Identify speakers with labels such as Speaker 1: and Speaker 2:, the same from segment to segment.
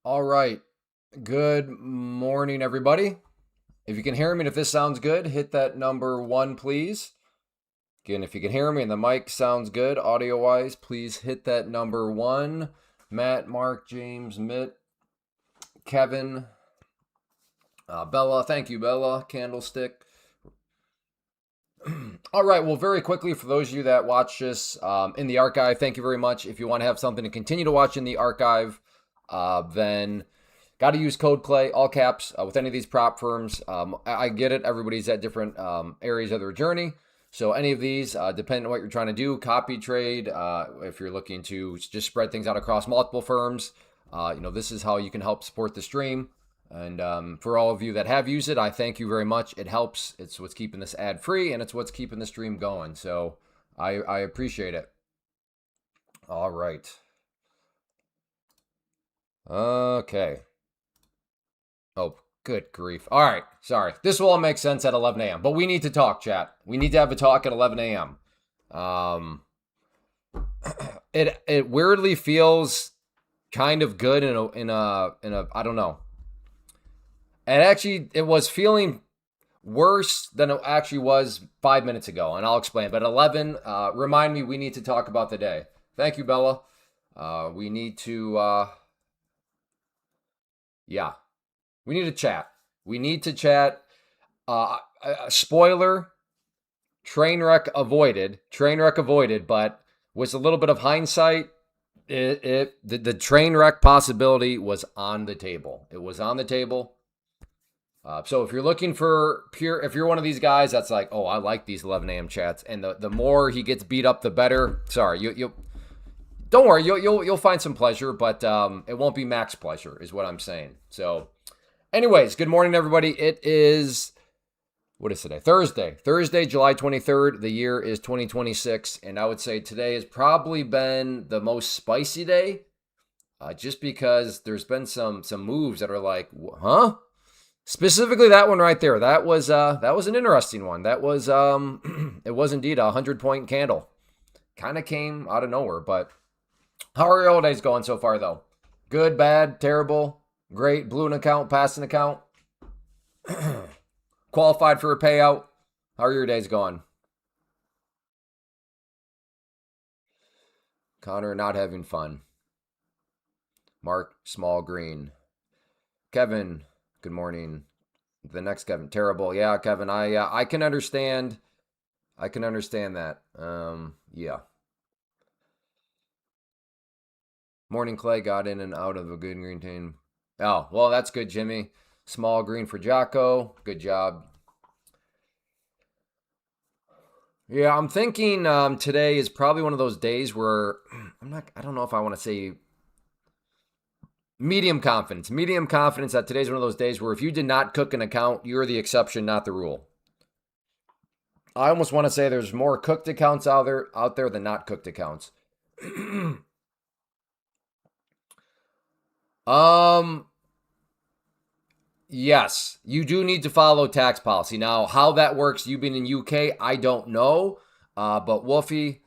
Speaker 1: All right. Good morning, everybody. If you can hear me and if this sounds good, hit that number one, please. Again, if you can hear me and the mic sounds good audio wise, please hit that number one. Matt, Mark, James, Mitt, Kevin, Bella. Thank you, Bella. Candlestick. All right. Well, very quickly, for those of you that watch this in the archive, thank you very much. If you want to have something to continue to watch in the archive, then got to use code Clay, all caps, with any of these prop firms. I get it. Everybody's at different areas of their journey. So any of these, depending on what you're trying to do, copy trade, if you're looking to just spread things out across multiple firms, this is how you can help support the stream. And for all of you that have used it, I thank you very much. It helps. It's what's keeping this ad free, and it's what's keeping the stream going. So I appreciate it. All right. Okay. Oh, good grief. All right. Sorry. This will all make sense at 11 a.m. But we need to talk, chat. We need to have a talk at 11 a.m. It weirdly feels kind of good in a I don't know. It was feeling worse than it actually was 5 minutes ago, and I'll explain. But 11, remind me we need to talk about the day. Thank you, Bella. We need to yeah. We need to chat. We need to chat. Spoiler: train wreck avoided. Train wreck avoided, but with a little bit of hindsight, the train wreck possibility was on the table. It was on the table. So if you're looking for if you're one of these guys that's like, oh, I like these 11 a.m. chats, and the more he gets beat up, the better. Sorry, you don't worry, you'll find some pleasure, but it won't be max pleasure, is what I'm saying. So, anyways, good morning, everybody. It is, what is today? Thursday, July 23rd. The year is 2026, and I would say today has probably been the most spicy day, just because there's been some moves that are like, huh? Specifically, that one right there. That was an interesting one. That was it was indeed a 100-point candle. Kind of came out of nowhere, but how are your holidays going so far, though? Good, bad, terrible, great, blew an account, passed an account, qualified for a payout. How are your days going? Connor, not having fun. Mark, small green. Kevin, good morning. The next Kevin, terrible. Yeah, Kevin, I can understand. I can understand that. Yeah. Morning Clay got in and out of a good green team. Oh, well, that's good, Jimmy. Small green for Jocko. Good job. Yeah, I'm thinking today is probably one of those days where I don't know if I want to say medium confidence. Medium confidence that today's one of those days where if you did not cook an account, you're the exception, not the rule. I almost want to say there's more cooked accounts out there than not cooked accounts. um Yes, you do need to follow tax policy. Now, how that works, you being in UK, I don't know. But Wolfie,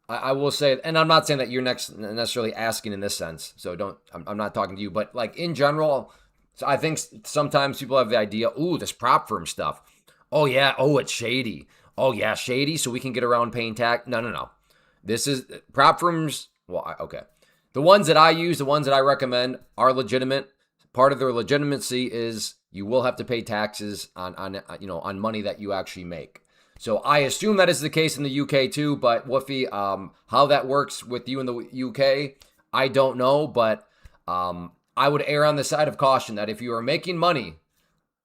Speaker 1: I will say, and I'm not saying that you're necessarily asking in this sense. So I'm not talking to you, but like in general, so I think sometimes people have the idea, ooh, this prop firm stuff. Oh yeah, oh it's shady. Oh yeah, shady. So we can get around paying tax. No, no, no. This is prop firms. Well, okay. The ones that I use, the ones that I recommend are legitimate. Part of their legitimacy is you will have to pay taxes on money that you actually make. So I assume that is the case in the UK too, but Woofy, how that works with you in the UK, I don't know, but I would err on the side of caution that if you are making money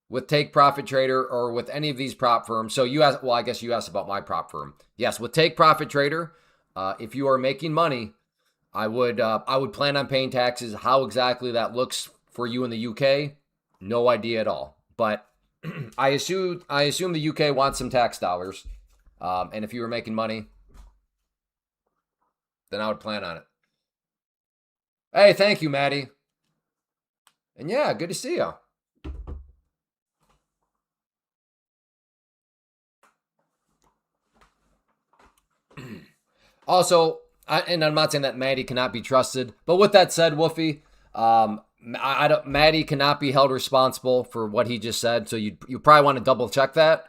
Speaker 1: with Take Profit Trader or with any of these prop firms, so you asked, well, I guess you asked about my prop firm. Yes, with Take Profit Trader, if you are making money, I would plan on paying taxes. How exactly that looks for you in the UK, no idea at all. But I assume the UK wants some tax dollars, and if you were making money, then I would plan on it. Hey, thank you, Maddie. And yeah, good to see you. Also, and I'm not saying that Maddie cannot be trusted, but with that said, Woofy, Maddie cannot be held responsible for what he just said. So you probably want to double check that.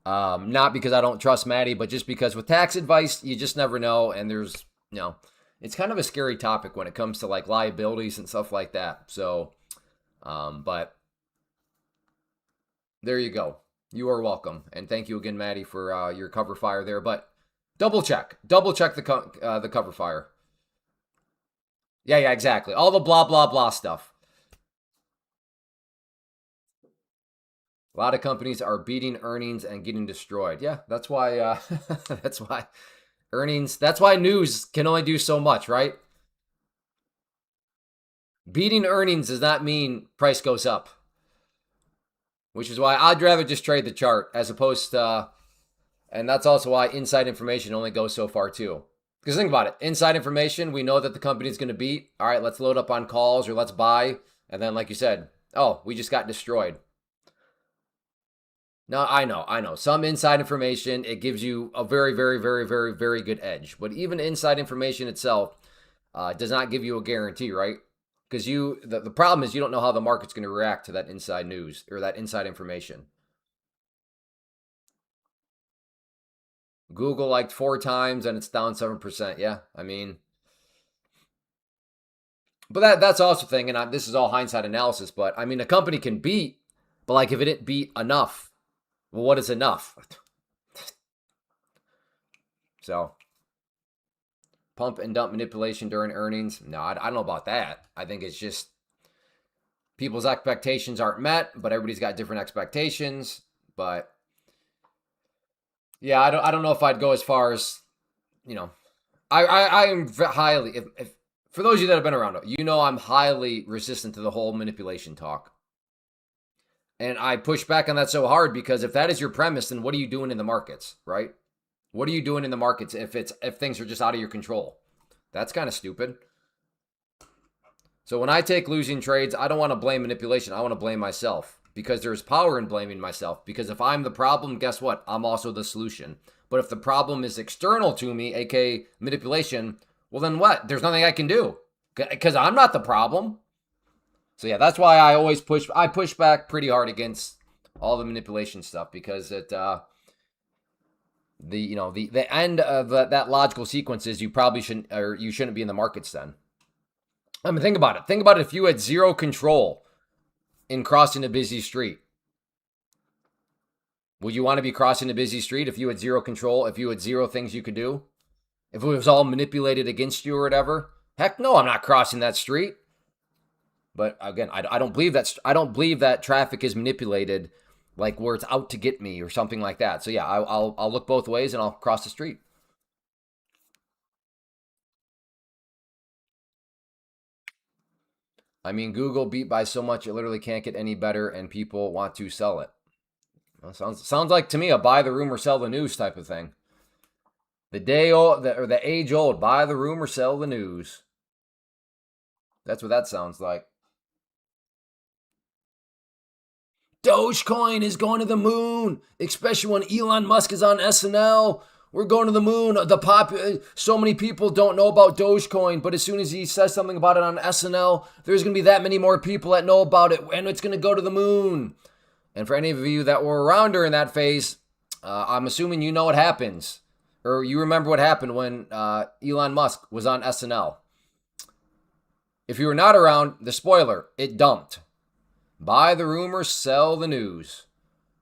Speaker 1: Not because I don't trust Maddie, but just because with tax advice, you just never know. And there's, it's kind of a scary topic when it comes to like liabilities and stuff like that. So, but there you go. You are welcome. And thank you again, Maddie, for your cover fire there. But double check the cover fire. Yeah, exactly. All the blah, blah, blah stuff. A lot of companies are beating earnings and getting destroyed. Yeah, that's why. That's why earnings. That's why news can only do so much, right? Beating earnings does not mean price goes up, which is why I'd rather just trade the chart as opposed to. And that's also why inside information only goes so far too. Because think about it, inside information, we know that the company's going to beat. All right, let's load up on calls or let's buy, and then like you said, oh, we just got destroyed. No, I know. Some inside information, it gives you a very, very, very, very, very good edge. But even inside information itself does not give you a guarantee, right? Because the problem is you don't know how the market's going to react to that inside news or that inside information. Google liked 4 times and it's down 7%. Yeah, I mean, but that's also a thing, and this is all hindsight analysis. But I mean, a company can beat, but like if it didn't beat enough, well, what is enough? So, pump and dump manipulation during earnings. No, I don't know about that. I think it's just people's expectations aren't met, but everybody's got different expectations. But yeah, I don't know if I'd go as far as, you know, I am highly if for those of you that have been around, I'm highly resistant to the whole manipulation talk. And I push back on that so hard because if that is your premise, then what are you doing in the markets, right? What are you doing in the markets if things are just out of your control? That's kind of stupid. So when I take losing trades, I don't want to blame manipulation. I want to blame myself because there's power in blaming myself. Because if I'm the problem, guess what? I'm also the solution. But if the problem is external to me, aka manipulation, well then what? There's nothing I can do because I'm not the problem. So yeah, that's why I push back pretty hard against all the manipulation stuff because the end of that logical sequence is you probably shouldn't be in the markets then. I mean, think about it. Think about it if you had zero control in crossing a busy street. Would you want to be crossing a busy street if you had zero control, if you had zero things you could do? If it was all manipulated against you or whatever? Heck no, I'm not crossing that street. But again, I don't believe that traffic is manipulated like where it's out to get me or something like that. So yeah, I'll look both ways and I'll cross the street. I mean, Google beat by so much it literally can't get any better, and people want to sell it. Well, sounds like to me a buy the rumor, sell the news type of thing. The age old buy the rumor, sell the news. That's what that sounds like. Dogecoin is going to the moon, especially when Elon Musk is on SNL. We're going to the moon. So many people don't know about Dogecoin, but as soon as he says something about it on SNL, there's going to be that many more people that know about it, and it's going to go to the moon. And for any of you that were around during that phase, I'm assuming you know what happens, or you remember what happened when Elon Musk was on SNL. If you were not around, the spoiler, it dumped. Buy the rumor, sell the news.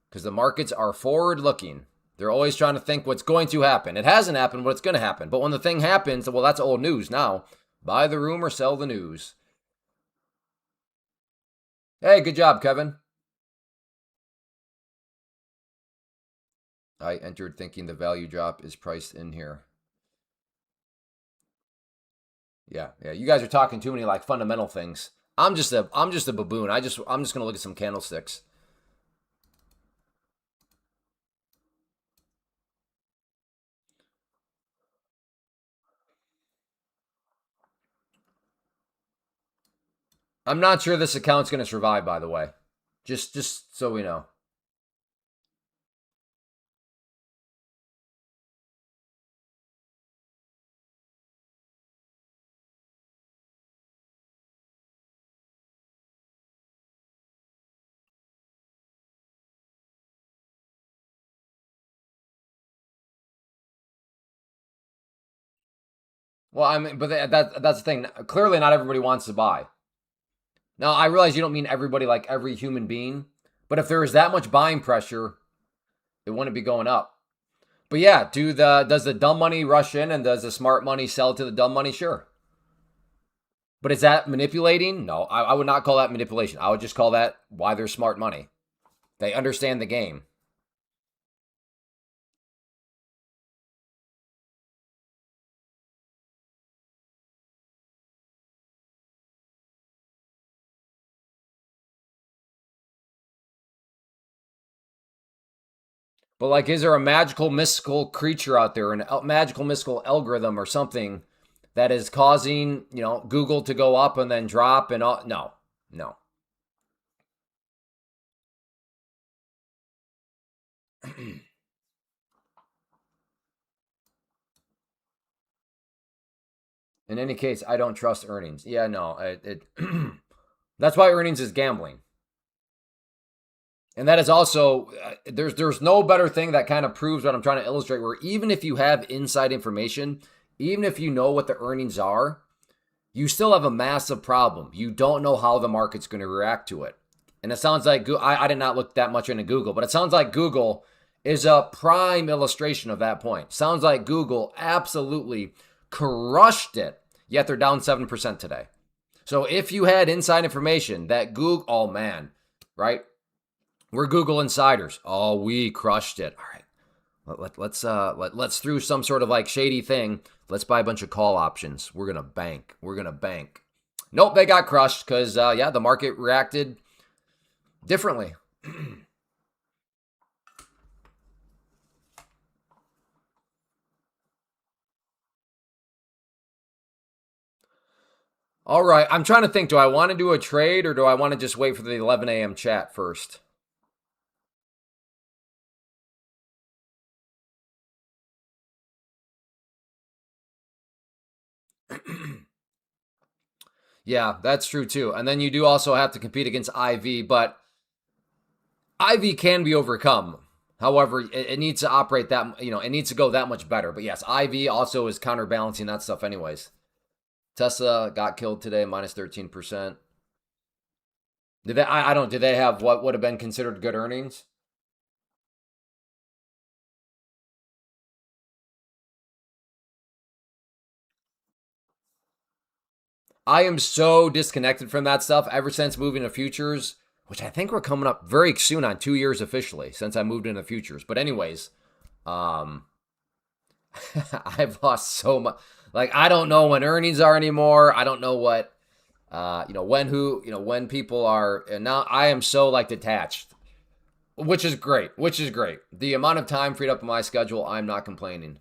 Speaker 1: Because the markets are forward looking. They're always trying to think what's going to happen. It hasn't happened, but it's going to happen. But when the thing happens, well, that's old news now. Buy the rumor, sell the news. Hey, good job, Kevin. I entered thinking the value drop is priced in here. Yeah. You guys are talking too many like fundamental things. I'm just a baboon. I'm just gonna look at some candlesticks. I'm not sure this account's gonna survive, by the way. Just so we know. Well, I mean, but that's the thing. Clearly, not everybody wants to buy. Now, I realize you don't mean everybody like every human being, but if there is that much buying pressure, it wouldn't be going up. But yeah, does the dumb money rush in and does the smart money sell to the dumb money? Sure. But is that manipulating? No, I would not call that manipulation. I would just call that why they're smart money. They understand the game. But like, is there a magical mystical creature out there, magical mystical algorithm or something that is causing Google to go up and then drop and all? No, no. In any case, I don't trust earnings. Yeah, no, that's why earnings is gambling. And that is also there's no better thing that kind of proves what I'm trying to illustrate. Where even if you have inside information, even if you know what the earnings are, you still have a massive problem. You don't know how the market's going to react to it. And it sounds like I did not look that much into Google, but it sounds like Google is a prime illustration of that point. Sounds like Google absolutely crushed it, yet they're down 7% today. So if you had inside information that Google, oh man, right? We're Google insiders. Oh, we crushed it. All right. Let's through some sort of like shady thing. Let's buy a bunch of call options. We're gonna bank. We're gonna bank. Nope, they got crushed because yeah, the market reacted differently. All right, I'm trying to think. Do I want to do a trade or do I want to just wait for the 11 a.m. chat first? Yeah, that's true too. And then you do also have to compete against IV, but IV can be overcome. However, it needs to operate that, it needs to go that much better. But yes, IV also is counterbalancing that stuff, anyways. Tesla got killed today, minus 13%. Did they? I don't. Did they have what would have been considered good earnings? I am so disconnected from that stuff ever since moving to futures, which I think we're coming up very soon on 2 years officially since I moved into futures. But anyways, um, I've lost so much. Like I don't know when earnings are anymore. I don't know what when people are. And now I am so like detached, which is great. Which is great. The amount of time freed up in my schedule, I'm not complaining.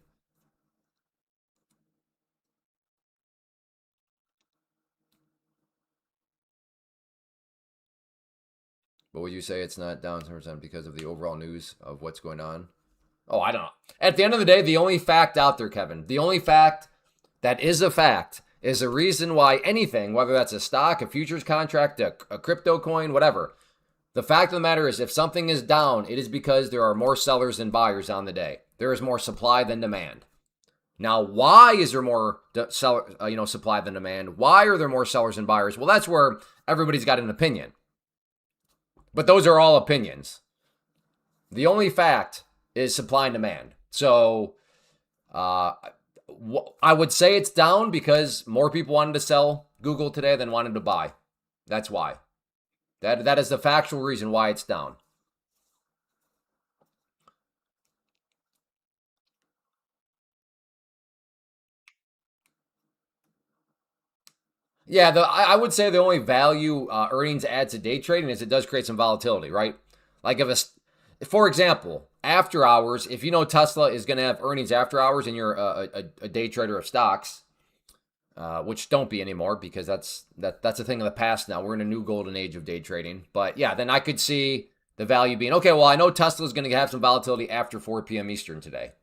Speaker 1: But would you say it's not down 10% because of the overall news of what's going on? Oh, I don't know. At the end of the day, the only fact out there, Kevin, the only fact that is a fact is the reason why anything, whether that's a stock, a futures contract, a crypto coin, whatever, the fact of the matter is if something is down, it is because there are more sellers than buyers on the day. There is more supply than demand. Now, why is there more supply than demand? Why are there more sellers than buyers? Well, that's where everybody's got an opinion. But those are all opinions. The only fact is supply and demand. So I would say it's down because more people wanted to sell Google today than wanted to buy. That's why. That is the factual reason why it's down. Yeah, I would say the only value earnings adds to day trading is it does create some volatility, right? Like for example, after hours, if you know Tesla is going to have earnings after hours and you're a day trader of stocks, which don't be anymore because that's a thing of the past now. We're in a new golden age of day trading. But yeah, then I could see the value being okay. Well, I know Tesla's going to have some volatility after 4 p.m. Eastern today.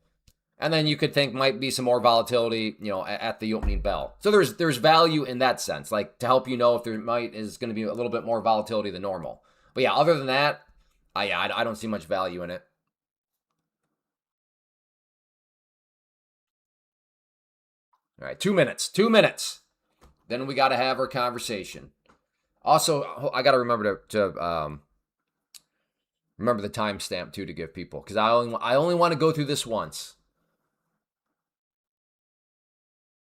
Speaker 1: And then you could think might be some more volatility, at the opening bell. So there's value in that sense, like to help if there is going to be a little bit more volatility than normal. But yeah, other than that, I don't see much value in it. All right, 2 minutes. 2 minutes. Then we got to have our conversation. Also, I got to remember to remember the timestamp too to give people, because I only want to go through this once.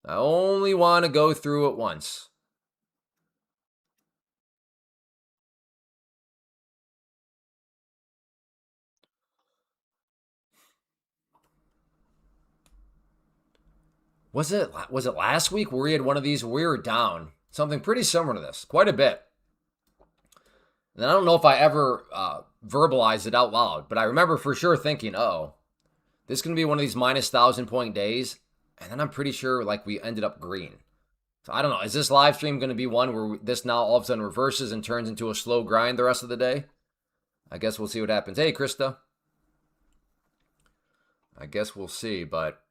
Speaker 1: I only want to go through it once. Was it last week where we had one of these where we were down? Something pretty similar to this, quite a bit. And I don't know if I ever verbalized it out loud, but I remember for sure thinking, oh, this is going to be one of these minus 1,000-point days. And then I'm pretty sure like we ended up green. So I don't know. Is this live stream going to be one where this now all of a sudden reverses and turns into a slow grind the rest of the day? I guess we'll see what happens. Hey, Krista. I guess we'll see, but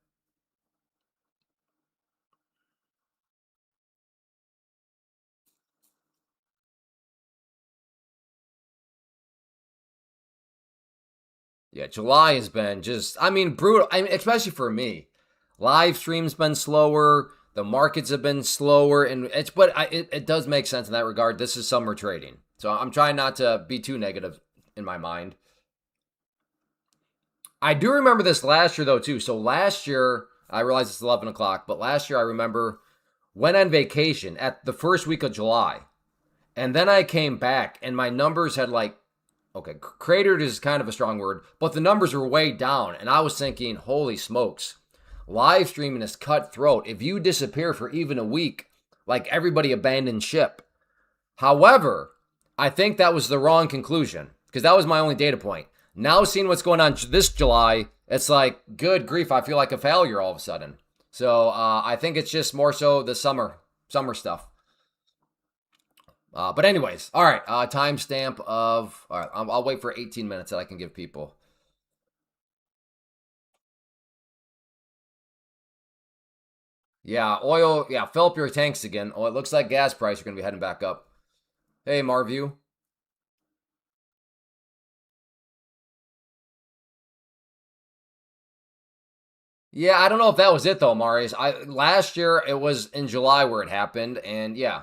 Speaker 1: yeah, July has been just, I mean, brutal. I mean, especially for me. Live stream's been slower. The markets have been slower. And it does make sense in that regard. This is summer trading. So I'm trying not to be too negative in my mind. I do remember this last year, though, too. So last year, I realize it's 11 o'clock, but last year I remember went on vacation at the first week of July. And then I came back and my numbers had like, okay, cratered is kind of a strong word, but the numbers were way down. And I was thinking, holy smokes, live streaming is cutthroat. If you disappear for even a week, like everybody abandoned ship. However, I think that was the wrong conclusion because that was my only data point. Now seeing what's going on this July, it's like, good grief, I feel like a failure all of a sudden. So I think it's just more so the summer stuff. But anyways, all right, timestamp of, all right, I'll wait for 18 minutes that I can give people. Yeah, oil, yeah, fill up your tanks again. Oh, it looks like gas prices are going to be heading back up. Hey, Marview. Yeah, I don't know if that was it though, Marius. Last year it was in July where it happened, and yeah,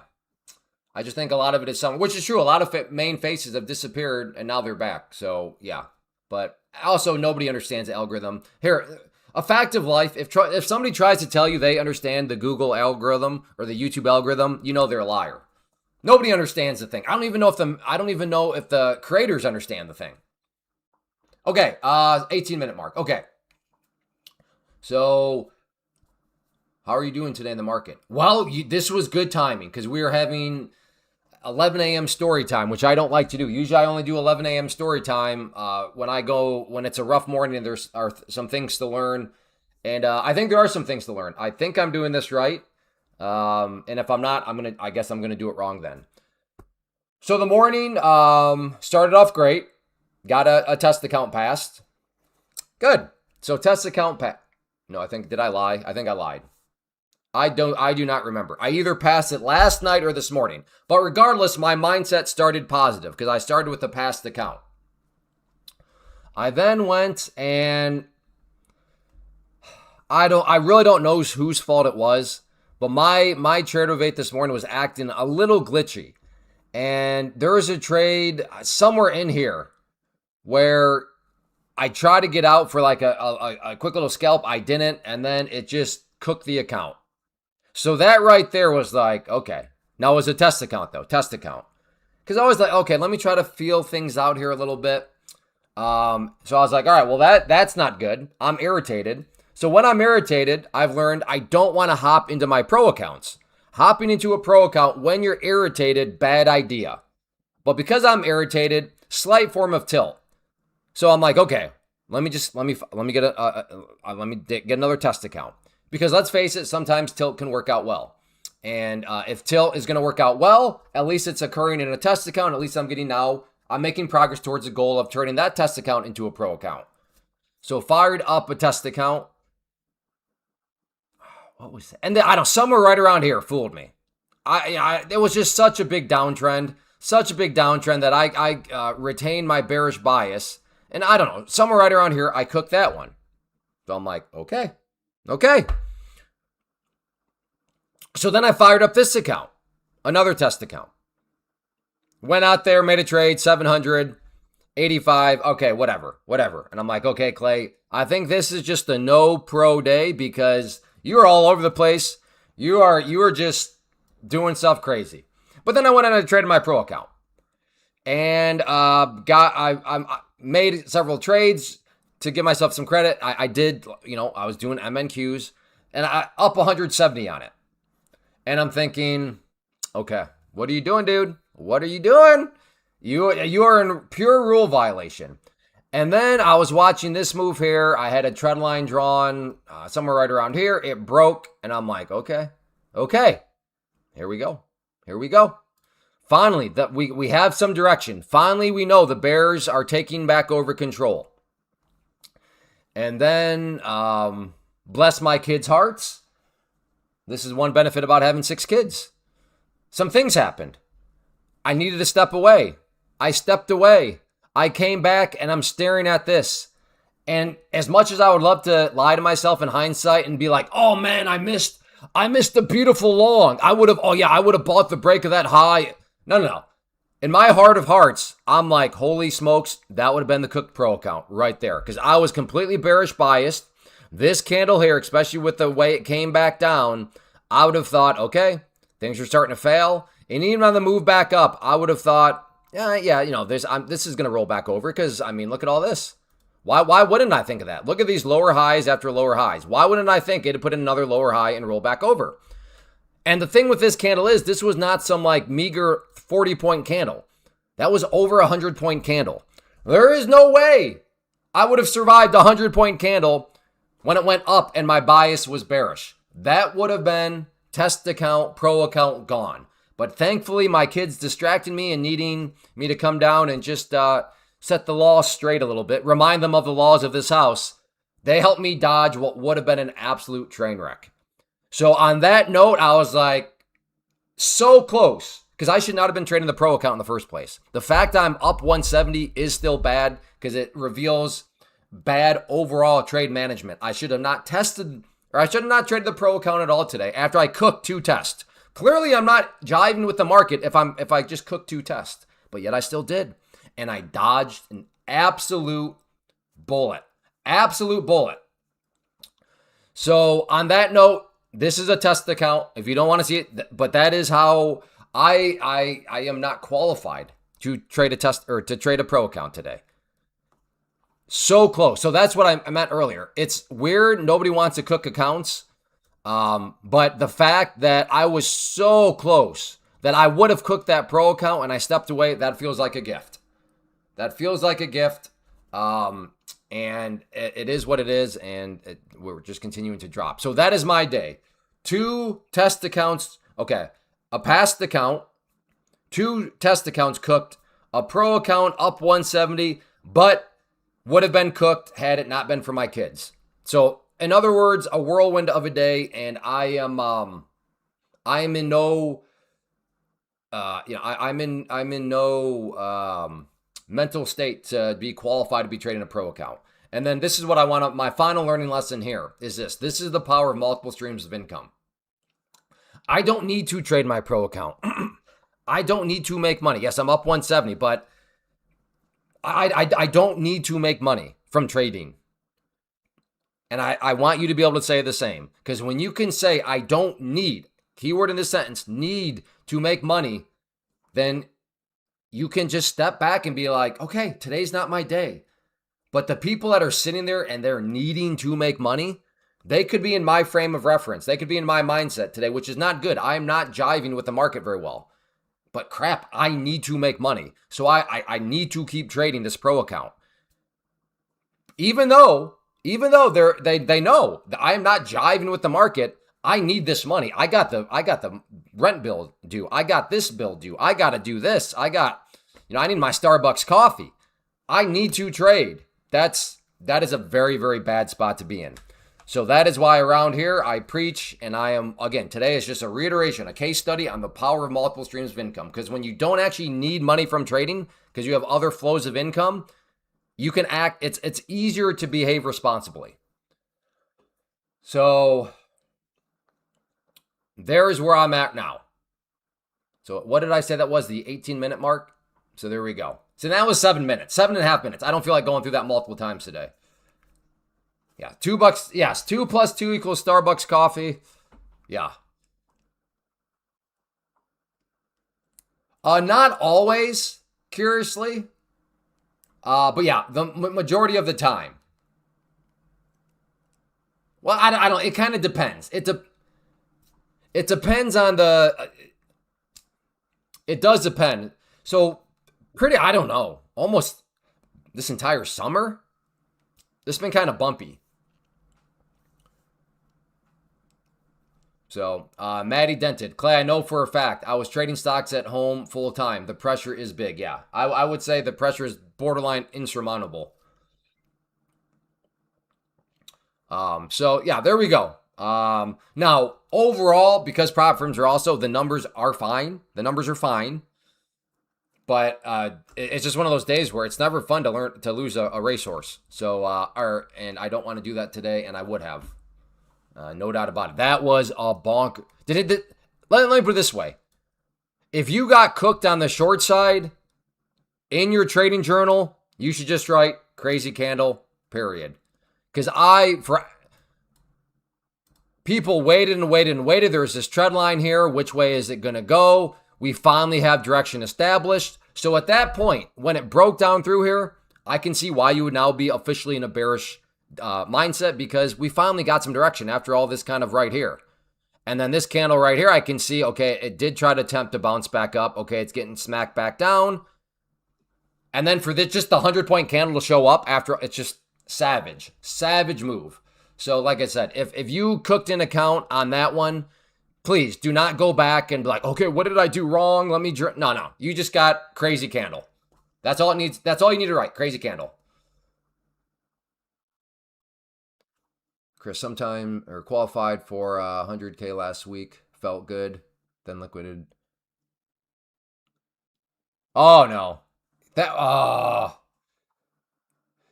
Speaker 1: I just think a lot of it is summer, which is true. A lot of main faces have disappeared, and now they're back. So yeah, but also nobody understands the algorithm. Here, a fact of life: if somebody tries to tell you they understand the Google algorithm or the YouTube algorithm, you know they're a liar. Nobody understands the thing. I don't even know if the creators understand the thing. Okay, 18-minute mark. Okay, so how are you doing today in the market? Well, this was good timing because we were having 11 a.m. story time, which I don't like to do. Usually I only do 11 a.m. story time when it's a rough morning and there's some things to learn. And I think there are some things to learn. I think I'm doing this right. And if I'm not, I guess I'm going to do it wrong then. So the morning started off great. Got a test account passed. Good. So test account passed. No, did I lie? I think I lied. I do not remember. I either passed it last night or this morning. But regardless, my mindset started positive because I started with a passed account. I then went and I really don't know whose fault it was, but my Tradeovate this morning was acting a little glitchy. And there was a trade somewhere in here where I tried to get out for like a quick little scalp. I didn't, and then it just cooked the account. So that right there was like, okay. Now it was a test account though, Because I was like, okay, let me try to feel things out here a little bit. So I was like, all right, well that's not good. I'm irritated. So when I'm irritated, I've learned I don't want to hop into my pro accounts. Hopping into a pro account when you're irritated, bad idea. But because I'm irritated, slight form of tilt. So I'm like, okay, let me get another test account. Because let's face it, sometimes tilt can work out well. And if tilt is going to work out well, at least it's occurring in a test account. At least I'm making progress towards the goal of turning that test account into a pro account. So fired up a test account. What was that? And then, I don't know, somewhere right around here fooled me. It was just such a big downtrend that I retained my bearish bias. And I don't know, somewhere right around here, I cooked that one. So I'm like, okay. So then I fired up this account, another test account. Went out there, made a trade, 785. Okay, whatever. And I'm like, okay, Clay, I think this is just a no pro day because you are all over the place. You are just doing stuff crazy. But then I went on and traded my pro account. And I made several trades to give myself some credit. I did, I was doing MNQs and I up 170 on it. And I'm thinking, okay, what are you doing, dude? What are you doing? You are in pure rule violation. And then I was watching this move here. I had a trend line drawn somewhere right around here. It broke, and I'm like, okay, here we go. Finally, that we have some direction. Finally, we know the Bears are taking back over control. And then, bless my kids' hearts. This is one benefit about having 6 kids. Some things happened. I needed to step away. I stepped away. I came back and I'm staring at this. And as much as I would love to lie to myself in hindsight and be like, oh man, I missed the beautiful long. I would have bought the break of that high. No. In my heart of hearts, I'm like, holy smokes, that would have been the Cook Pro account right there. Because I was completely bearish biased. This candle here, especially with the way it came back down, I would have thought, okay, things are starting to fail. And even on the move back up, I would have thought, this is going to roll back over because, look at all this. Why wouldn't I think of that? Look at these lower highs after lower highs. Why wouldn't I think it'd put in another lower high and roll back over? And the thing with this candle is this was not some like meager 40-point candle. That was over a 100-point candle. There is no way I would have survived a 100-point candle when it went up and my bias was bearish. That would have been test account, pro account gone. But thankfully, my kids distracted me and needing me to come down and just set the law straight a little bit, remind them of the laws of this house. They helped me dodge what would have been an absolute train wreck. So on that note, I was like, so close, because I should not have been trading the pro account in the first place. The fact I'm up 170 is still bad because it reveals bad overall trade management. I should have not traded the pro account at all today after I cooked 2 tests. Clearly, I'm not jiving with the market if I just cooked 2 tests, but yet I still did. And I dodged an absolute bullet. So on that note, this is a test account. If you don't want to see it, but that is how I am not qualified to trade a test or to trade a pro account today. So close. So that's what I meant earlier. It's weird. Nobody wants to cook accounts. But the fact that I was so close that I would have cooked that pro account and I stepped away, that feels like a gift. And it is what it is, and we're just continuing to drop. So that is my day. 2 test accounts. Okay, a past account, 2 test accounts cooked, a pro account up 170, but would have been cooked had it not been for my kids. So in other words, a whirlwind of a day, and I am in no mental state to be qualified to be trading a pro account. And then this is what I want. My final learning lesson here is this. This is the power of multiple streams of income. I don't need to trade my pro account. I don't need to make money. Yes, I'm up 170, but I don't need to make money from trading. And I want you to be able to say the same. Because when you can say, I don't need, keyword in this sentence, need to make money, then you can just step back and be like, okay, today's not my day. But the people that are sitting there and they're needing to make money, they could be in my frame of reference. They could be in my mindset today, which is not good. I'm not jiving with the market very well. But crap, I need to make money. So I need to keep trading this pro account. Even though they know that I am not jiving with the market, I need this money. I got the rent bill due. I got this bill due. I got to do this. I need my Starbucks coffee. I need to trade. That is a very, very bad spot to be in. So that is why around here I preach, and I am, again, today is just a reiteration, a case study on the power of multiple streams of income. Because when you don't actually need money from trading, because you have other flows of income, you can act, it's easier to behave responsibly. So there is where I'm at now. So what did I say that was? The 18-minute mark? So there we go. So that was 7 minutes, 7.5 minutes. I don't feel like going through that multiple times today. Yeah, $2. Yes, 2 plus 2 equals Starbucks coffee. Yeah. Not always, curiously. But yeah, the majority of the time. Well, I don't. It kind of depends. It depends on the. It does depend. So, I don't know. Almost this entire summer, this has been kind of bumpy. So, Maddie Dented. Clay, I know for a fact I was trading stocks at home full time. The pressure is big. Yeah, I would say the pressure is borderline insurmountable. So yeah, there we go. Now overall, because prop firms are also, the numbers are fine. The numbers are fine. But it's just one of those days where it's never fun to lose a racehorse. So, and I don't want to do that today, and I would have. No doubt about it. That was a bonk. Let me put it this way. If you got cooked on the short side in your trading journal, you should just write crazy candle, period. Because people waited and waited and waited. There's this trend line here. Which way is it going to go? We finally have direction established. So at that point, when it broke down through here, I can see why you would now be officially in a bearish mindset, because we finally got some direction after all this kind of right here. And then this candle right here, I can see, okay, it did try to attempt to bounce back up. Okay, it's getting smacked back down. And then for just the 100-point candle to show up after, it's just savage move. So like I said, if you cooked an account on that one, please do not go back and be like, okay, what did I do wrong? Let me no. You just got crazy candle. That's all it needs. That's all you need to write. Crazy candle. Chris, sometime or qualified for 100K last week. Felt good. Then liquidated. Oh no.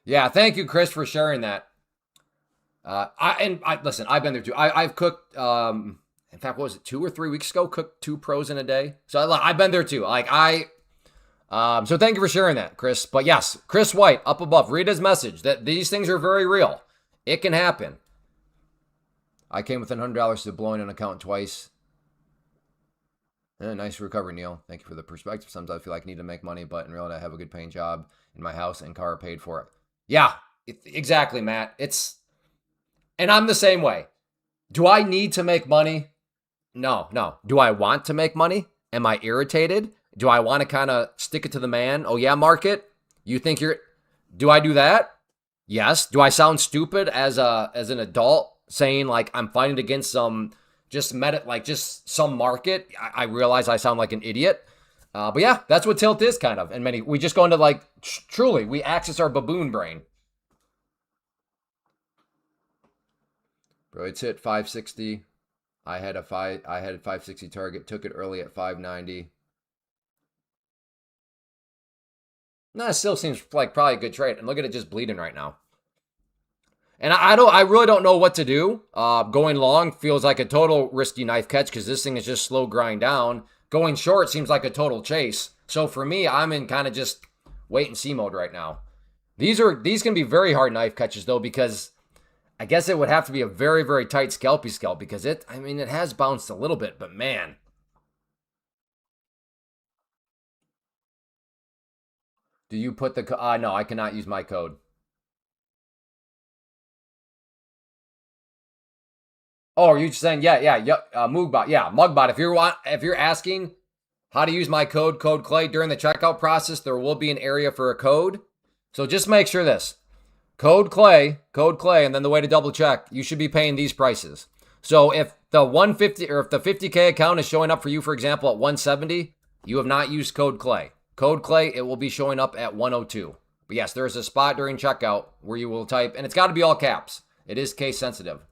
Speaker 1: Yeah, thank you, Chris, for sharing that. Listen, I've been there too. I've cooked, in fact, what was it, 2 or 3 weeks ago? Cooked 2 pros in a day. So I've been there too. So thank you for sharing that, Chris. But yes, Chris White up above, read his message that these things are very real. It can happen. I came within $100 to blowing an account twice. Nice recovery, Neil. Thank you for the perspective. Sometimes I feel like I need to make money, but in reality, I have a good paying job in my house and car paid for it. Yeah, exactly, Matt. And I'm the same way. Do I need to make money? No. Do I want to make money? Am I irritated? Do I want to kind of stick it to the man? Oh yeah, market? Do I do that? Yes. Do I sound stupid as an adult saying like I'm fighting against some some market? I realize I sound like an idiot. But yeah, that's what tilt is kind of. And we just go into truly, we access our baboon brain. Bro, it's hit 560. I had a 560 target, took it early at 590. No, it still seems like probably a good trade. And look at it just bleeding right now. And I really don't know what to do. Going long feels like a total risky knife catch because this thing is just slow grind down. Going short seems like a total chase. So for me, I'm in kind of just wait and see mode right now. These can be very hard knife catches though, because I guess it would have to be a very, very tight scalpy scalp because it has bounced a little bit, but man. Do you put the, no, I cannot use my code. Oh, are you saying, Mugbot, yeah, Mugbot. If you're asking how to use my code Clay during the checkout process, there will be an area for a code. So just make sure this. Code Clay, and then the way to double check, you should be paying these prices. So if the 150 or if the 50K account is showing up for you, for example, at 170, you have not used Code Clay. Code Clay, it will be showing up at 102. But yes, there is a spot during checkout where you will type, and it's got to be all caps. It is case sensitive.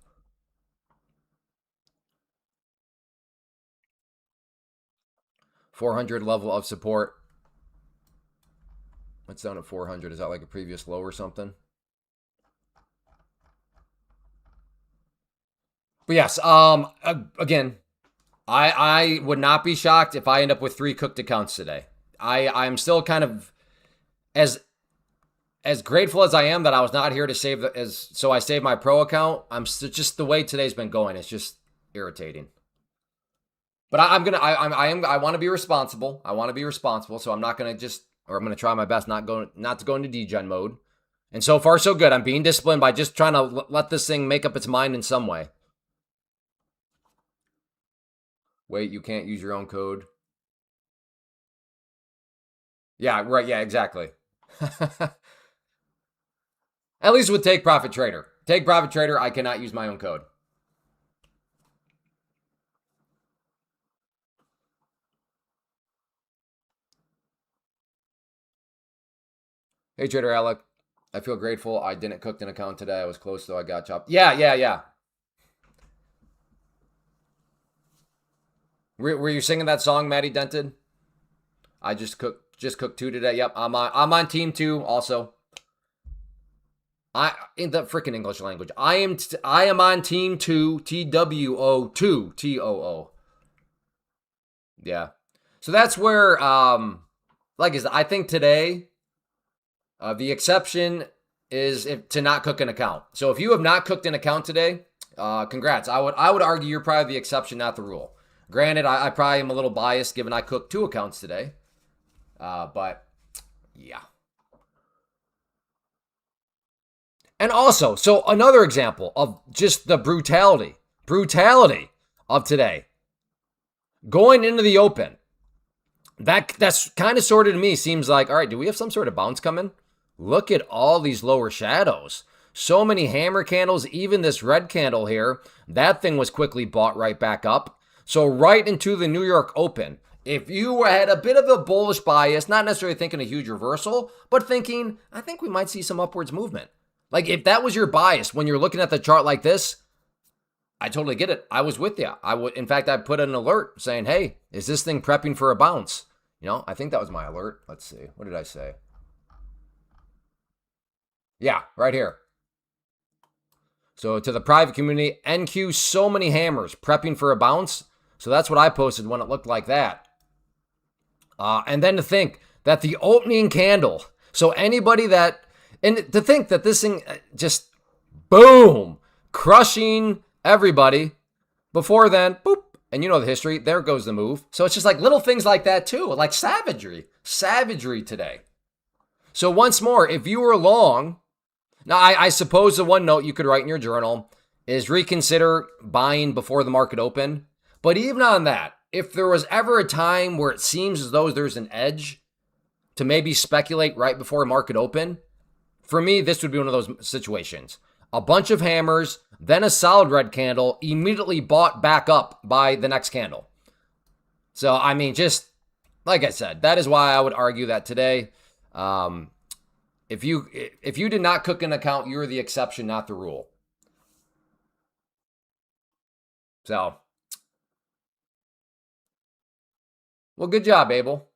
Speaker 1: $400 level of support. What's down at 400? Is that like a previous low or something? But yes, again, I would not be shocked if I end up with 3 cooked accounts today. I'm still kind of as grateful as I am that I was not here to save so I saved my pro account. Just the way today's been going. It's just irritating. But I want to be responsible. I want to be responsible. So I'm not going to I'm going to try my best not to go into degen mode. And so far so good. I'm being disciplined by just trying to let this thing make up its mind in some way. Wait, you can't use your own code. Yeah, right. Yeah, exactly. At least with Take Profit Trader. Take Profit Trader, I cannot use my own code. Hey, Trader Alec. I feel grateful I didn't cook an account today. I was close, though I got chopped. Yeah. Were you singing that song, Maddie Dented? I just cooked 2 today. Yep, I'm on team 2 also. In the freaking English language. I am on team 2, TWO 2 TOO. Yeah. So that's where like I said, I think today the exception is to not cook an account. So if you have not cooked an account today, congrats. I would argue you're probably the exception, not the rule. Granted, I probably am a little biased given I cooked 2 accounts today. But yeah. And also, so another example of just the brutality of today. Going into the open, that's kind of sort of to me seems like, all right, do we have some sort of bounce coming? Look at all these lower shadows. So many hammer candles, even this red candle here. That thing was quickly bought right back up. So right into the New York Open. If you had a bit of a bullish bias, not necessarily thinking a huge reversal, but thinking, I think we might see some upwards movement. Like if that was your bias when you're looking at the chart like this, I totally get it. I was with you. In fact, I put an alert saying, hey, is this thing prepping for a bounce? I think that was my alert. Let's see. What did I say? Yeah, right here. So to the private community, NQ, so many hammers prepping for a bounce. So that's what I posted when it looked like that. And then to think that the opening candle, so anybody that, and to think that this thing just, boom, crushing everybody. Before then, boop, and you know the history, there goes the move. So it's just like little things like that too, like savagery today. So once more, if you were long, now I suppose the one note you could write in your journal is reconsider buying before the market opened. But even on that, if there was ever a time where it seems as though there's an edge to maybe speculate right before a market open, for me, this would be one of those situations. A bunch of hammers, then a solid red candle, immediately bought back up by the next candle. So, I mean, just like I said, that is why I would argue that today, if you did not cook an account, you're the exception, not the rule. So, well, good job, Abel.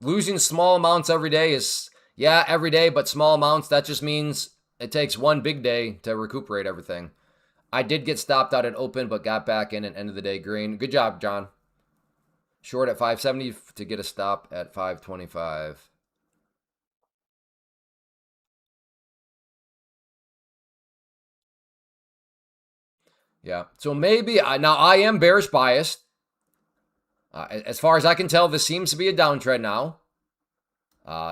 Speaker 1: Losing small amounts every day is, yeah, every day, but small amounts, that just means it takes one big day to recuperate everything. I did get stopped out at open, but got back in at end of the day green. Good job, John. Short at 570 to get a stop at 525. Yeah. So maybe, now I am bearish biased. As far as I can tell, this seems to be a downtrend now.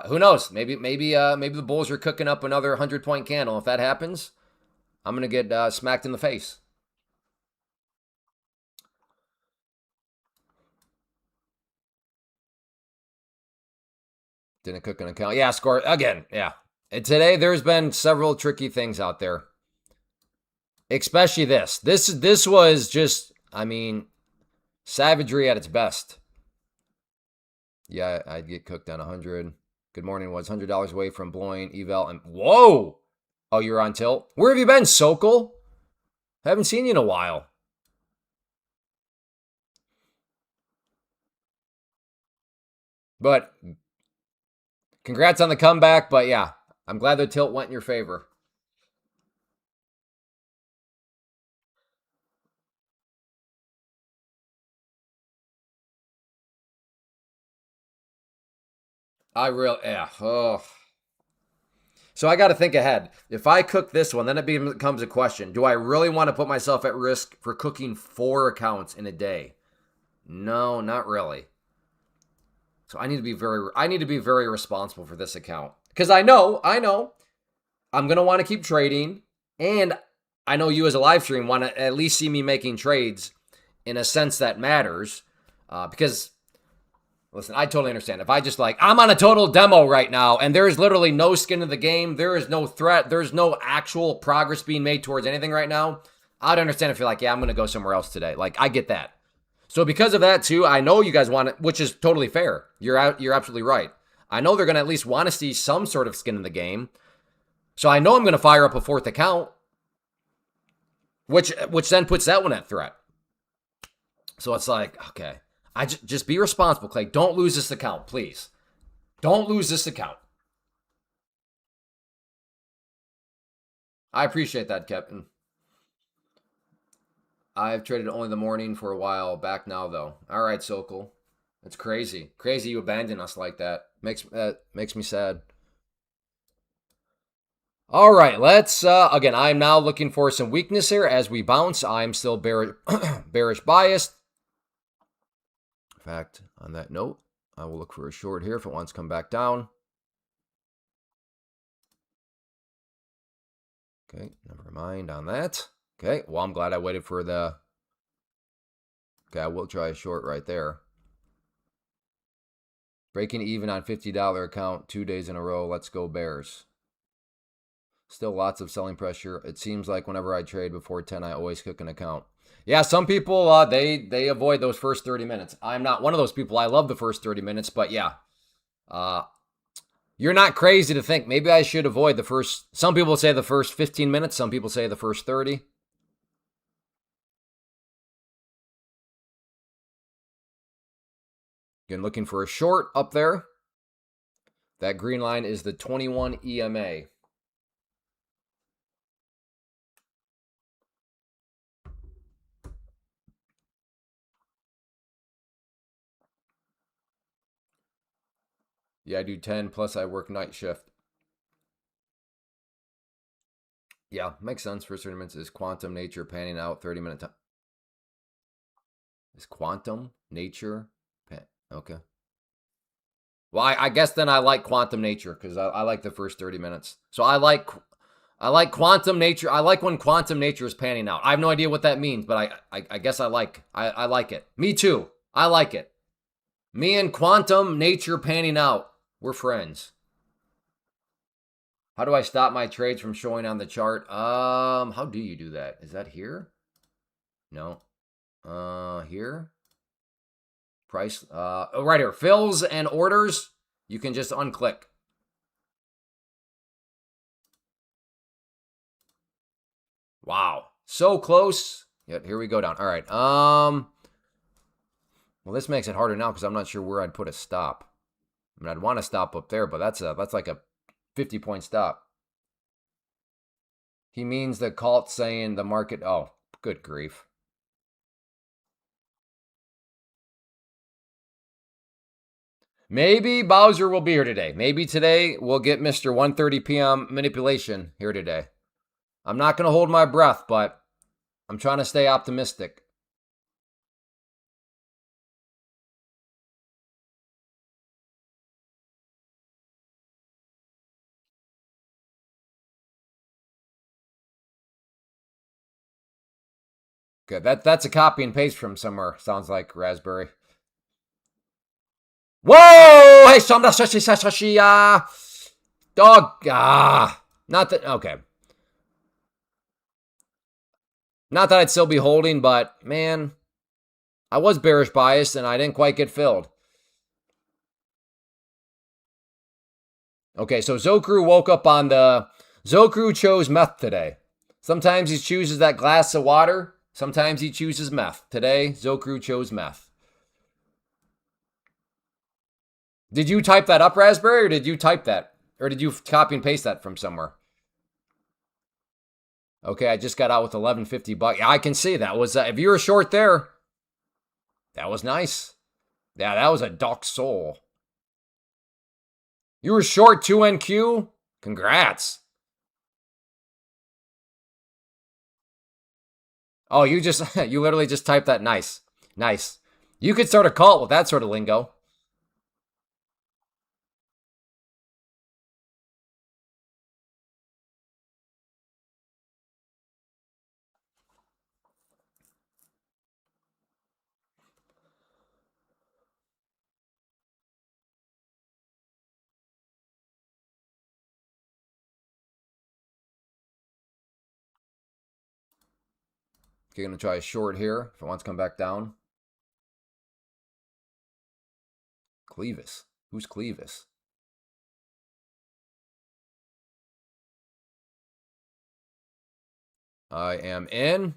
Speaker 1: Who knows? Maybe the Bulls are cooking up another 100-point candle. If that happens, I'm going to get smacked in the face. Didn't cook an account. Yeah, score again. Yeah. And today there's been several tricky things out there. Especially this. This was just, I mean, savagery at its best. Yeah, I'd get cooked on 100. Good morning was $100 away from blowing eval and whoa. Oh, you're on tilt. Where have you been, Sokol? Haven't seen you in a while. But congrats on the comeback. But yeah, I'm glad the tilt went in your favor. I really, yeah. Oh. So I got to think ahead. If I cook this one, then it becomes a question. Do I really want to put myself at risk for cooking 4 accounts in a day? No, not really. So I need to be very responsible for this account. Because I know I'm gonna want to keep trading, and I know you as a live stream want to at least see me making trades in a sense that matters. Because listen, I totally understand. If I just like, I'm on a total demo right now, and there is literally no skin in the game, there is no threat, there's no actual progress being made towards anything right now, I'd understand if you're like, yeah, I'm going to go somewhere else today. Like, I get that. So because of that too, I know you guys want it, which is totally fair. You're absolutely right. I know they're going to at least want to see some sort of skin in the game. So I know I'm going to fire up a fourth account, which then puts that one at threat. So it's like, okay, I just be responsible, Clay. Don't lose this account, please. Don't lose this account. I appreciate that, Captain. I've traded only the morning for a while. Back now, though. All right, Sokol. It's crazy. Crazy you abandon us like that. Makes me sad. All right, let's again. I'm now looking for some weakness here as we bounce. I'm still bearish biased. In fact, on that note, I will look for a short here if it wants to come back down. Okay, never mind on that. Okay, well, I'm glad I waited for the... Okay, I will try a short right there. Breaking even on $50 account 2 days in a row. Let's go Bears. Still lots of selling pressure. It seems like whenever I trade before 10, I always cook an account. Yeah, some people, they avoid those first 30 minutes. I'm not one of those people. I love the first 30 minutes, but yeah. You're not crazy to think maybe I should avoid the first... Some people say the first 15 minutes. Some people say the first 30. Again, looking for a short up there. That green line is the 21 EMA. Yeah, I do 10, plus I work night shift. Yeah, makes sense. First 30 minutes is quantum nature panning out 30-minute time. Is quantum nature pan... Okay. Well, I guess then I like quantum nature because I like the first 30 minutes. So I like quantum nature. I like when quantum nature is panning out. I have no idea what that means, but I guess I like it. Me too. I like it. Me and quantum nature panning out. We're friends. How do I stop my trades from showing on the chart? How do you do that? Is that here? No. Here? Price, oh, right here. Fills and orders. You can just unclick. Wow. So close. Yep, here we go down. All right. Well, this makes it harder now because I'm not sure where I'd put a stop. I mean, I'd want to stop up there, but that's like a 50-point stop. He means the cult saying the market. Oh, good grief. Maybe Bowser will be here today. Maybe today we'll get Mr. 1:30 p.m. manipulation here today. I'm not going to hold my breath, but I'm trying to stay optimistic. Good. That's a copy and paste from somewhere. Sounds like Raspberry. Whoa! Hey, Sashi, dog. Not that. Okay. Not that I'd still be holding, but man, I was bearish biased and I didn't quite get filled. Okay, so Zokru woke up on the... Zokru chose meth today. Sometimes he chooses that glass of water. Sometimes he chooses meth. Today, Zokru chose meth. Did you type that up, Raspberry, or did you type that? Or did you copy and paste that from somewhere? Okay, I just got out with 1150 bucks. Yeah, I can see that was... if you were short there, that was nice. Yeah, that was a duck soul. You were short 2NQ? Congrats. Oh, you just, you literally just typed that. Nice. Nice. You could start a cult with that sort of lingo. You're going to try a short here if it wants to come back down. Clevis. Who's Clevis? I am in.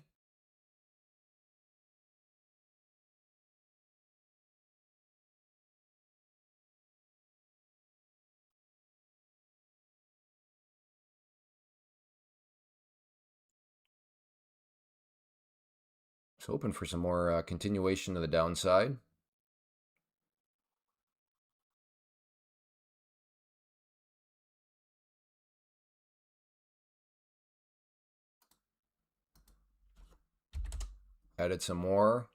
Speaker 1: Just hoping for some more continuation to the downside. Added some more.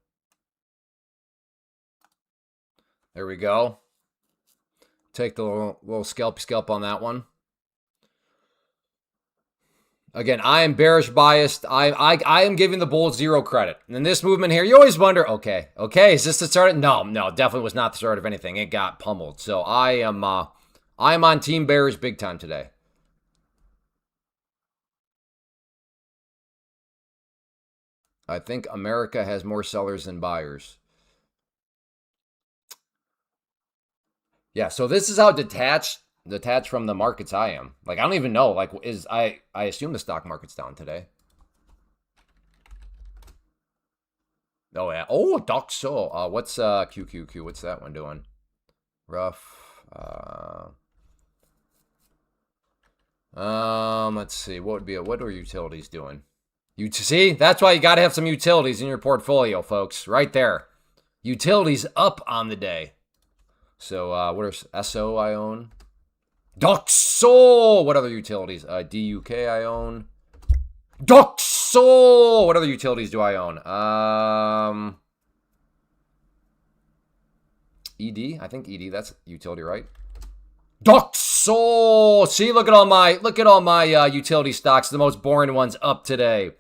Speaker 1: There we go. Take the little scalp on that one. Again, I am bearish biased. I am giving the bulls 0 credit. And in this movement here, you always wonder, okay, is this the start? No, definitely was not the start of anything. It got pummeled. So I am on team bears big time today. I think America has more sellers than buyers. Yeah, so this is how detached from the markets I am. Like, I don't even know. Like, I assume the stock market's down today. Oh yeah. Oh, Doxo. What's QQQ? What's that one doing? Rough. Let's see. What are utilities doing? You see, that's why you got to have some utilities in your portfolio, folks. Right there. Utilities up on the day. So, what are SO I own? Doxo! What other utilities? DUK I own. Doxo! What other utilities do I own? ED? I think ED, that's utility, right? Doxo! See, look at all my utility stocks, the most boring ones up today.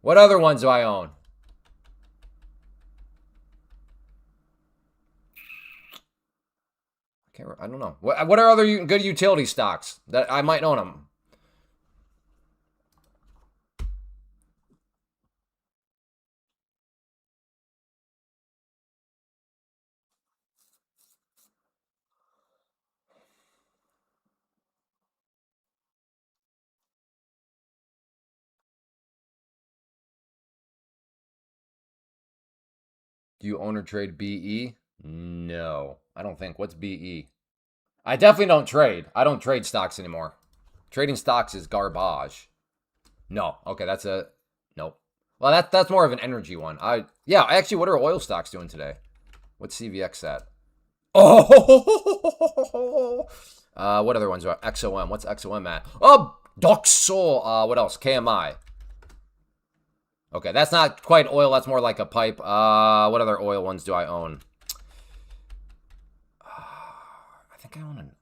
Speaker 1: What other ones do I own? I don't know. What are other good utility stocks that I might own them? Do you own or trade BE? No, I don't think. What's BE? I definitely don't trade. I don't trade stocks anymore. Trading stocks is garbage. No. Okay, that's a nope. Well, that's more of an energy one. Yeah, actually, what are oil stocks doing today? What's CVX at? Oh, what other ones are XOM? What's XOM at? Oh, Doxol. What else? KMI. Okay, that's not quite oil. That's more like a pipe. What other oil ones do I own? I think I own an.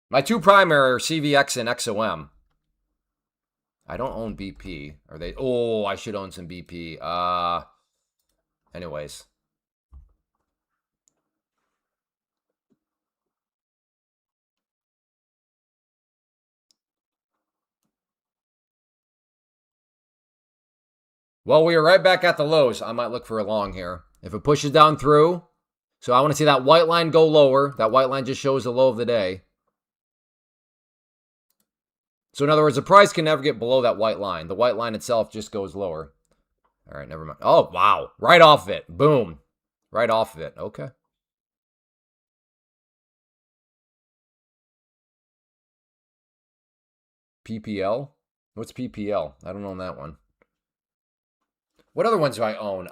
Speaker 1: My two primary are CVX and XOM. I don't own BP. Are they? Oh, I should own some BP. Anyways. Well, we are right back at the lows. I might look for a long here. If it pushes down through, so I want to see that white line go lower. That white line just shows the low of the day. So in other words, the price can never get below that white line. The white line itself just goes lower. All right, never mind. Oh, wow. Right off of it. Boom. Right off of it. Okay. PPL? What's PPL? I don't own that one. What other ones do I own?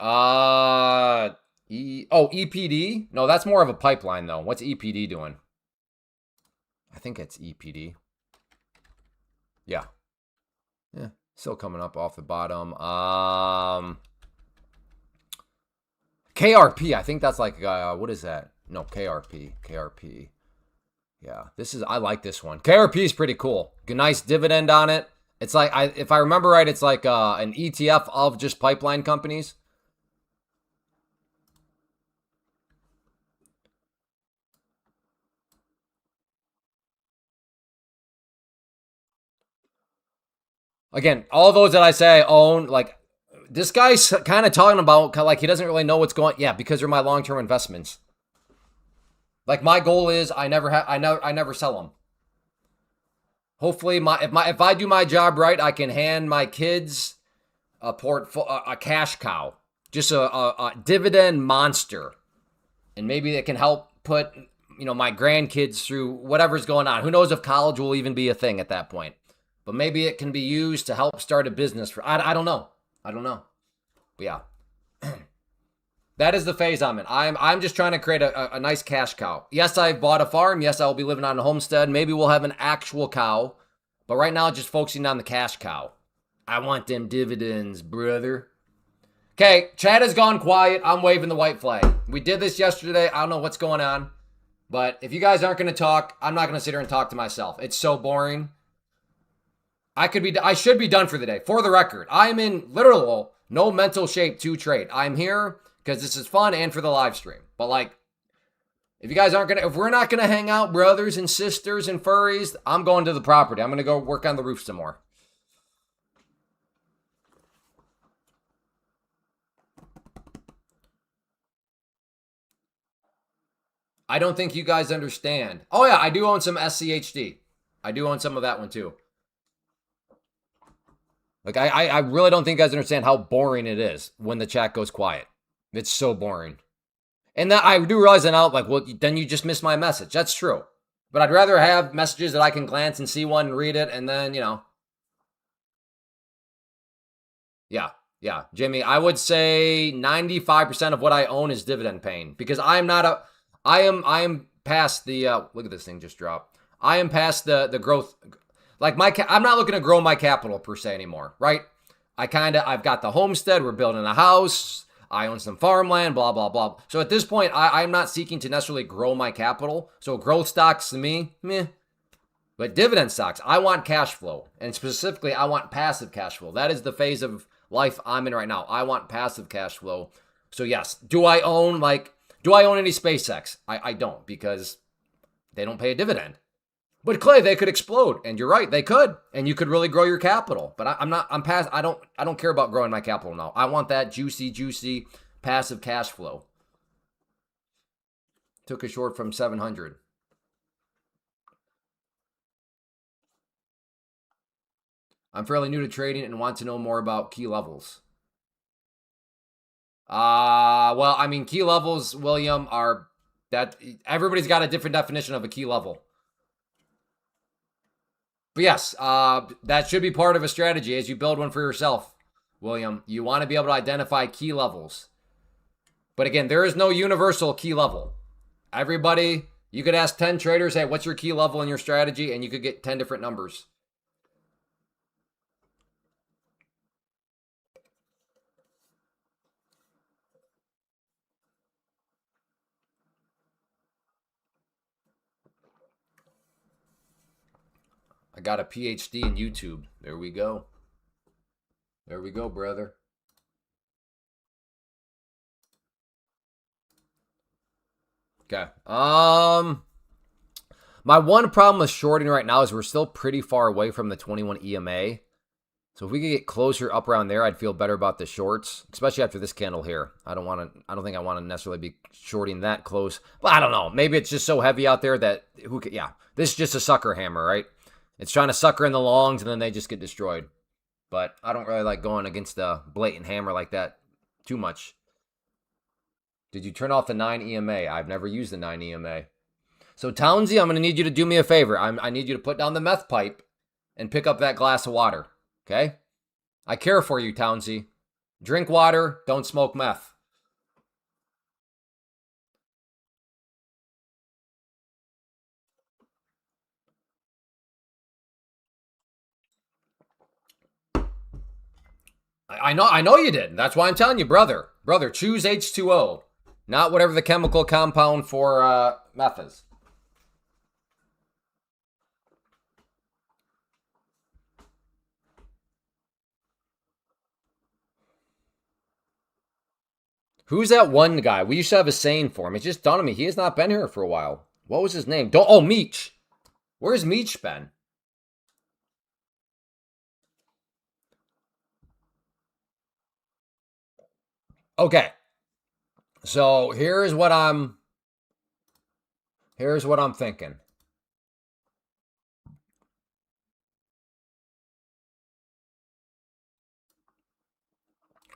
Speaker 1: EPD? No, that's more of a pipeline, though. What's EPD doing? I think it's EPD. Yeah. Yeah. Still coming up off the bottom. KRP. I think that's like, what is that? No, KRP. KRP. Yeah. I like this one. KRP is pretty cool. Good, nice dividend on it. It's like, if I remember right, it's like an ETF of just pipeline companies. Again, all those that I say I own, like, this guy's kind of talking about like he doesn't really know what's going. Yeah, because they're my long-term investments. Like, my goal is I never sell them. Hopefully, if I do my job right, I can hand my kids a cash cow, just a dividend monster, and maybe it can help put my grandkids through whatever's going on. Who knows if college will even be a thing at that point? But maybe it can be used to help start a business for. I don't know. I don't know. But yeah. That is the phase I'm in. I'm just trying to create a nice cash cow. Yes, I've bought a farm. Yes, I will be living on a homestead. Maybe we'll have an actual cow. But right now, just focusing on the cash cow. I want them dividends, brother. Okay, chat has gone quiet. I'm waving the white flag. We did this yesterday. I don't know what's going on. But if you guys aren't going to talk, I'm not going to sit here and talk to myself. It's so boring. I should be done for the day. For the record, I am in literal no mental shape to trade. I'm here because this is fun and for the live stream. But like, if we're not gonna hang out, brothers and sisters and furries, I'm going to the property. I'm gonna go work on the roof some more. I don't think you guys understand. Oh yeah, I do own some SCHD. I do own some of that one too. Like, I really don't think you guys understand how boring it is when the chat goes quiet. It's so boring. And that I do realize that now, like, well, then you just missed my message. That's true. But I'd rather have messages that I can glance and see one and read it and then, Yeah. Jimmy, I would say 95% of what I own is dividend paying because I am past the, look at this thing just dropped. I am past the growth. Like, I'm not looking to grow my capital per se anymore, right? I've got the homestead. We're building a house. I own some farmland, blah, blah, blah. So at this point, I'm not seeking to necessarily grow my capital. So growth stocks to me, meh. But dividend stocks, I want cash flow. And specifically, I want passive cash flow. That is the phase of life I'm in right now. I want passive cash flow. So yes, do I own any SpaceX? I don't, because they don't pay a dividend. But Clay, they could explode, and you're right, they could, and you could really grow your capital. But I don't care about growing my capital now. I want that juicy passive cash flow. Took a short from 700. I'm fairly new to trading and want to know more about key levels. Well, I mean, key levels, William, are that everybody's got a different definition of a key level. But yes, that should be part of a strategy as you build one for yourself, William. You want to be able to identify key levels. But again, there is no universal key level. Everybody, you could ask 10 traders, hey, what's your key level in your strategy? And you could get 10 different numbers. I got a PhD in YouTube. There we go. There we go, brother. Okay. My one problem with shorting right now is we're still pretty far away from the 21 EMA. So if we could get closer up around there, I'd feel better about the shorts, especially after this candle here. I don't think I want to necessarily be shorting that close. But I don't know. Maybe it's just so heavy out there that this is just a sucker hammer, right? It's trying to sucker in the longs and then they just get destroyed. But I don't really like going against a blatant hammer like that too much. Did you turn off the 9 EMA? I've never used the 9 EMA. So Townsy, I'm going to need you to do me a favor. I need you to put down the meth pipe and pick up that glass of water. Okay? I care for you, Townsy. Drink water, don't smoke meth. I know you did. That's why I'm telling you, brother. Brother, choose H2O, not whatever the chemical compound for meth is. Who's that one guy? We used to have a saying for him. It's just dawned on me. He has not been here for a while. What was his name? Don't. Oh, Meech. Where's Meech been? Okay. So here's what I'm thinking.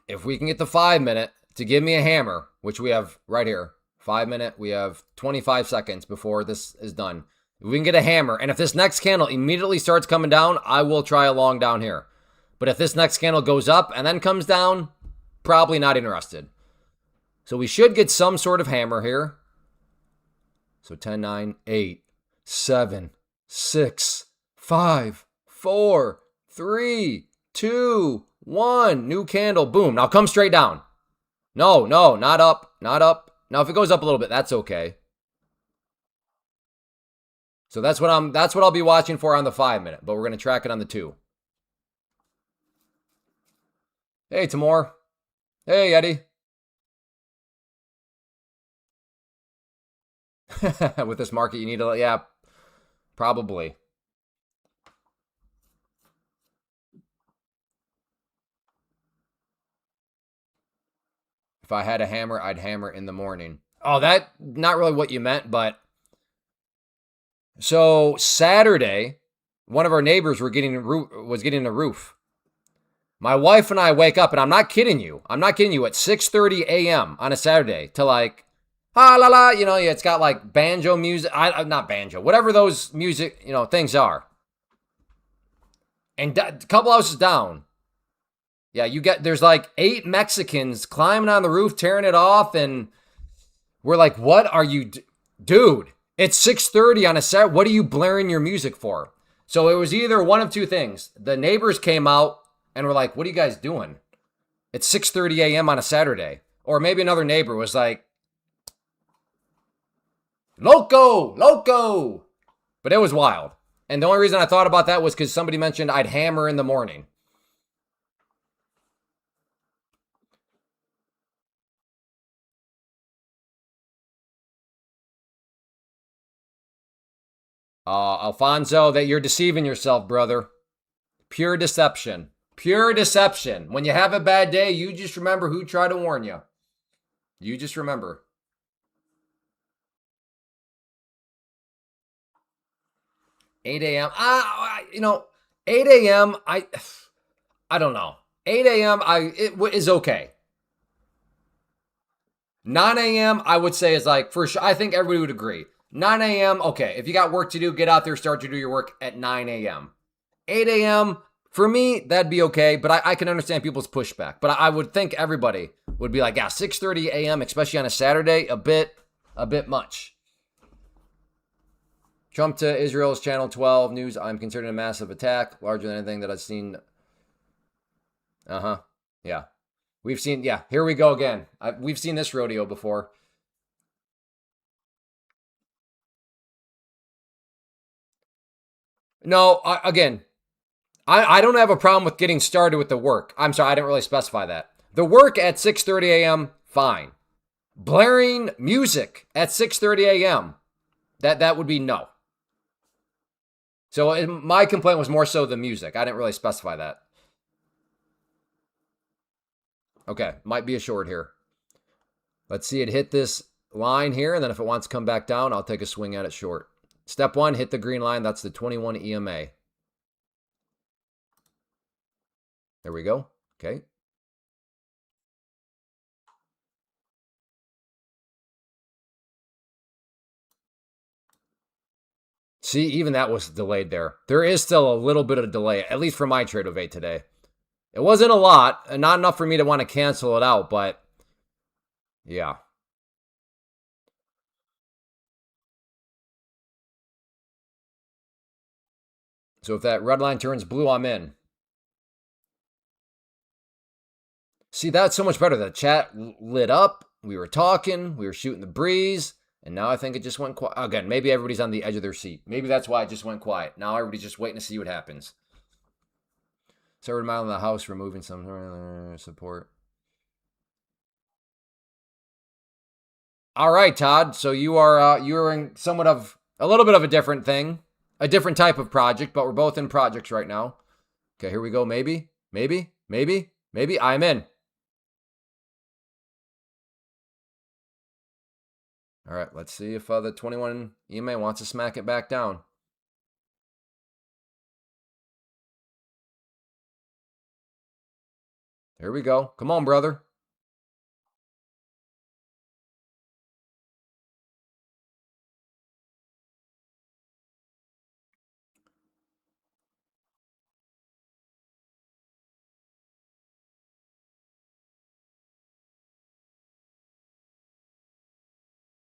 Speaker 1: If we can get the 5 minute to give me a hammer, which we have right here, 5 minute, we have 25 seconds before this is done. If we can get a hammer, and if this next candle immediately starts coming down, I will try a long down here. But if this next candle goes up and then comes down, probably not interested. So we should get some sort of hammer here. So 10, 9, 8, 7, 6, 5, 4, 3, 2, 1. New candle. Boom. Now come straight down. No, not up. Not up. Now if it goes up a little bit, that's okay. So that's what I'll be watching for on the 5 minute, but we're gonna track it on the 2. Hey Tamor. Hey Eddie. With this market, you need yeah, probably. If I had a hammer, I'd hammer in the morning. Oh, that not really what you meant, but so Saturday, one of our neighbors was getting a roof. My wife and I wake up, and I'm not kidding you. I'm not kidding you. At 6:30 a.m. on a Saturday to like, ah la la, it's got like banjo music. Not banjo, whatever those music, things are. And a couple houses down, yeah, there's like 8 Mexicans climbing on the roof, tearing it off, and we're like, what are you, dude? It's 6:30 on a Saturday. What are you blaring your music for? So it was either one of two things. The neighbors came out and were like, what are you guys doing? It's 6:30 a.m. on a Saturday. Or maybe another neighbor was like, loco, loco. But it was wild. And the only reason I thought about that was because somebody mentioned I'd hammer in the morning. Alfonso, that you're deceiving yourself, brother. Pure deception. Pure deception. When you have a bad day, you just remember who tried to warn you. You just remember. 8 a.m. 8 a.m. I don't know. 8 a.m. It is okay. 9 a.m. I would say is like for sure. I think everybody would agree. 9 a.m. Okay, if you got work to do, get out there, start to do your work at 9 a.m. 8 a.m. For me, that'd be okay, but I can understand people's pushback. But I would think everybody would be like, yeah, 6:30 a.m., especially on a Saturday, a bit much. Trump to Israel's Channel 12 news. I'm considering a massive attack, larger than anything that I've seen. Yeah. We've seen, yeah, here we go again. We've seen this rodeo before. No, again, I don't have a problem with getting started with the work. I'm sorry, I didn't really specify that. The work at 6:30 a.m., fine. Blaring music at 6:30 a.m., that would be no. So my complaint was more so the music. I didn't really specify that. Okay, might be a short here. Let's see it hit this line here, and then if it wants to come back down, I'll take a swing at it short. Step 1, hit the green line. That's the 21 EMA. There we go. Okay. See, even that was delayed there. There is still a little bit of delay, at least for my trade of 8 today. It wasn't a lot, and not enough for me to want to cancel it out, but yeah. So if that red line turns blue, I'm in. See, that's so much better. The chat lit up. We were talking. We were shooting the breeze. And now I think it just went quiet. Again, maybe everybody's on the edge of their seat. Maybe that's why it just went quiet. Now everybody's just waiting to see what happens. Server mile in the house, removing some support. All right, Todd. So you are in somewhat of a little bit of a different thing, a different type of project, but we're both in projects right now. Okay, here we go. Maybe. I'm in. All right, let's see if the 21 EMA wants to smack it back down. Here we go. Come on, brother.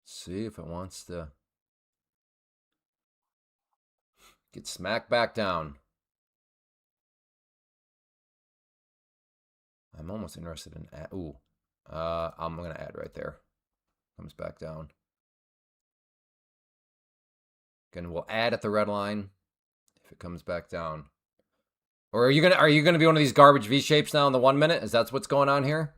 Speaker 1: See if it wants to get smacked back down. I'm almost interested in add. Ooh, I'm gonna add right there. Comes back down. Again, we'll add at the red line if it comes back down. Or are you gonna be one of these garbage V shapes now in the 1 minute? Is that what's going on here?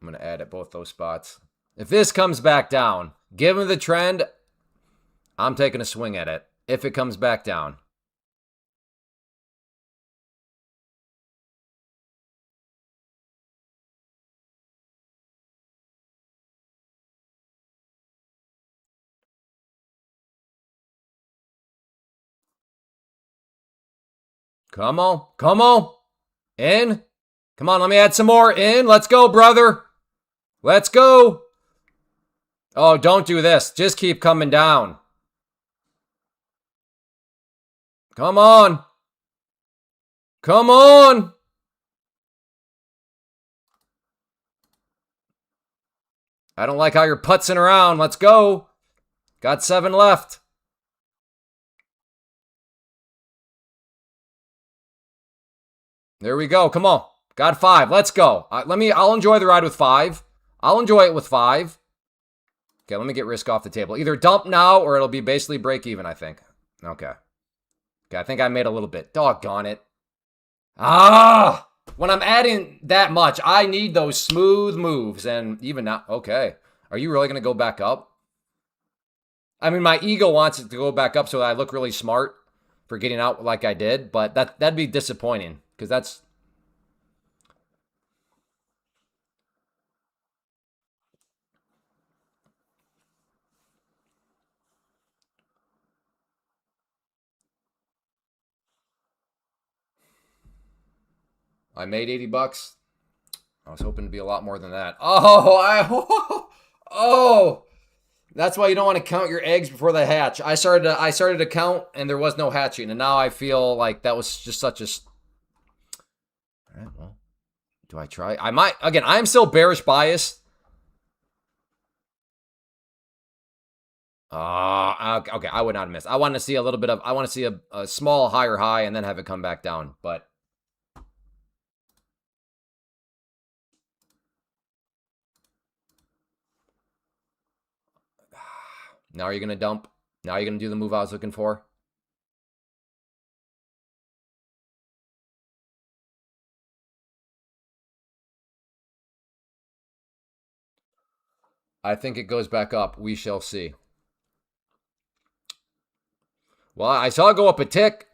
Speaker 1: I'm gonna add at both those spots. If this comes back down, given the trend, I'm taking a swing at it. If it comes back down. Come on. Come on. In. Come on, let me add some more. In. Let's go, brother. Let's go. Oh, don't do this. Just keep coming down. Come on. Come on. I don't like how you're putzing around. Let's go. Got 7 left. There we go. Come on. Got 5. Let's go. I'll enjoy the ride with 5. I'll enjoy it with 5. Okay, let me get risk off the table. Either dump now or it'll be basically break even, I think. Okay. Okay, I think I made a little bit. Doggone it. Ah! When I'm adding that much, I need those smooth moves. And even now, okay. Are you really going to go back up? I mean, my ego wants it to go back up so that I look really smart for getting out like I did. But that'd be disappointing because that's... I made 80 bucks. I was hoping to be a lot more than that. Oh, that's why you don't want to count your eggs before they hatch. I started to count and there was no hatching, and now I feel like that was just such a... All right, well, do I try? I might. Again, I'm still bearish bias. Okay, I would not have missed. I want to see a little bit of... I want to see a small higher high and then have it come back down, but... Now you're going to dump. Now you're going to do the move I was looking for. I think it goes back up. We shall see. Well, I saw it go up a tick.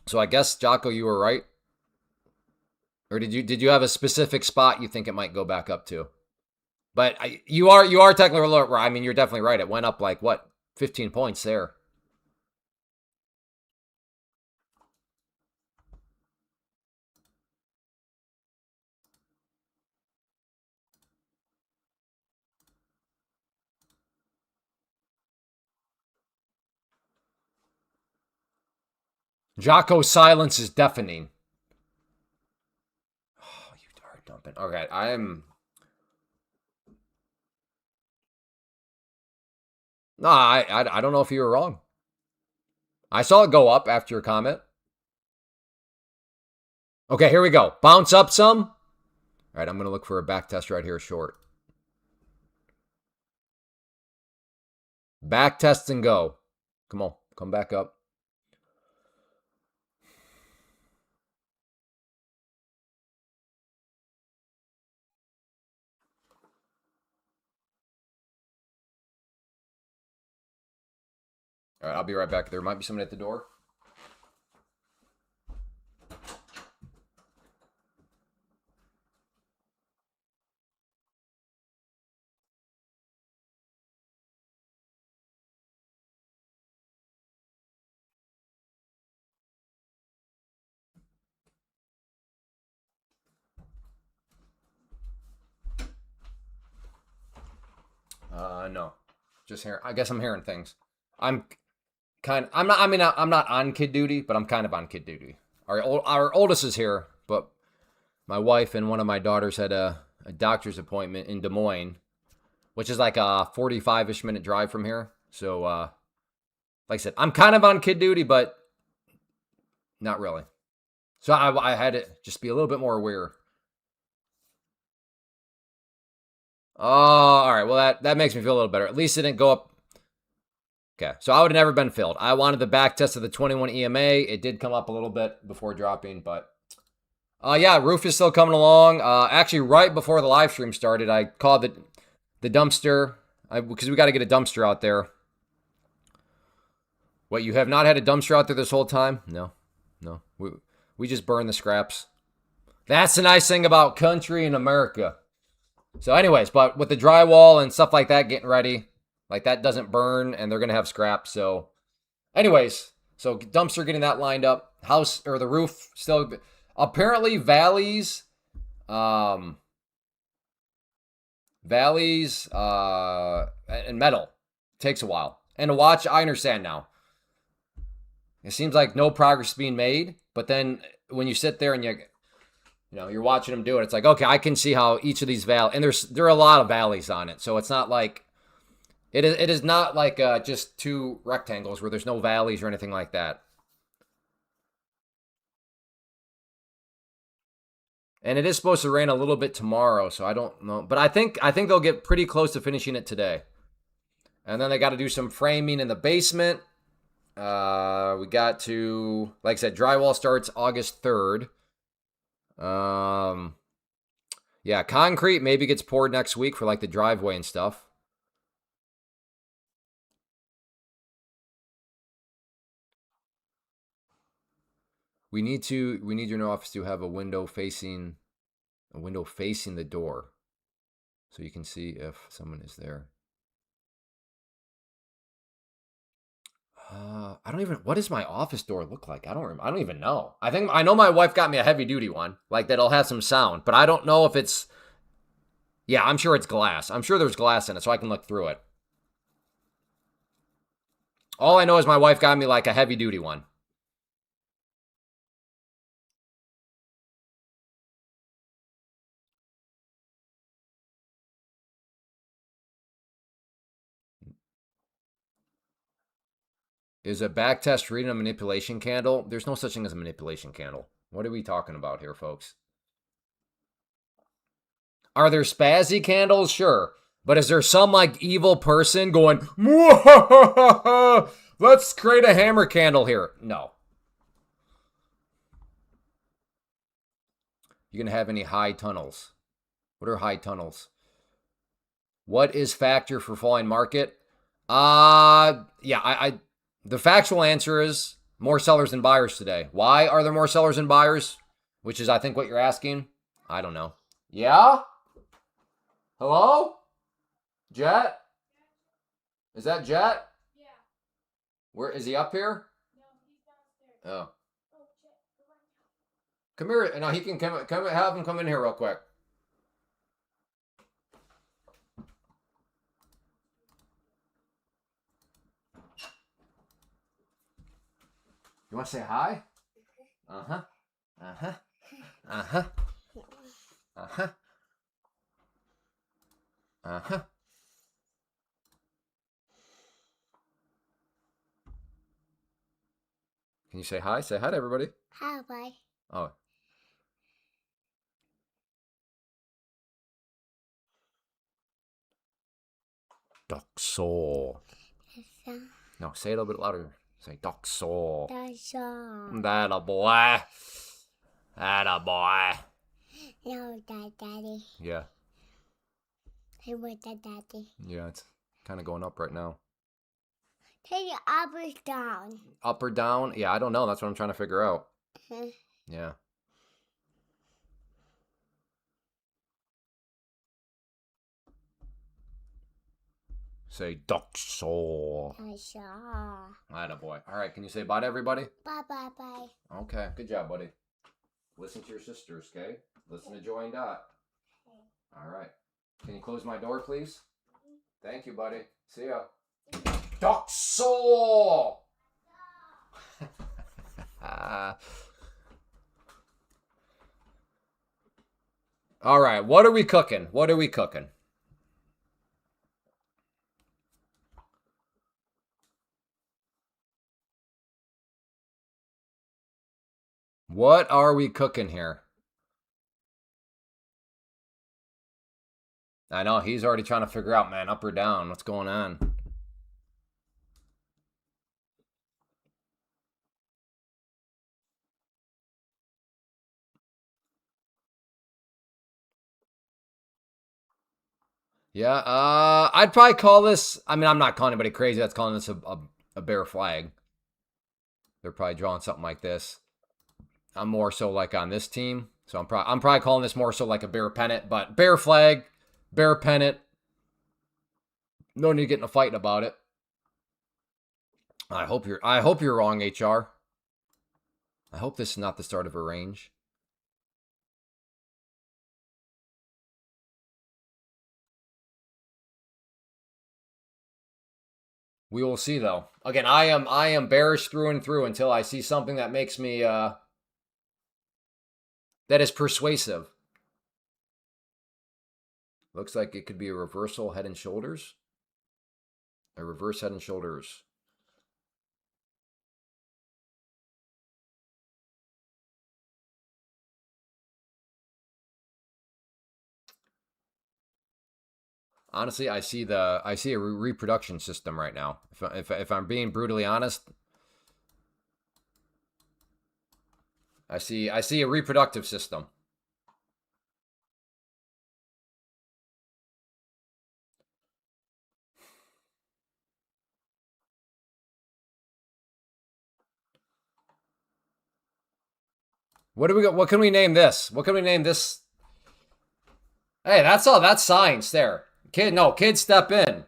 Speaker 1: So I guess, Jocko, you were right. Or did you have a specific spot you think it might go back up to? But you are technically right. I mean, you're definitely right. It went up like, what, 15 points there. Jocko's silence is deafening. Okay, I am. No, I don't know if you were wrong. I saw it go up after your comment. Okay, here we go. Bounce up some. All right, I'm going to look for a back test right here short. Back test and go. Come on, come back up. All right, I'll be right back. There might be somebody at the door. No, just hearing. I guess I'm hearing things. I'm I'm not. I mean, I'm not on kid duty, but I'm kind of on kid duty. Our oldest is here, but my wife and one of my daughters had a doctor's appointment in Des Moines, which is like a 45-ish minute drive from here. So, like I said, I'm kind of on kid duty, but not really. So I had to just be a little bit more aware. Oh, all right. Well, that makes me feel a little better. At least it didn't go up. Okay, so I would have never been filled. I wanted the back test of the 21 EMA. It did come up a little bit before dropping, but yeah, roof is still coming along. Actually, right before the live stream started, I called the dumpster because we got to get a dumpster out there. What, you have not had a dumpster out there this whole time? No. We just burn the scraps. That's the nice thing about country in America. So anyways, but with the drywall and stuff like that getting ready, like that doesn't burn and they're going to have scraps. So anyways, so dumpster getting that lined up. House or the roof still apparently valleys and metal takes a while. And to watch, I understand now. It seems like no progress is being made, but then when you sit there and you're watching them do it, it's like, okay, I can see how each of these valleys, and there are a lot of valleys on it, so it's not like it is not like just two rectangles where there's no valleys or anything like that. And it is supposed to rain a little bit tomorrow, so I don't know, but I think they'll get pretty close to finishing it today. And then they got to do some framing in the basement. We got to, like I said, drywall starts August 3rd. Yeah, concrete maybe gets poured next week for like the driveway and stuff. We need your new office to have a window facing the door, so you can see if someone is there. I don't even. What does my office door look like? I don't even know. I know my wife got me a heavy duty one, like that'll have some sound, but I don't know if it's. Yeah, I'm sure it's glass. I'm sure there's glass in it, so I can look through it. All I know is my wife got me like a heavy duty one. Is a back test reading a manipulation candle? There's no such thing as a manipulation candle. What are we talking about here, folks? Are there spazzy candles? Sure. But is there some like evil person going, let's create a hammer candle here? No. You gonna have any high tunnels? What are high tunnels? What is factor for falling market? Yeah, the factual answer is more sellers than buyers today. Why are there more sellers than buyers? Which is, I think, what you're asking. I don't know. Yeah? Hello? Jet? Is that Jet? Yeah. Where is he up here? No, he's downstairs. Oh. Come here. No, he can come. Have him come in here real quick. You want to say hi? Uh-huh. Uh-huh. Uh-huh. Uh-huh. Uh-huh. Can you say hi? Say hi to everybody.
Speaker 2: Hi, bye.
Speaker 1: Oh. Doxor. No, say it a little bit louder. Say Doxor. That a boy. That a boy.
Speaker 2: No, Daddy.
Speaker 1: Yeah.
Speaker 2: Hey, where's that, Daddy?
Speaker 1: Yeah, it's kind of going up right now.
Speaker 2: Take it up or down.
Speaker 1: Up or down? Yeah, I don't know. That's what I'm trying to figure out. Yeah. Say Doxor. Attaboy. All right, can you say bye to everybody?
Speaker 2: Bye.
Speaker 1: Okay, good job, buddy. Listen to your sisters, okay? Listen to Joy and Dot. All right. Can you close my door, please? Thank you, buddy. See ya. Doxor! All right, what are we cooking? What are we cooking? What are we cooking here? I know, he's already trying to figure out, man, up or down. What's going on? Yeah, I'd probably call this, I mean, I'm not calling anybody crazy that's calling this a bear flag. They're probably drawing something like this. I'm more so like on this team. So I'm probably calling this more so like a bear pennant, but bear flag, bear pennant. No need to get in a fight about it. I hope you're wrong, HR. I hope this is not the start of a range. We will see though. Again, I am bearish through and through until I see something that makes me that is persuasive. Looks like it could be a reversal head and shoulders. A reverse head and shoulders. Honestly, I see a reproduction system right now. If I'm being brutally honest, I see a reproductive system. What do we got? What can we name this? What can we name this? Hey, that's all. That's science there. Kids step in.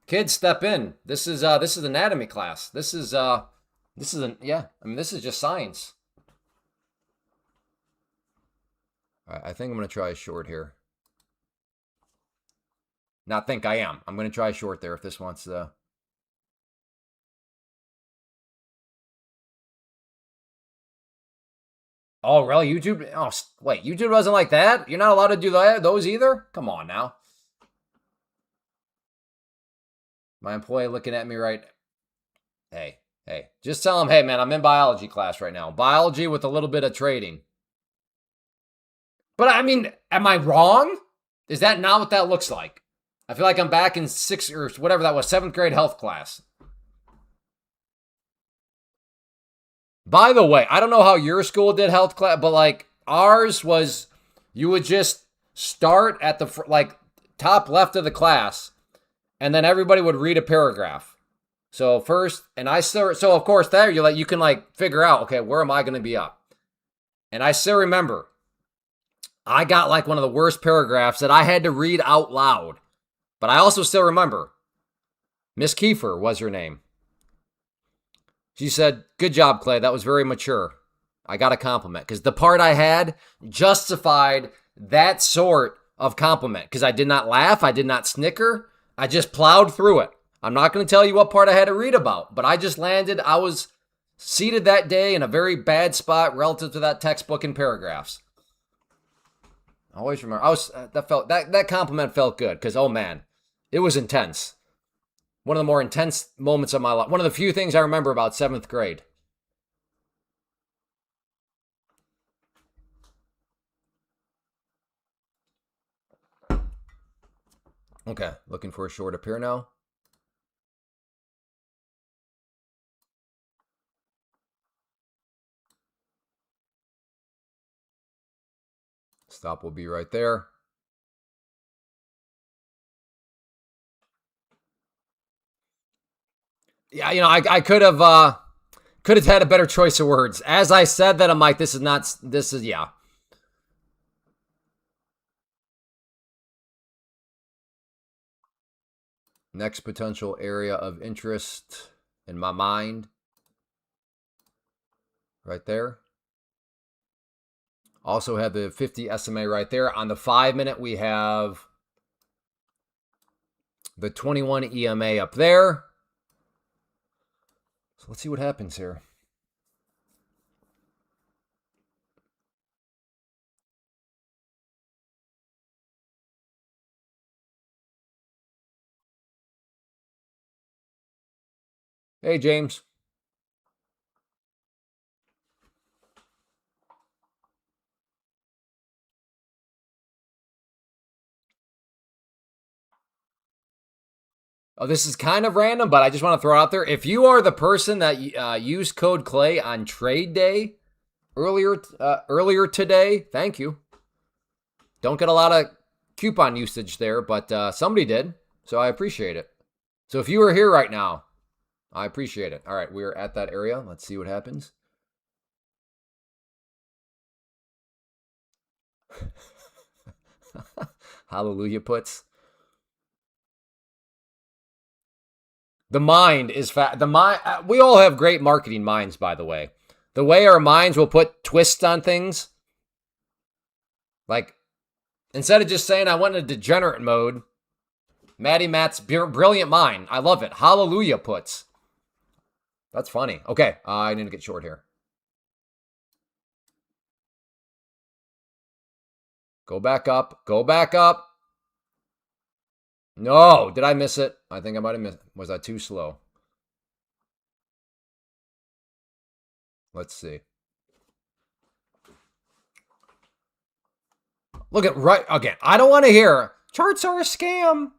Speaker 1: Kids step in. This is anatomy class. This is yeah. I mean, this is just science. All right, I think I'm gonna try a short here. Not think I am. I'm gonna try a short there if this wants Oh, really? YouTube? Oh, wait. YouTube doesn't like that? You're not allowed to do those either? Come on now. My employee looking at me right. Hey. Just tell him, hey, man, I'm in biology class right now. Biology with a little bit of trading. But I mean, am I wrong? Is that not what that looks like? I feel like I'm back in 6th or whatever that was, 7th grade health class. By the way, I don't know how your school did health class, but like ours was, you would just start at the like top left of the class, and then everybody would read a paragraph. So first, and I still, so of course there you can like figure out, okay, where am I going to be up? And I still remember, I got like one of the worst paragraphs that I had to read out loud. But I also still remember, Miss Kiefer was her name. She said, good job, Clay. That was very mature. I got a compliment because the part I had justified that sort of compliment because I did not laugh. I did not snicker. I just plowed through it. I'm not going to tell you what part I had to read about, but I just landed. I was seated that day in a very bad spot relative to that textbook and paragraphs. Always remember. That compliment felt good because oh man, it was intense. One of the more intense moments of my life. One of the few things I remember about 7th grade. Okay, looking for a short up here now. Stop will be right there. Yeah, I could have had a better choice of words. As I said that, I'm like, this is yeah. Next potential area of interest in my mind. Right there. Also have the 50 SMA right there. On the 5-minute, we have the 21 EMA up there. So let's see what happens here. Hey, James. Oh, this is kind of random, but I just want to throw it out there. If you are the person that used code Clay on trade day earlier today, thank you. Don't get a lot of coupon usage there, but somebody did, so I appreciate it. So if you are here right now, I appreciate it. All right, we're at that area. Let's see what happens. Hallelujah puts. The mind is fat. The mind. We all have great marketing minds, by the way. The way our minds will put twists on things, like instead of just saying I went into degenerate mode, Matt's brilliant mind. I love it. Hallelujah puts. That's funny. Okay, I need to get short here. Go back up. Go back up. No, did I miss it? I think I might have missed it. Was I too slow? Let's see. Look at right again. I don't want to hear charts are a scam.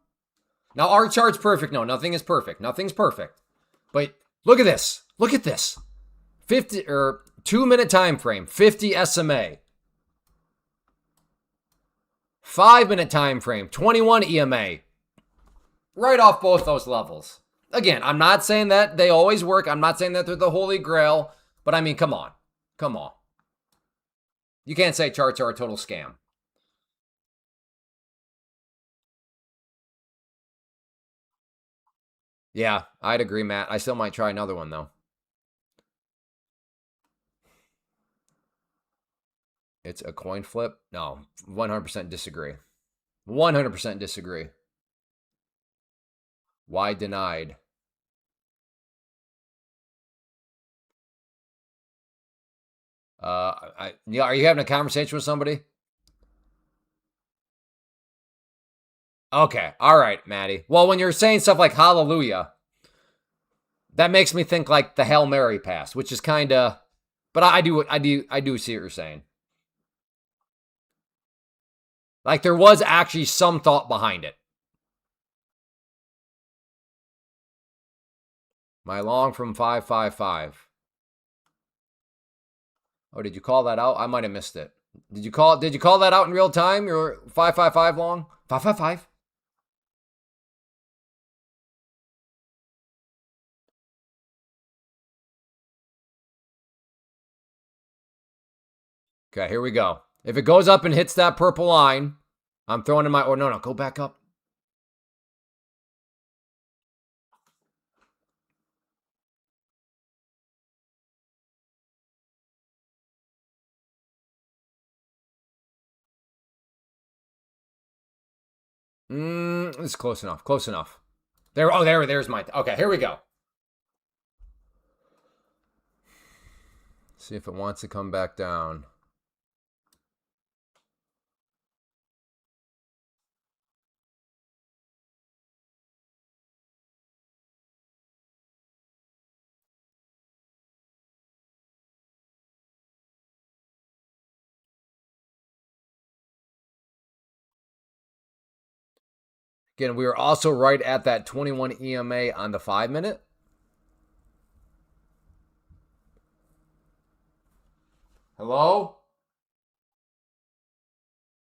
Speaker 1: Now our chart's perfect. No, nothing is perfect. Nothing's perfect. But look at this. Look at this. 50 or 2-minute time frame, 50 SMA. 5-minute time frame, 21 EMA. Right off both those levels. Again, I'm not saying that they always work. I'm not saying that they're the holy grail. But I mean, come on. Come on. You can't say charts are a total scam. Yeah, I'd agree, Matt. I still might try another one, though. It's a coin flip? No, 100% disagree. 100% disagree. Why denied? Yeah, are you having a conversation with somebody? Okay, all right, Maddie. Well, when you're saying stuff like hallelujah, that makes me think like the Hail Mary pass, which is kind of, but I do see what you're saying. Like there was actually some thought behind it. My long from 555. Oh, did you call that out? I might have missed it. Did you call that out in real time? Your 555 long? 555? Okay, here we go. If it goes up and hits that purple line, I'm throwing in my, oh, no, go back up. It's close enough. Close enough. There's my, okay, here we go. See if it wants to come back down. Again, we are also right at that 21 EMA on the 5-minute. Hello?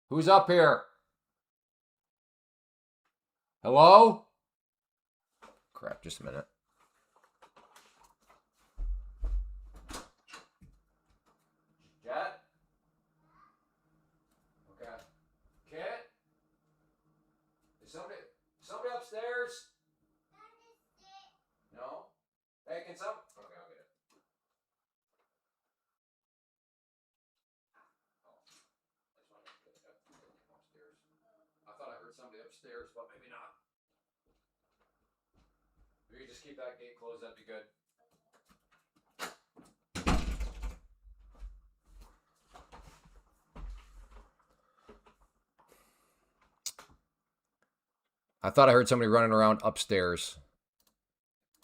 Speaker 1: Who's up here? Hello? Crap, just a minute. Jet? Okay. Kit? Is somebody upstairs? No? Hey, can some? Okay, I'll get it. Oh, I just want to get upstairs. I thought I heard somebody upstairs, but maybe not. If you just keep that gate closed, that'd be good. I thought I heard somebody running around upstairs.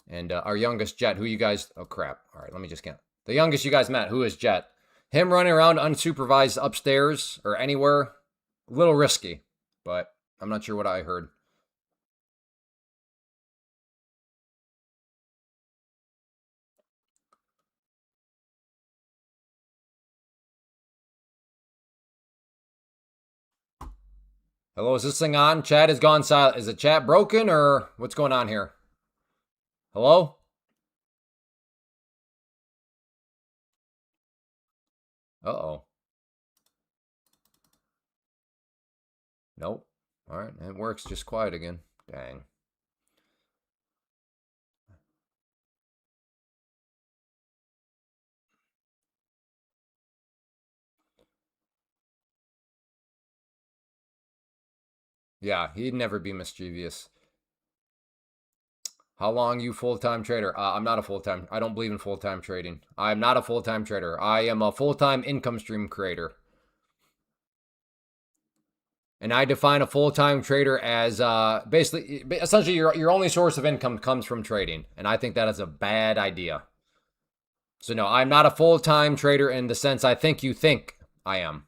Speaker 1: And our youngest, Jet, who you guys... Oh, crap. All right, let me just count. The youngest you guys met, who is Jet? Him running around unsupervised upstairs or anywhere, a little risky. But I'm not sure what I heard. Hello, is this thing on? Chat has gone silent. Is the chat broken or what's going on here? Hello? Uh-oh. Nope. All right, it works. Just quiet again. Dang. Yeah, he'd never be mischievous. How long you full-time trader? I'm not a full-time. I don't believe in full-time trading. I'm not a full-time trader. I am a full-time income stream creator. And I define a full-time trader as basically, essentially, your only source of income comes from trading. And I think that is a bad idea. So no, I'm not a full-time trader in the sense I think you think I am.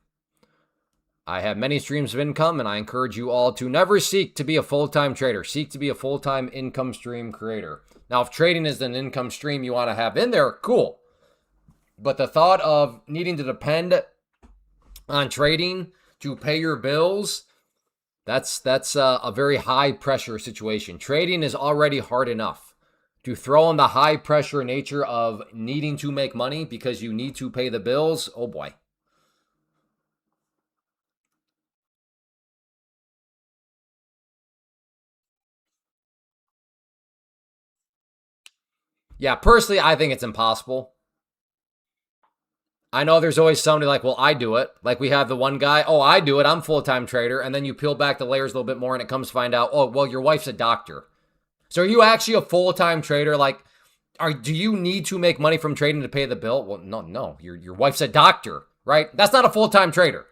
Speaker 1: I have many streams of income, and I encourage you all to never seek to be a full-time trader. Seek to be a full-time income stream creator. Now, if trading is an income stream you want to have in there, cool. But the thought of needing to depend on trading to pay your bills, that's a very high-pressure situation. Trading is already hard enough. To throw in the high-pressure nature of needing to make money because you need to pay the bills, oh boy. Yeah, personally, I think it's impossible. I know there's always somebody like, well, I do it. Like we have the one guy, oh, I do it. I'm a full-time trader. And then you peel back the layers a little bit more and it comes to find out, oh, well, your wife's a doctor. So are you actually a full-time trader? Like, do you need to make money from trading to pay the bill? Well, no. Your wife's a doctor, right? That's not a full-time trader.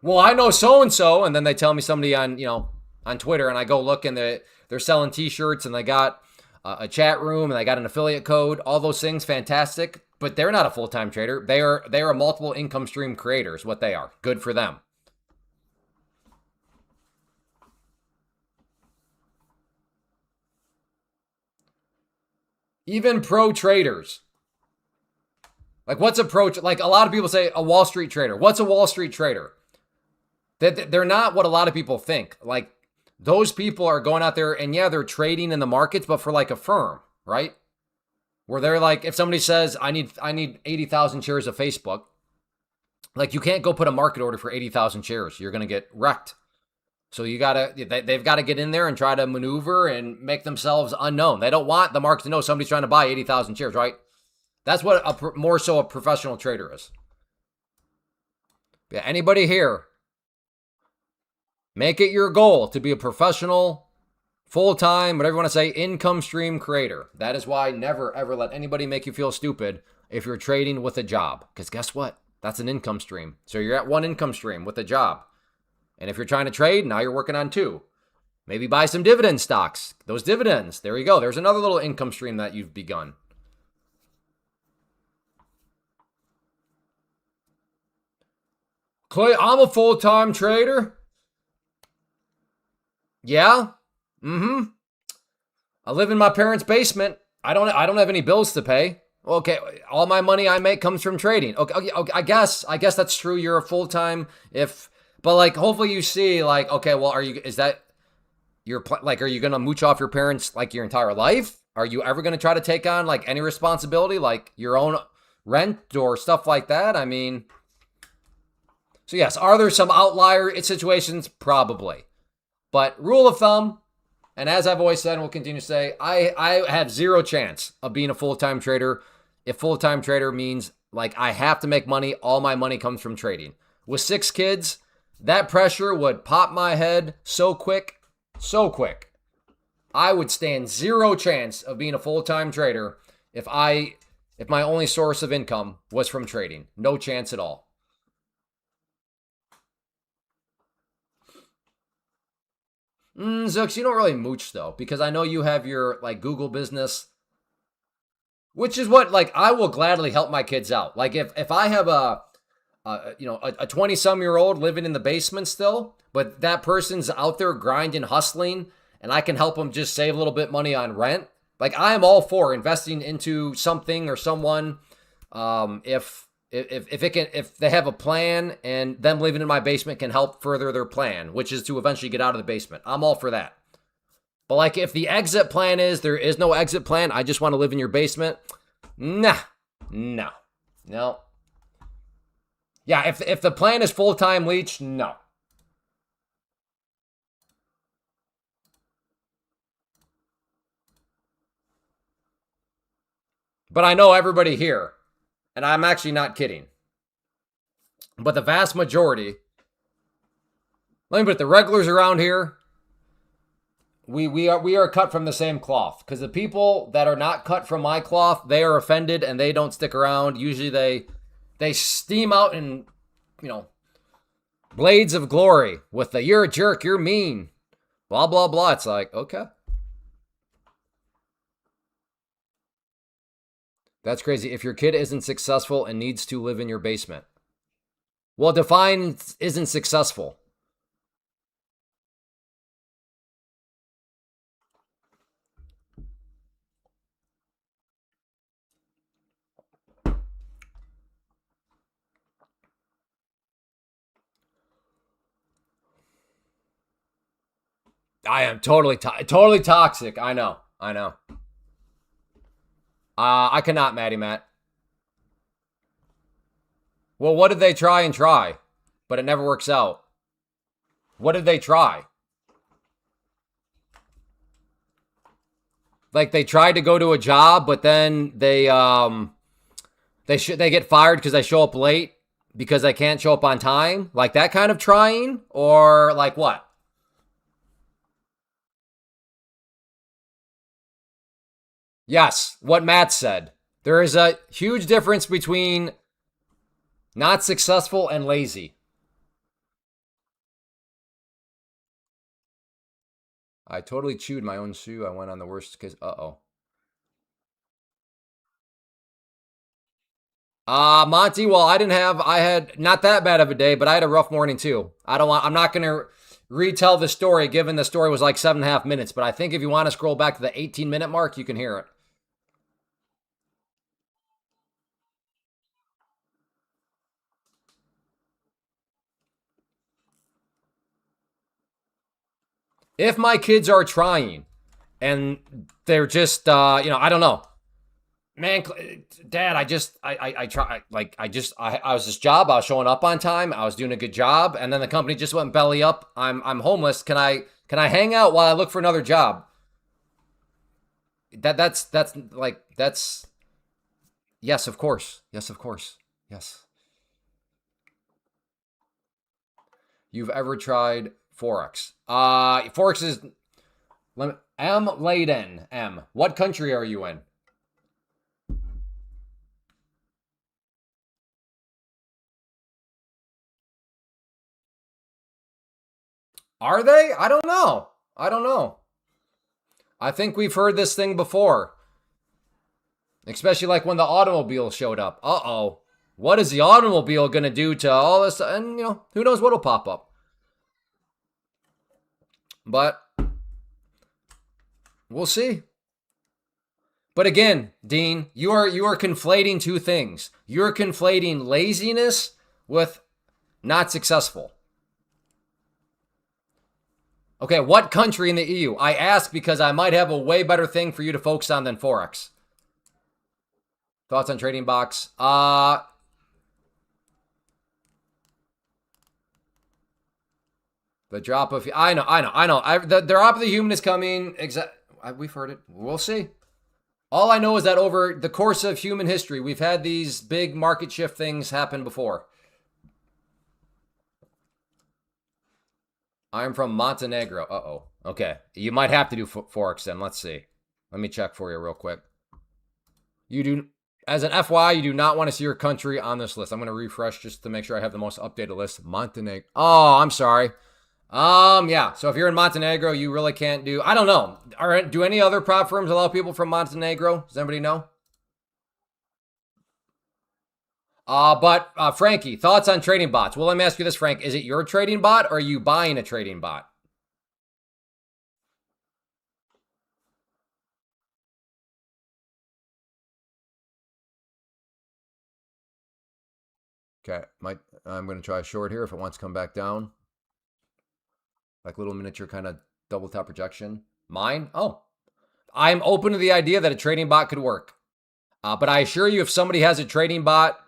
Speaker 1: Well, I know so-and-so. And then they tell me somebody on Twitter and I go look and they're selling t-shirts and they got a chat room and they got an affiliate code, all those things, fantastic. But they're not a full-time trader. They are a multiple income stream creators, what they are. Good for them. Even pro traders. Like what's a pro, like a lot of people say a Wall Street trader. What's a Wall Street trader? They're not what a lot of people think. Like those people are going out there and yeah, they're trading in the markets, but for like a firm, right? Where they're like, if somebody says, I need 80,000 shares of Facebook, like you can't go put a market order for 80,000 shares. You're going to get wrecked. So they've got to get in there and try to maneuver and make themselves unknown. They don't want the market to know somebody's trying to buy 80,000 shares, right? That's what more so a professional trader is. Yeah, anybody here, make it your goal to be a professional, full-time, whatever you want to say, income stream creator. That is why never, ever let anybody make you feel stupid if you're trading with a job. Because guess what? That's an income stream. So you're at one income stream with a job. And if you're trying to trade, now you're working on two. Maybe buy some dividend stocks. Those dividends, there you go. There's another little income stream that you've begun. Clay, I'm a full-time trader. Yeah. Mm-hmm. I live in my parents' basement. I don't have any bills to pay. Okay, all my money I make comes from trading. Okay, I guess that's true. You're a full time if, but like hopefully you see like okay, well, is that your like are you gonna mooch off your parents like your entire life? Are you ever gonna try to take on like any responsibility like your own rent or stuff like that? I mean, so yes, are there some outlier situations? Probably, but rule of thumb, and as I've always said and will continue to say, I have zero chance of being a full-time trader. If full-time trader means like I have to make money, all my money comes from trading. With 6 kids, that pressure would pop my head so quick, so quick. I would stand zero chance of being a full-time trader if my only source of income was from trading. No chance at all. Zooks, you don't really mooch though, because I know you have your like Google business, which is what like I will gladly help my kids out. Like if I have a 20 some year old living in the basement still, but that person's out there grinding, hustling, and I can help them just save a little bit money on rent. Like I am all for investing into something or someone. If they have a plan and them living in my basement can help further their plan, which is to eventually get out of the basement. I'm all for that. But like if the exit plan is there is no exit plan, I just want to live in your basement. Nah. No. No. Yeah, if the plan is full-time leech, no. But I know everybody here, and I'm actually not kidding. But the vast majority, let me put it, the regulars around here, we are cut from the same cloth. Because the people that are not cut from my cloth, they are offended and they don't stick around. Usually they steam out in, blades of glory with the "you're a jerk, you're mean," blah blah blah. It's like, okay. That's crazy. If your kid isn't successful and needs to live in your basement. Well, define isn't successful. I am totally toxic. I know. I know. I cannot, Maddie Matt. Well, what did they try and try? But it never works out. What did they try? Like they tried to go to a job, but then they get fired because they show up late because they can't show up on time. Like that kind of trying, or like what? Yes, what Matt said. There is a huge difference between not successful and lazy. I totally chewed my own shoe. I went on the worst case. Uh-oh. Monty, well, I had not that bad of a day, but I had a rough morning too. I'm not going to retell the story given the story was like 7.5 minutes, but I think if you want to scroll back to the 18-minute mark, you can hear it. If my kids are trying and they're just, I don't know, man, Dad, I try, like, I was this job. I was showing up on time. I was doing a good job. And then the company just went belly up. I'm homeless. Can I hang out while I look for another job? That's yes, of course. Yes, of course. Yes. You've ever tried Forex? Forex is M. Layden. M. What country are you in? Are they? I don't know. I don't know. I think we've heard this thing before, especially like when the automobile showed up. Uh-oh. What is the automobile going to do to all this? And, who knows what will pop up. But We'll see. But again, Dean, you are conflating two things. You're conflating laziness with not successful. Okay, what country in the EU? I ask because I might have a way better thing for you to focus on than Forex. Thoughts on trading box? The drop of I know. The drop of the human is coming. We've heard it. We'll see. All I know is that over the course of human history, we've had these big market shift things happen before. I'm from Montenegro. Uh-oh. Okay. You might have to do Forex then. Let's see. Let me check for you real quick. You do, as an FYI, you do not want to see your country on this list. I'm going to refresh just to make sure I have the most updated list. Montenegro. Oh, I'm sorry. Yeah. So if you're in Montenegro, you really can't do, I don't know. All right. Do any other prop firms allow people from Montenegro? Does anybody know? But Frankie, thoughts on trading bots? Well, let me ask you this, Frank. Is it your trading bot or are you buying a trading bot? Okay, I'm going to try a short here if it wants to come back down. Like little miniature kind of double top projection. Mine? Oh, I'm open to the idea that a trading bot could work. But I assure you, if somebody has a trading bot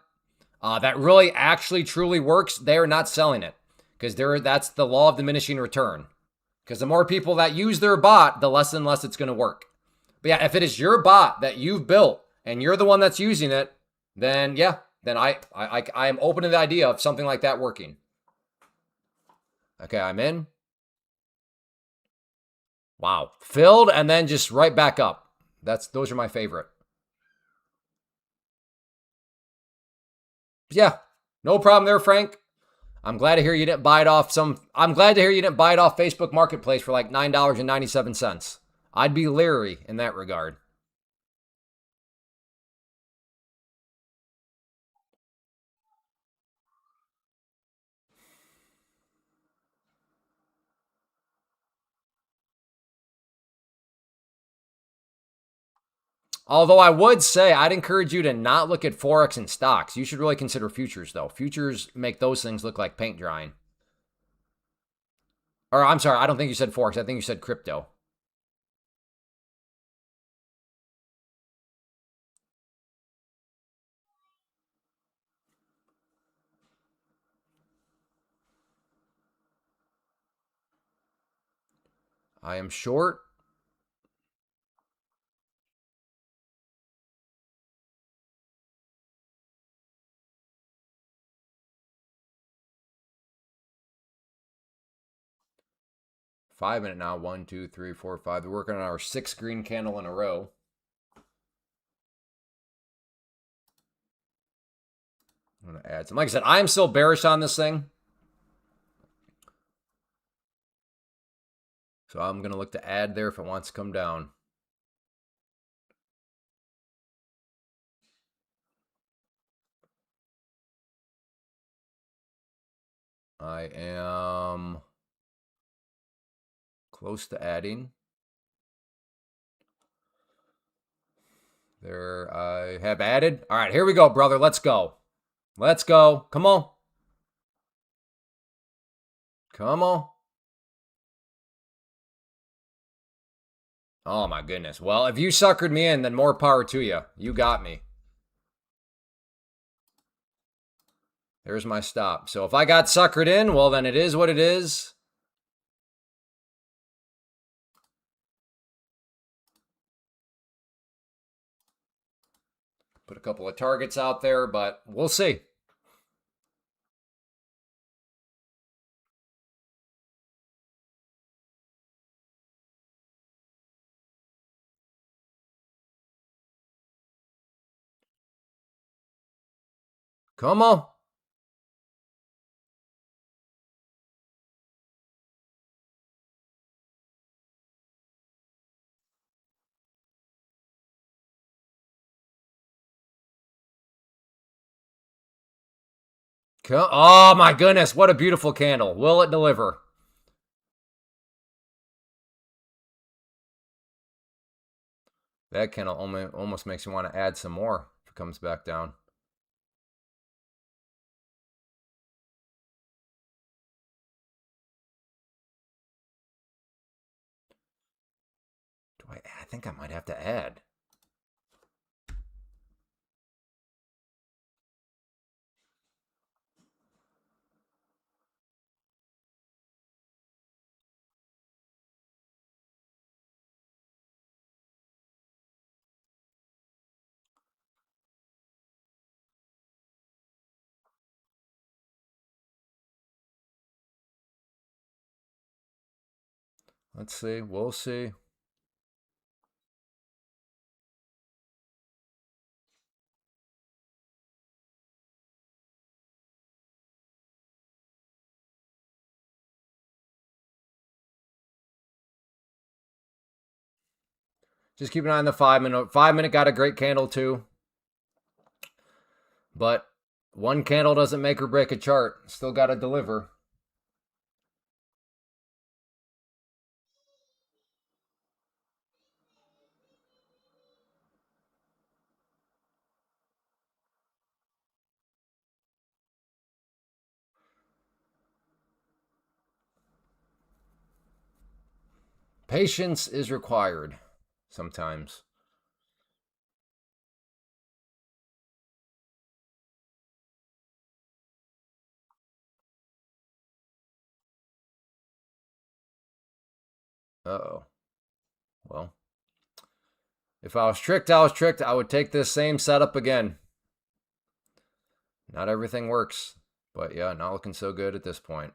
Speaker 1: that really actually truly works, they're not selling it. Because that's the law of diminishing return. Because the more people that use their bot, the less and less it's going to work. But yeah, if it is your bot that you've built and you're the one that's using it, then yeah, then I am open to the idea of something like that working. Okay, I'm in. Wow. Filled and then just right back up. Those are my favorite. Yeah, no problem there, Frank. I'm glad to hear you didn't buy it off Facebook Marketplace for like $9.97. I'd be leery in that regard. Although I would say I'd encourage you to not look at Forex and stocks. You should really consider futures, though. Futures make those things look like paint drying. Or I'm sorry, I don't think you said Forex. I think you said crypto. I am short. Five minute now. 1, 2, 3, 4, 5. We're working on our 6th green candle in a row. I'm going to add some. Like I said, I am still bearish on this thing. So I'm going to look to add there if it wants to come down. I am close to adding. There, I have added. All right, here we go, brother. Let's go. Let's go. Come on. Come on. Oh, my goodness. Well, if you suckered me in, then more power to you. You got me. There's my stop. So if I got suckered in, well, then it is what it is. Put a couple of targets out there, but we'll see. Come on. Oh, my goodness. What a beautiful candle. Will it deliver? That candle almost makes me want to add some more if it comes back down. I think I might have to add. Let's see. We'll see. Just keep an eye on the 5-minute. 5-minute got a great candle too. But one candle doesn't make or break a chart. Still got to deliver. Patience is required sometimes. Uh-oh. Well, if I was tricked, I was tricked. I would take this same setup again. Not everything works. But yeah, not looking so good at this point.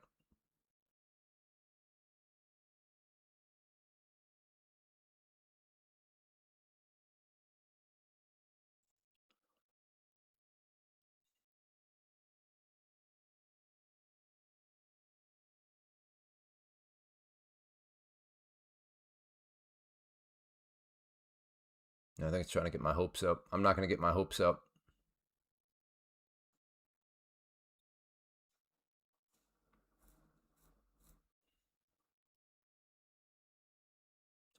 Speaker 1: I think it's trying to get my hopes up. I'm not going to get my hopes up.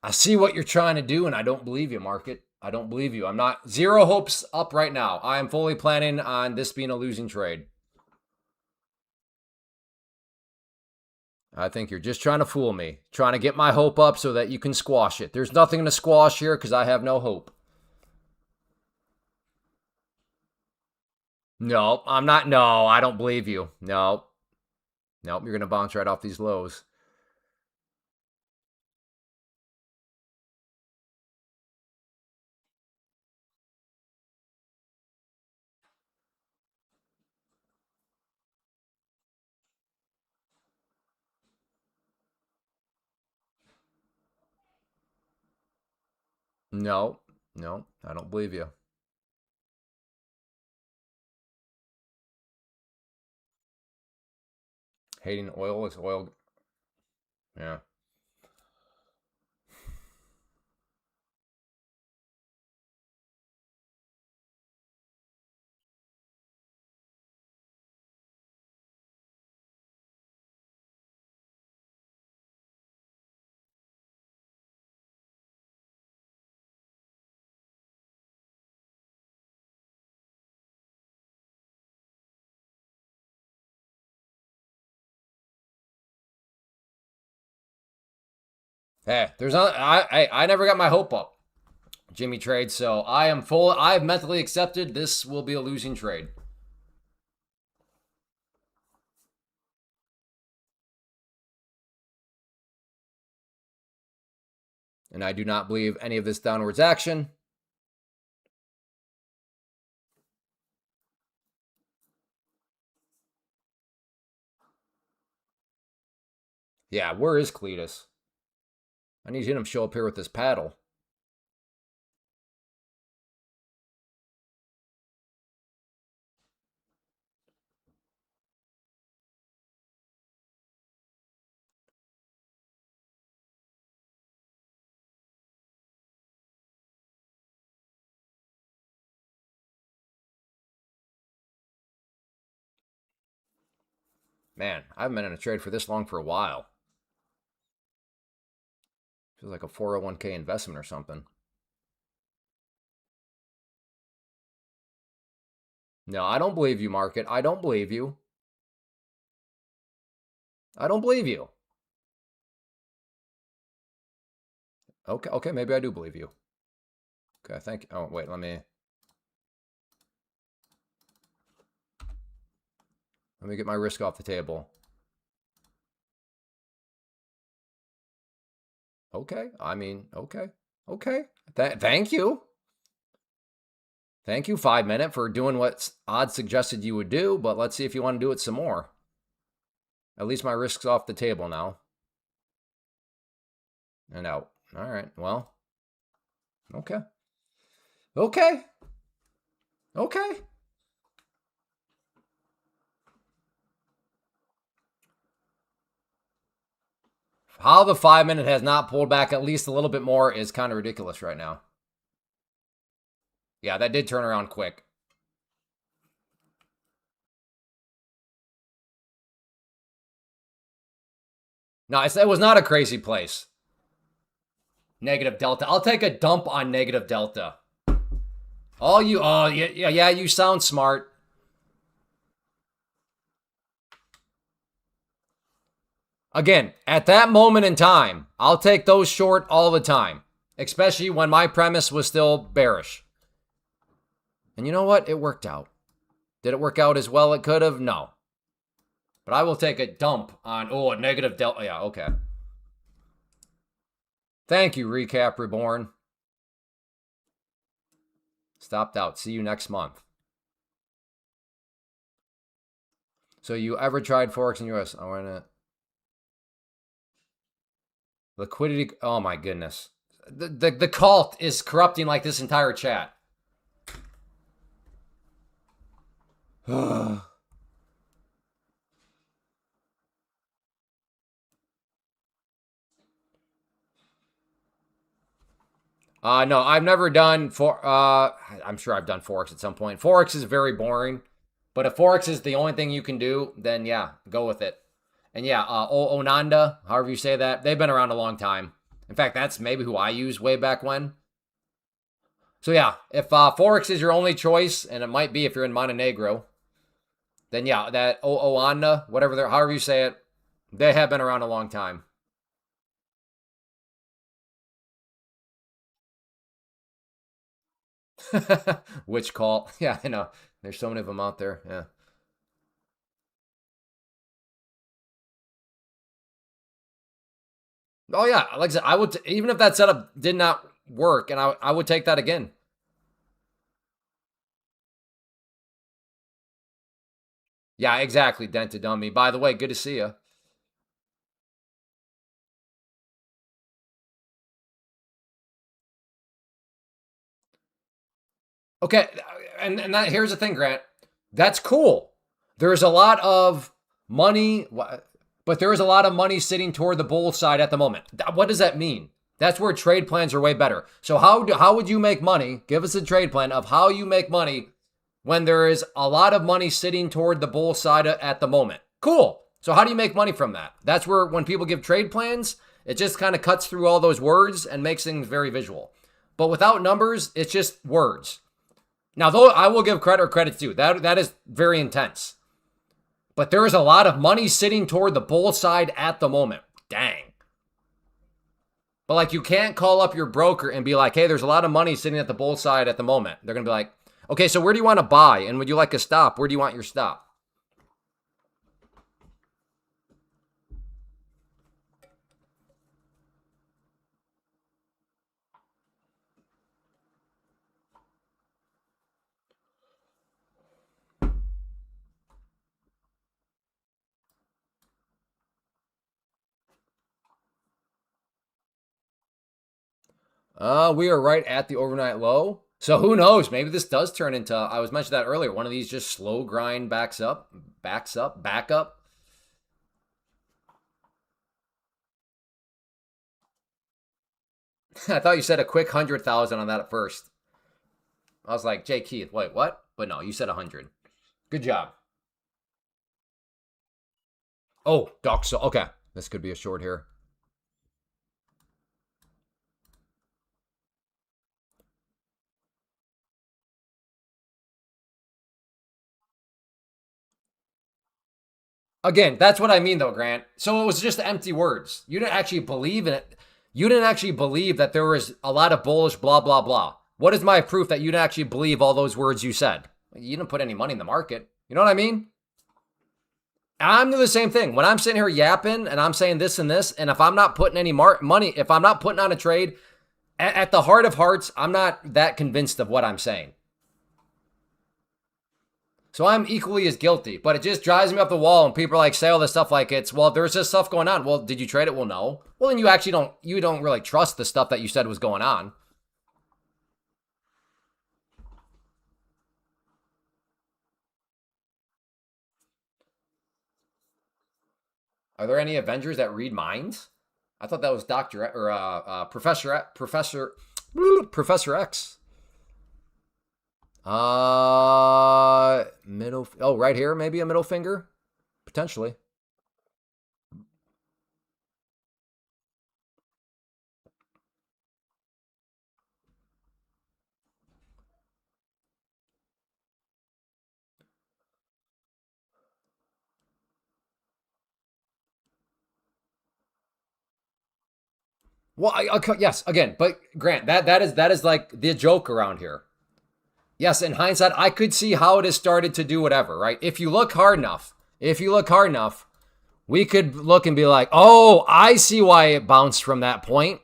Speaker 1: I see what you're trying to do, and I don't believe you, market. I don't believe you. I'm not zero hopes up right now. I am fully planning on this being a losing trade. I think you're just trying to fool me, trying to get my hope up so that you can squash it. There's nothing to squash here because I have no hope. No, I'm not. No, I don't believe you. No. Nope, you're going to bounce right off these lows. No, no, I don't believe you. Hating oil is oil. Yeah. Hey, there's not. I never got my hope up, Jimmy trade. So I am full. I've mentally accepted this will be a losing trade. And I do not believe any of this downwards action. Yeah, where is Cletus? I need him to show up here with this paddle. Man, I haven't been in a trade for this long for a while. Feels like a 401k investment or something. No, I don't believe you, Market. I don't believe you. I don't believe you. Okay, maybe I do believe you. Okay, thank you. Oh, wait, let me get my risk off the table. Okay, I mean, okay. Okay. Thank you. Thank you, 5 minute, for doing what odds suggested you would do, but let's see if you want to do it some more. At least my risk's off the table now. And out. All right, well. Okay. Okay. Okay. How the 5 minute has not pulled back at least a little bit more is kind of ridiculous right now. Yeah, that did turn around quick. No, it was not a crazy place. Negative delta. I'll take a dump on negative delta. Oh, yeah, you sound smart. Again, at that moment in time, I'll take those short all the time, especially when my premise was still bearish. And you know what? It worked out. Did it work out as well it could have? No. But I will take a dump on, a negative delta. Yeah, okay. Thank you, Recap Reborn. Stopped out. See you next month. So you ever tried Forex in US? I want to... Liquidity. Oh my goodness. The cult is corrupting like this entire chat. No, I've never done I'm sure I've done Forex at some point. Forex is very boring, but if Forex is the only thing you can do, then yeah, go with it. And yeah, Onanda, however you say that, they've been around a long time. In fact, that's maybe who I used way back when. So yeah, if Forex is your only choice, and it might be if you're in Montenegro, then yeah, that Oanda, however you say it, they have been around a long time. Which call? Yeah, I know. There's so many of them out there. Yeah. Oh yeah, like I said, I would even if that setup did not work, and I would take that again. Yeah, exactly. Dented dummy. By the way, good to see you. Okay, and here's the thing, Grant. That's cool. There's a lot of money, but there is a lot of money sitting toward the bull side at the moment. What does that mean? That's where trade plans are way better. So how would you make money? Give us a trade plan of how you make money when there is a lot of money sitting toward the bull side at the moment. Cool. So how do you make money from that? That's where when people give trade plans, it just kind of cuts through all those words and makes things very visual. But without numbers, it's just words. Now, though I will give credit where credit's due. That is very intense. But there is a lot of money sitting toward the bull side at the moment. Dang. But like you can't call up your broker and be like, hey, there's a lot of money sitting at the bull side at the moment. They're going to be like, okay, so where do you want to buy? And would you like a stop? Where do you want your stop? We are right at the overnight low. So who knows? Maybe this does turn into, I was mentioning that earlier, one of these just slow grind back up. I thought you said a quick 100,000 on that at first. I was like, Jay Keith, wait, what? But no, you said 100. Good job. Oh, Doc, so okay. This could be a short here. Again, that's what I mean though, Grant. So it was just empty words. You didn't actually believe in it. You didn't actually believe that there was a lot of bullish blah, blah, blah. What is my proof that you didn't actually believe all those words you said? You didn't put any money in the market. You know what I mean? I'm doing the same thing. When I'm sitting here yapping and I'm saying this and this, and if I'm not putting any money, if I'm not putting on a trade, at the heart of hearts, I'm not that convinced of what I'm saying. So I'm equally as guilty, but it just drives me up the wall when people like say all this stuff like it's, well, there's this stuff going on. Well, did you trade it? Well, no. Well, then you don't really trust the stuff that you said was going on. Are there any Avengers that read minds? I thought that was Doctor or Professor X. Middle. Oh, right here, maybe a middle finger, potentially. Well, yes, again, but Grant, that is like the joke around here. Yes, in hindsight, I could see how it has started to do whatever, right? If you look hard enough, we could look and be like, oh, I see why it bounced from that point.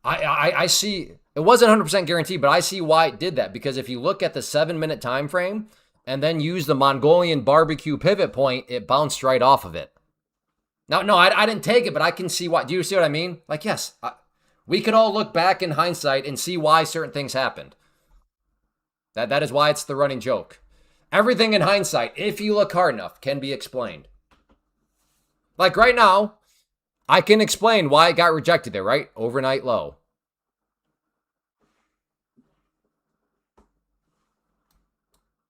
Speaker 1: I see it wasn't 100% guaranteed, but I see why it did that because if you look at the 7-minute time frame and then use the Mongolian barbecue pivot point, it bounced right off of it. No, I didn't take it, but I can see why. Do you see what I mean? Like, yes, we could all look back in hindsight and see why certain things happened. That is why it's the running joke. Everything in hindsight, if you look hard enough, can be explained. Like right now, I can explain why it got rejected there, right? Overnight low.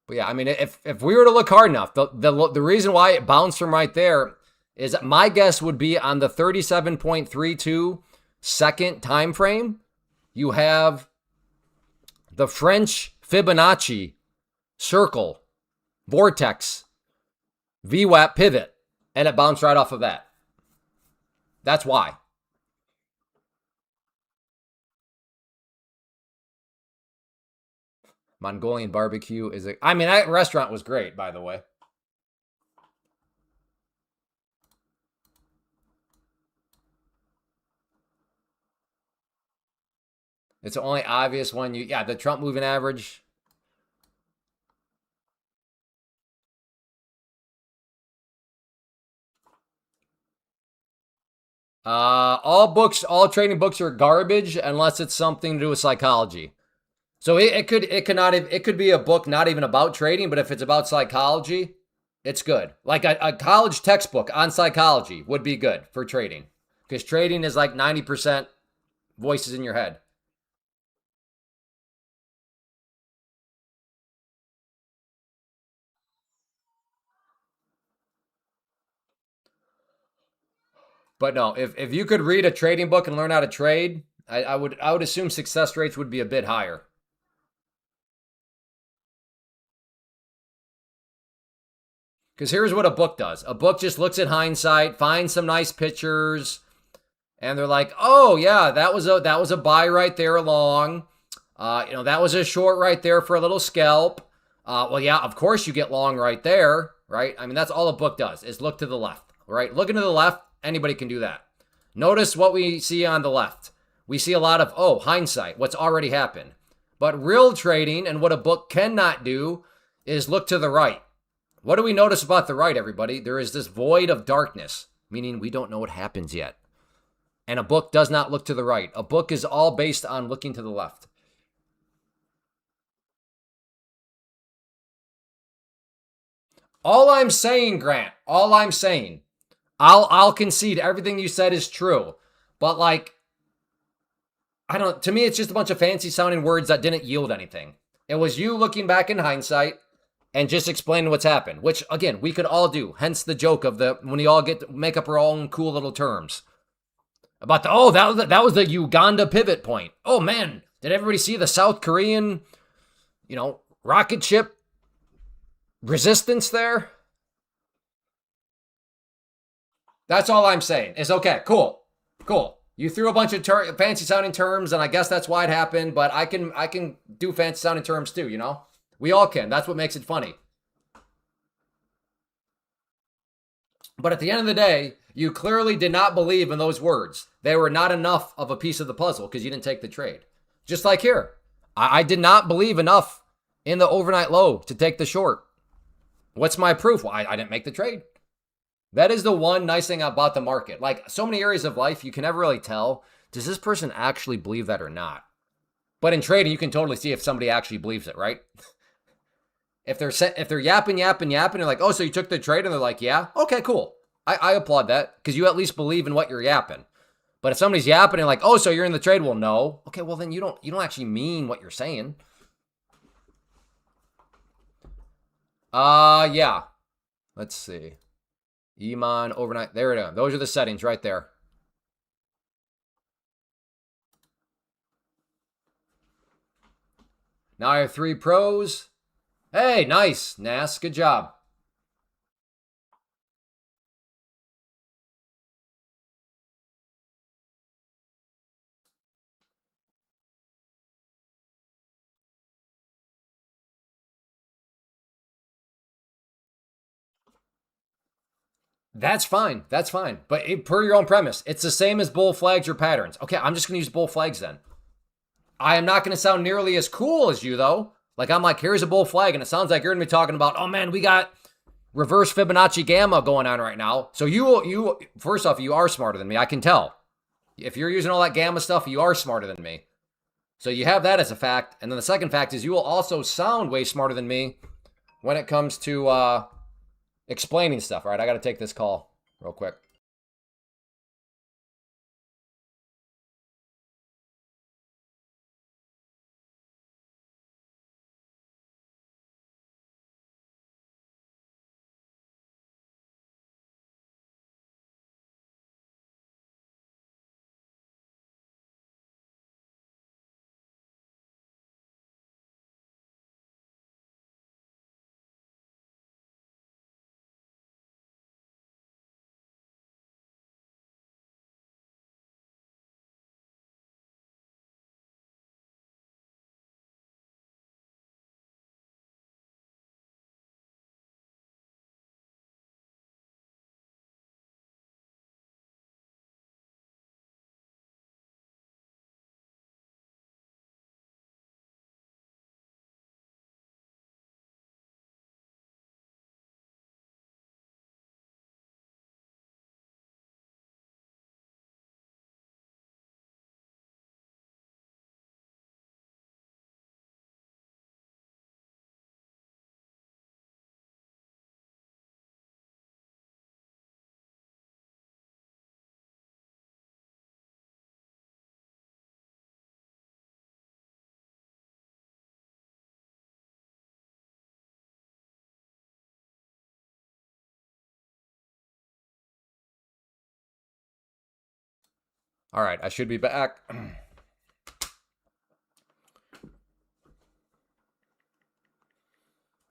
Speaker 1: But yeah, I mean, if we were to look hard enough, the reason why it bounced from right there is my guess would be on the 37.32 second time frame, you have the French Fibonacci circle, vortex, VWAP pivot, and it bounced right off of that. That's why. Mongolian barbecue is I mean, that restaurant was great, by the way. It's the only obvious one. Yeah, the Trump moving average. All trading books are garbage unless it's something to do with psychology. So it could be a book not even about trading, but if it's about psychology, it's good. Like a college textbook on psychology would be good for trading because trading is like 90% voices in your head. But no, if you could read a trading book and learn how to trade, I would assume success rates would be a bit higher. Because here's what a book does. A book just looks at hindsight, finds some nice pictures, and they're like, "Oh yeah, that was a buy right there along. That was a short right there for a little scalp. Well, yeah, of course you get long right there, right? I mean, that's all a book does is look to the left, right? Looking to the left, anybody can do that. Notice what we see on the left. We see a lot of, hindsight, what's already happened. But real trading and what a book cannot do is look to the right. What do we notice about the right, everybody? There is this void of darkness, meaning we don't know what happens yet. And a book does not look to the right. A book is all based on looking to the left. All I'm saying, Grant, I'll concede everything you said is true. But like, to me, it's just a bunch of fancy sounding words that didn't yield anything. It was you looking back in hindsight and just explaining what's happened, which again, we could all do. Hence the joke of when we all get to make up our own cool little terms. About that was the Uganda pivot point. Oh man, did everybody see the South Korean, rocket ship resistance there? That's all I'm saying. Is okay, cool. You threw a bunch of fancy sounding terms, and I guess that's why it happened, but I can do fancy sounding terms too, you know? We all can. That's what makes it funny. But at the end of the day, you clearly did not believe in those words. They were not enough of a piece of the puzzle because you didn't take the trade. Just like here. I did not believe enough in the overnight low to take the short. What's my proof? Well, I didn't make the trade. That is the one nice thing about the market. Like so many areas of life, you can never really tell, does this person actually believe that or not? But in trading, you can totally see if somebody actually believes it, right? If they're yapping, you're like, oh, so you took the trade? And they're like, yeah. Okay, cool. I applaud that because you at least believe in what you're yapping. But if somebody's yapping and like, oh, so you're in the trade? Well, no. Okay, well then you don't actually mean what you're saying. Yeah. Let's see. Iman overnight. There it is. Those are the settings right there. Now I have 3 pros. Hey, nice, Nas. Good job. That's fine. That's fine. But per your own premise, it's the same as bull flags or patterns. Okay, I'm just going to use bull flags then. I am not going to sound nearly as cool as you, though. Like, I'm like, here's a bull flag, and it sounds like you're going to be talking about, oh, man, we got reverse Fibonacci gamma going on right now. So you first off, you are smarter than me. I can tell. If you're using all that gamma stuff, you are smarter than me. So you have that as a fact. And then the second fact is you will also sound way smarter than me when it comes to explaining stuff. All right, I got to take this call real quick. All right, I should be back.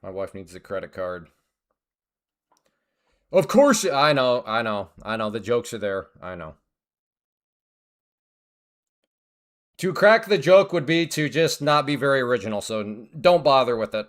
Speaker 1: My wife needs a credit card. Of course, I know. The jokes are there. I know. To crack the joke would be to just not be very original, so don't bother with it.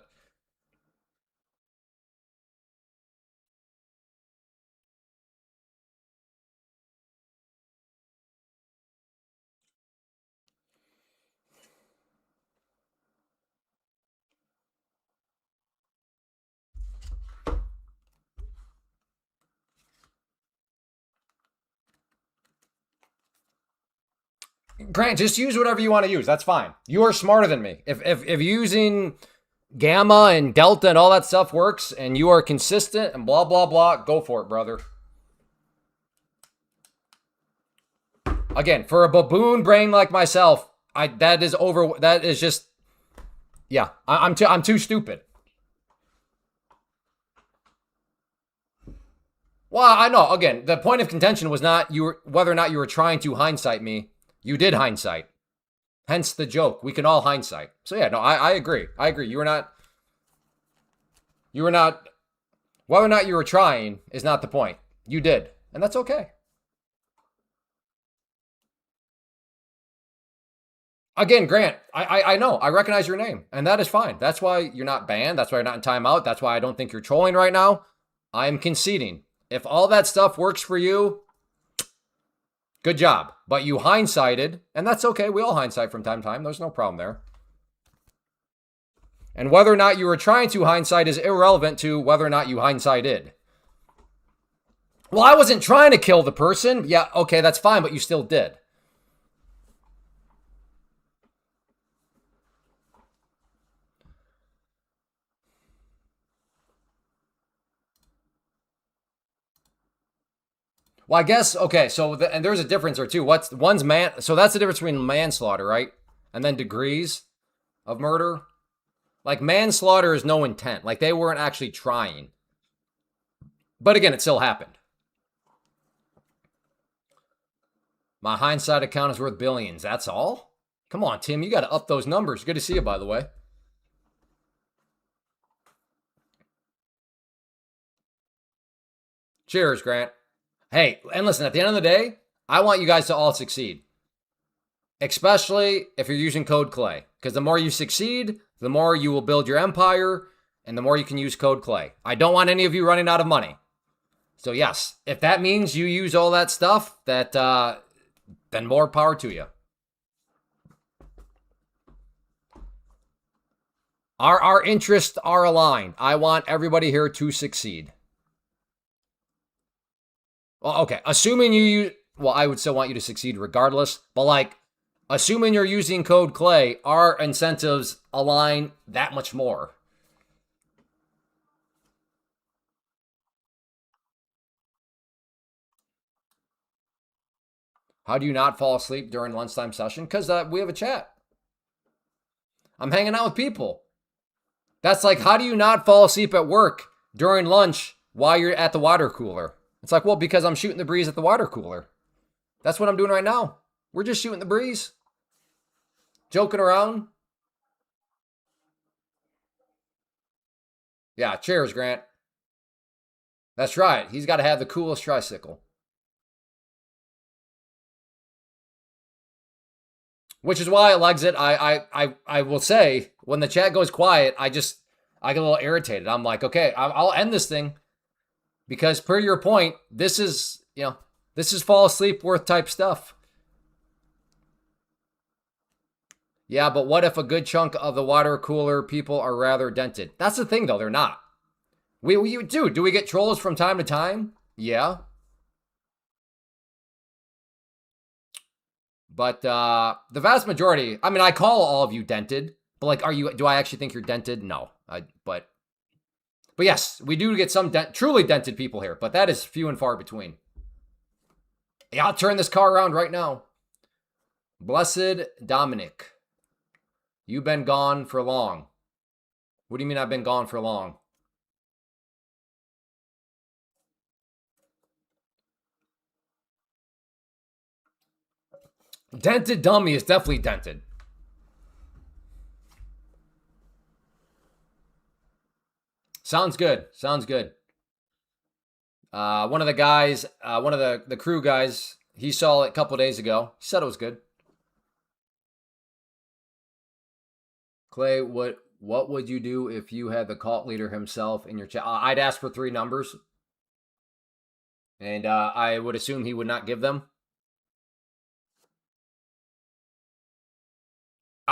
Speaker 1: Grant, just use whatever you want to use. That's fine. You are smarter than me. If using gamma and delta and all that stuff works and you are consistent and blah, blah, blah, go for it, brother. Again, for a baboon brain like myself, that is just, yeah, I'm too stupid. Well, I know. Again, the point of contention was not whether or not you were trying to hindsight me. You did hindsight. Hence the joke. We can all hindsight. So yeah, no, I agree. I agree. You were not, whether or not you were trying is not the point. You did. And that's okay. Again, Grant, I know. I recognize your name. And that is fine. That's why you're not banned. That's why you're not in timeout. That's why I don't think you're trolling right now. I am conceding. If all that stuff works for you, good job. But you hindsighted, and that's okay. We all hindsight from time to time. There's no problem there. And whether or not you were trying to hindsight is irrelevant to whether or not you hindsighted. Well, I wasn't trying to kill the person. Yeah, okay, that's fine, but you still did. Well, I guess, okay, so, and there's a difference or two. One's so that's the difference between manslaughter, right? And then degrees of murder. Like, manslaughter is no intent. Like, they weren't actually trying. But again, it still happened. My hindsight account is worth billions. That's all? Come on, Tim, you got to up those numbers. Good to see you, by the way. Cheers, Grant. Hey, and listen, at the end of the day, I want you guys to all succeed. Especially if you're using code Clay. Because the more you succeed, the more you will build your empire, and the more you can use code Clay. I don't want any of you running out of money. So yes, if that means you use all that stuff, then more power to you. Our interests are aligned. I want everybody here to succeed. Well, okay, assuming you use, well, I would still want you to succeed regardless, but like, assuming you're using code Clay, our incentives align that much more. How do you not fall asleep during lunchtime session? Because we have a chat. I'm hanging out with people. That's like, how do you not fall asleep at work during lunch while you're at the water cooler? It's like, well, because I'm shooting the breeze at the water cooler. That's what I'm doing right now. We're just shooting the breeze. Joking around. Yeah, cheers, Grant. That's right. He's got to have the coolest tricycle. Which is why, Alexit, I will say, when the chat goes quiet, I get a little irritated. I'm like, okay, I'll end this thing. Because per your point, this is fall asleep worth type stuff. Yeah, but what if a good chunk of the water cooler people are rather dented? That's the thing, though. They're not. Do we get trolls from time to time? Yeah. But the vast majority, I mean, I call all of you dented. But like, do I actually think you're dented? No. But yes, we do get some truly dented people here, but that is few and far between. Yeah, I'll turn this car around right now. Blessed Dominic, you've been gone for long. What do you mean I've been gone for long? Dented dummy is definitely dented. Sounds good. Sounds good. One of the guys, one of the crew guys, he saw it a couple days ago. He said it was good. Clay, what would you do if you had the cult leader himself in your chat? I'd ask for 3 numbers. And I would assume he would not give them.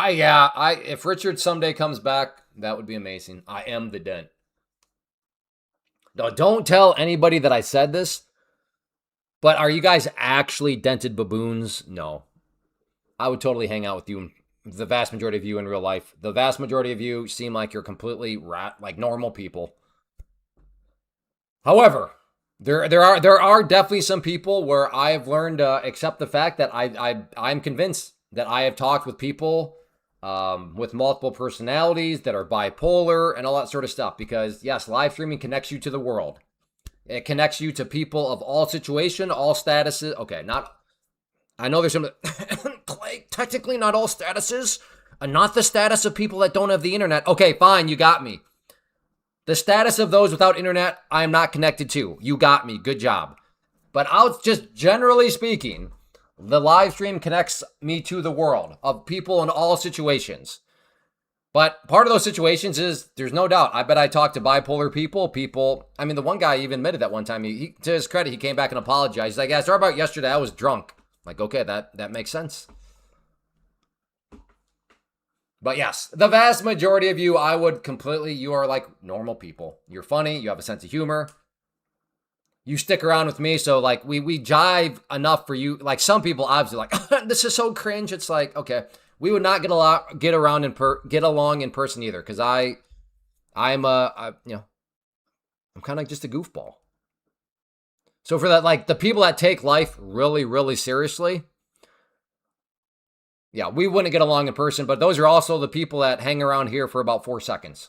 Speaker 1: If Richard someday comes back, that would be amazing. I am the dent. No, don't tell anybody that I said this. But are you guys actually dented baboons? No. I would totally hang out with you, the vast majority of you in real life. The vast majority of you seem like you're completely like normal people. However, there are definitely some people where I have learned to accept the fact that I'm convinced that I have talked with people with multiple personalities that are bipolar and all that sort of stuff. Because yes, live streaming connects you to the world. It connects you to people of all situation, all statuses. Okay, I know there's some, Clay, technically not all statuses. Not the status of people that don't have the internet. Okay, fine, you got me. The status of those without internet, I am not connected to. You got me, good job. But out, just generally speaking, the live stream connects me to the world of people in all situations. But part of those situations is, there's no doubt, I bet I talked to bipolar people. I mean, the one guy even admitted that one time, he to his credit, he came back and apologized. He's like, yeah, sorry about yesterday, I was drunk. I'm like, okay, that makes sense. But yes, the vast majority of you, you are like normal people. You're funny, you have a sense of humor. You stick around with me, so like we jive enough for you. Like some people obviously like, this is so cringe. It's like, okay, we would not get along in person either, because I'm kind of just a goofball. So for that, like the people that take life really, really seriously, yeah, we wouldn't get along in person, but those are also the people that hang around here for about 4 seconds.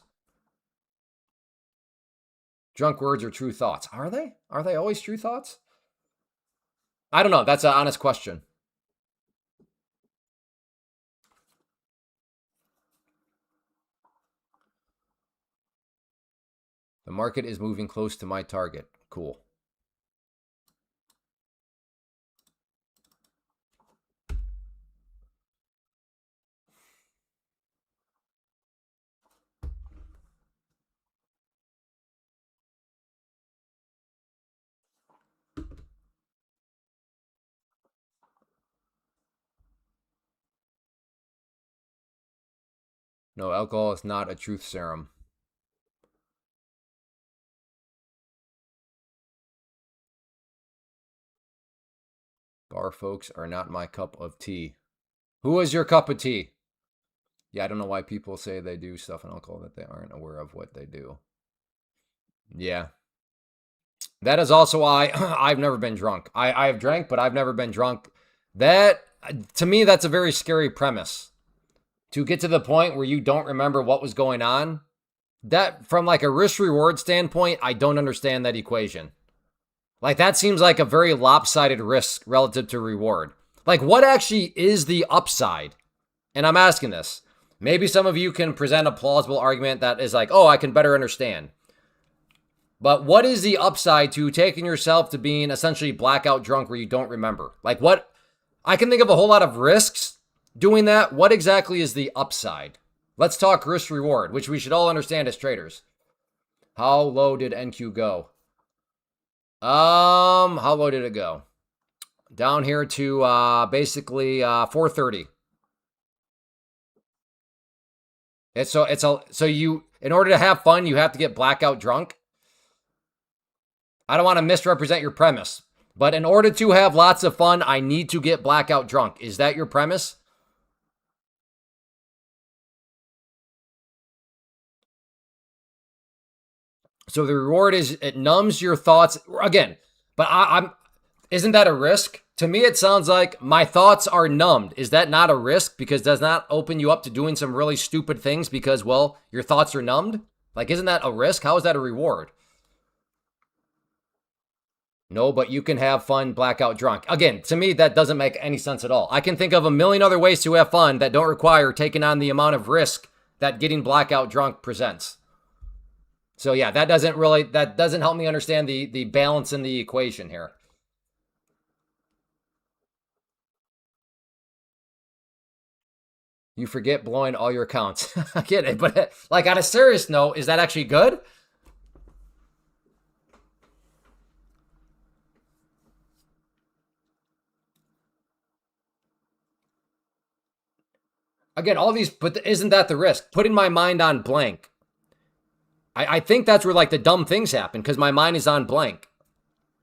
Speaker 1: Drunk words are true thoughts. Are they? Are they always true thoughts? I don't know. That's an honest question. The market is moving close to my target. Cool. No, alcohol is not a truth serum. Bar folks are not my cup of tea. Who is your cup of tea? Yeah, I don't know why people say they do stuff in alcohol that they aren't aware of what they do. Yeah. That is also why I've never been drunk. I have drank, but I've never been drunk. That, to me, that's a very scary premise. To get to the point where you don't remember what was going on, that from like a risk reward standpoint, I don't understand that equation. Like that seems like a very lopsided risk relative to reward. Like what actually is the upside? And I'm asking this. Maybe some of you can present a plausible argument that is like, oh, I can better understand. But what is the upside to taking yourself to being essentially blackout drunk where you don't remember? Like what? I can think of a whole lot of risks doing that. What exactly is the upside? Let's talk risk reward, which we should all understand as traders. How low did NQ go? How low did it go? Down here to basically 430. So you, in order to have fun, you have to get blackout drunk. I don't want to misrepresent your premise, but in order to have lots of fun, I need to get blackout drunk. Is that your premise? So the reward is it numbs your thoughts again, but isn't that a risk? To me, it sounds like my thoughts are numbed. Is that not a risk? Because does not open you up to doing some really stupid things because, well, your thoughts are numbed? Like, isn't that a risk? How is that a reward? No, but you can have fun blackout drunk. Again, to me, that doesn't make any sense at all. I can think of a million other ways to have fun that don't require taking on the amount of risk that getting blackout drunk presents. So yeah, that doesn't help me understand the balance in the equation here. You forget blowing all your accounts. I get it, but like on a serious note, is that actually good? Again, all these, but isn't that the risk? Putting my mind on blank. I think that's where like the dumb things happen because my mind is on blank.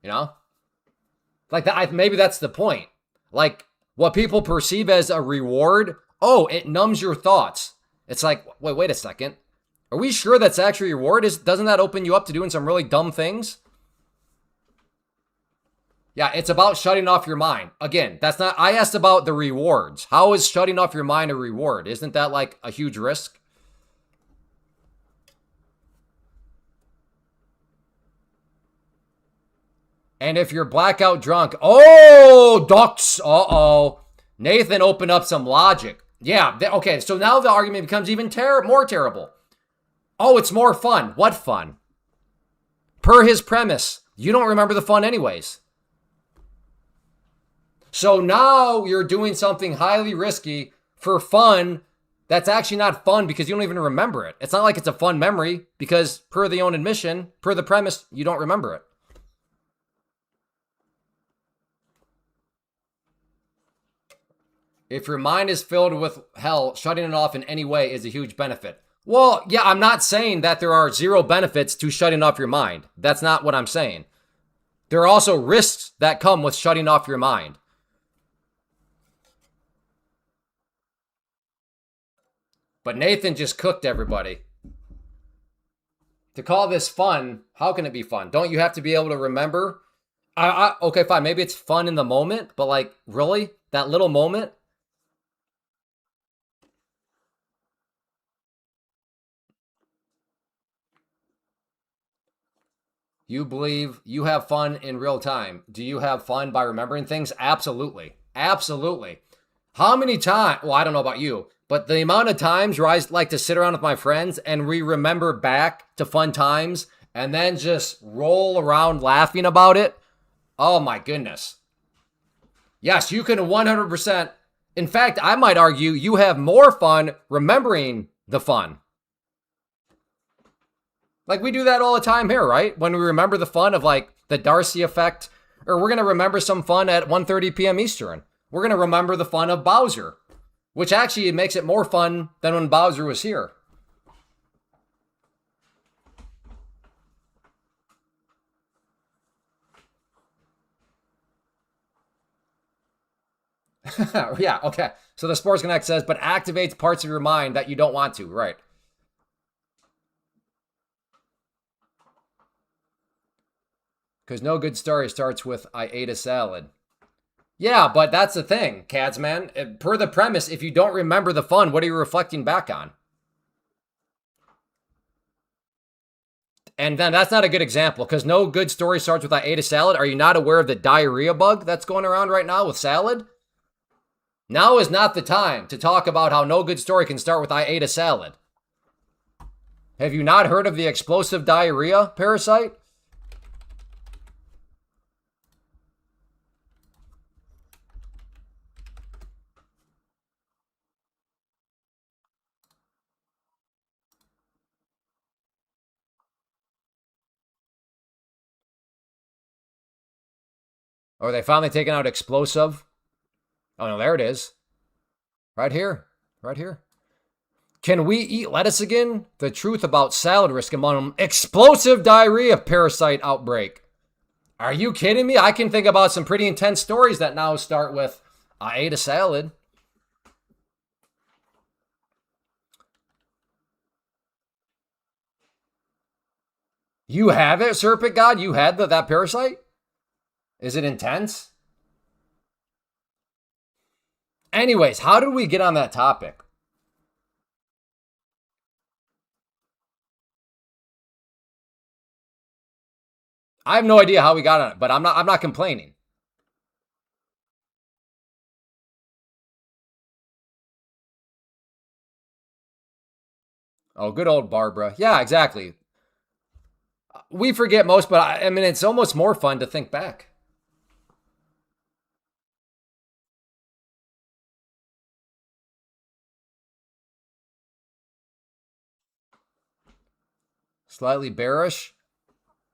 Speaker 1: You know? Like that, maybe that's the point. Like what people perceive as a reward, oh, it numbs your thoughts. It's like, wait a second. Are we sure that's actually a reward? Doesn't that open you up to doing some really dumb things? Yeah, it's about shutting off your mind. Again, that's not, I asked about the rewards. How is shutting off your mind a reward? Isn't that like a huge risk? And if you're blackout drunk, oh, ducks, uh-oh. Nathan opened up some logic. Yeah, okay, so now the argument becomes even more terrible. Oh, it's more fun. What fun? Per his premise, you don't remember the fun anyways. So now you're doing something highly risky for fun that's actually not fun because you don't even remember it. It's not like it's a fun memory because, per the own admission, per the premise, you don't remember it. If your mind is filled with hell, shutting it off in any way is a huge benefit. Well, yeah, I'm not saying that there are zero benefits to shutting off your mind. That's not what I'm saying. There are also risks that come with shutting off your mind. But Nathan just cooked everybody. To call this fun, how can it be fun? Don't you have to be able to remember? Okay, fine. Maybe it's fun in the moment, but like, really? That little moment? You believe you have fun in real time. Do you have fun by remembering things? Absolutely. Absolutely. How many times? Well, I don't know about you, but the amount of times where I like to sit around with my friends and we remember back to fun times and then just roll around laughing about it. Oh my goodness. Yes, you can 100%. In fact, I might argue you have more fun remembering the fun. Like we do that all the time here, right? When we remember the fun of like the Darcy effect, or we're going to remember some fun at 1:30 p.m. Eastern. We're going to remember the fun of Bowser, which actually makes it more fun than when Bowser was here. Yeah, okay. So the Sports Connect says, but activates parts of your mind that you don't want to, right? Because no good story starts with, I ate a salad. Yeah, but that's the thing, Cadsman. Per the premise, if you don't remember the fun, what are you reflecting back on? And then that's not a good example because no good story starts with, I ate a salad. Are you not aware of the diarrhea bug that's going around right now with salad? Now is not the time to talk about how no good story can start with, I ate a salad. Have you not heard of the explosive diarrhea parasite? Or are they finally taking out explosive? Oh no, there it is. Right here. Right here. Can we eat lettuce again? The truth about salad risk among explosive diarrhea parasite outbreak. Are you kidding me? I can think about some pretty intense stories that now start with, I ate a salad. You have it, Serpent God? You had that parasite? Is it intense? Anyways, how did we get on that topic? I have no idea how we got on it, but I'm not complaining. Oh, good old Barbara. Yeah, exactly. We forget most, but I mean, it's almost more fun to think back. Slightly bearish?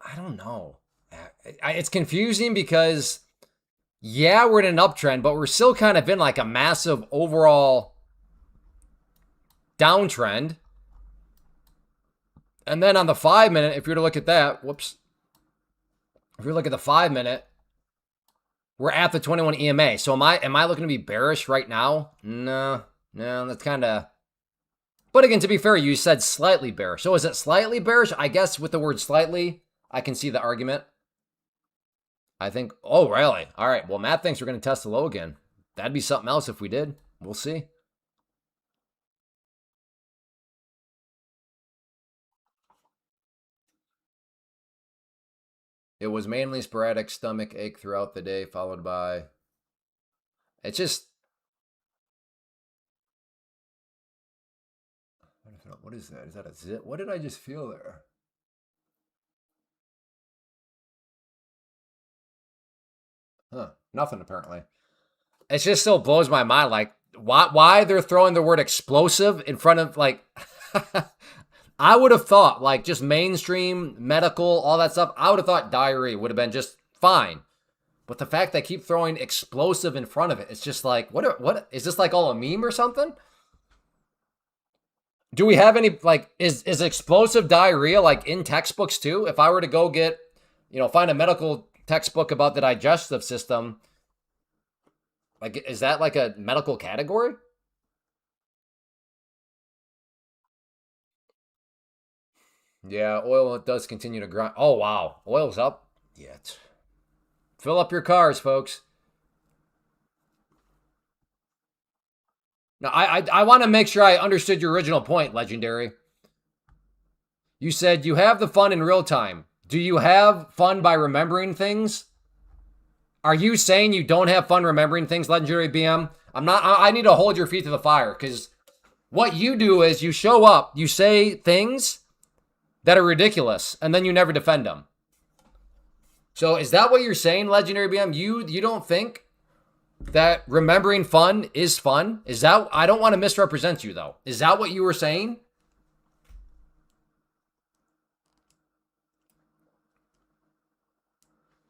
Speaker 1: I don't know. It's confusing because, yeah, we're in an uptrend, but we're still kind of in like a massive overall downtrend. And then on the 5-minute, if you were to look at that, whoops. If you look at the 5-minute, we're at the 21 EMA. So am I looking to be bearish right now? No, that's kind of. But again, to be fair, you said slightly bearish. So is it slightly bearish? I guess with the word slightly, I can see the argument. I think, oh, really? All right. Well, Matt thinks we're going to test the low again. That'd be something else if we did. We'll see. It was mainly sporadic stomach ache throughout the day, followed by. It's just. What is that? Is that a zit? What did I just feel there? Huh. Nothing, apparently. it just still blows my mind. Like, why they're throwing the word explosive in front of, like, I would have thought, like, just mainstream medical, all that stuff, I would have thought diarrhea would have been just fine. But the fact they keep throwing explosive in front of it, it's just like, what is this, like all a meme or something? Do we have any, like, is explosive diarrhea like in textbooks too? If I were to go get, find a medical textbook about the digestive system, like, is that like a medical category? Yeah, oil does continue to grind. Oh, wow. Oil's up. Yeah. Fill up your cars, folks. Now, I want to make sure I understood your original point, Legendary. You said you have the fun in real time. Do you have fun by remembering things? Are you saying you don't have fun remembering things, Legendary BM? I'm not. I need to hold your feet to the fire, because what you do is you show up, you say things that are ridiculous, and then you never defend them. So is that what you're saying, Legendary BM? You don't think that remembering fun is fun? Is that, I don't want to misrepresent you though. Is that what you were saying?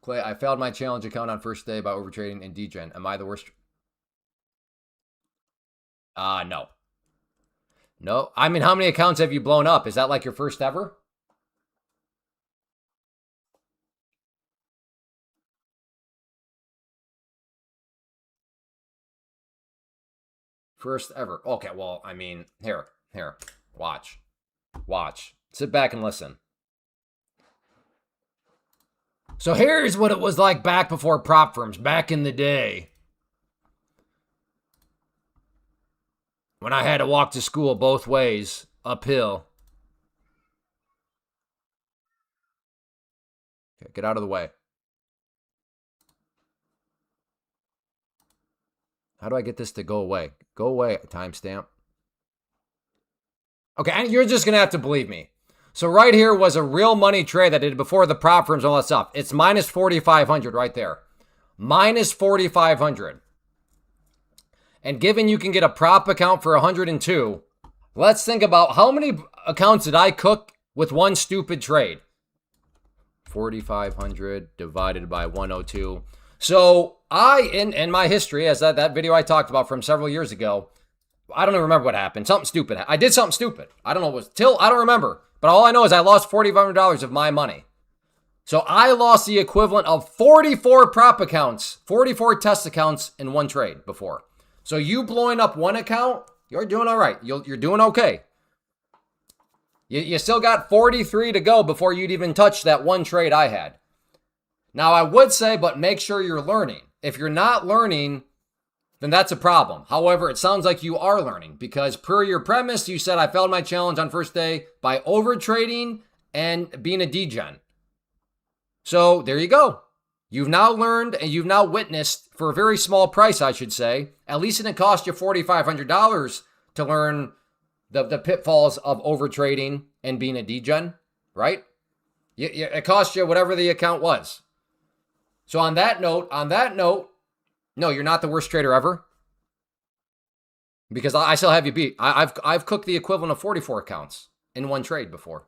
Speaker 1: Clay, I failed my challenge account on first day by overtrading in degen. Am I the worst? No. No. I mean, how many accounts have you blown up? Is that like your first ever? First ever. Okay, well, I mean, here. Watch. Sit back and listen. So here's what it was like back before prop firms, back in the day. When I had to walk to school both ways, uphill. Okay, get out of the way. How do I get this to go away? Go away, timestamp. Okay, and you're just going to have to believe me. So right here was a real money trade that I did before the prop firms and all that stuff. It's minus 4,500 right there. Minus 4,500. And given you can get a prop account for 102, let's think about how many accounts did I cook with one stupid trade? 4,500 divided by 102. So in my history, as that video I talked about from several years ago, I don't even remember what happened. Something stupid. I did something stupid. I don't know what was I don't remember. But all I know is I lost $4,500 of my money. So I lost the equivalent of 44 prop accounts, 44 test accounts in one trade before. So you blowing up one account, you're doing all right. You're doing okay. You still got 43 to go before you'd even touch that one trade I had. Now, I would say, but make sure you're learning. If you're not learning, then that's a problem. However, it sounds like you are learning, because per your premise, you said I failed my challenge on first day by overtrading and being a degen. So there you go. You've now learned and you've now witnessed, for a very small price, I should say, at least it didn't cost you $4,500 to learn the pitfalls of overtrading and being a degen, right? It cost you whatever the account was. So on that note, no, you're not the worst trader ever, because I still have you beat. I've cooked the equivalent of 44 accounts in one trade before.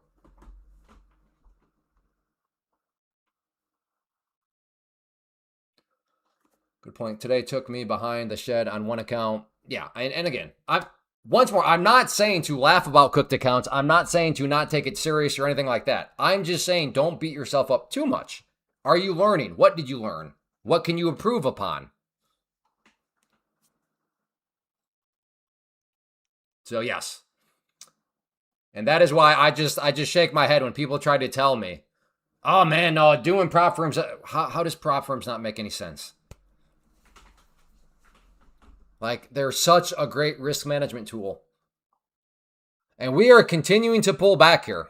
Speaker 1: Good point. Today took me behind the shed on one account. Yeah, and again, once more, I'm not saying to laugh about cooked accounts. I'm not saying to not take it serious or anything like that. I'm just saying don't beat yourself up too much. Are you learning? What did you learn? What can you improve upon? So yes. And that is why I just shake my head when people try to tell me, oh man, no, doing prop firms, how does prop firms not make any sense? Like, they're such a great risk management tool. And we are continuing to pull back here.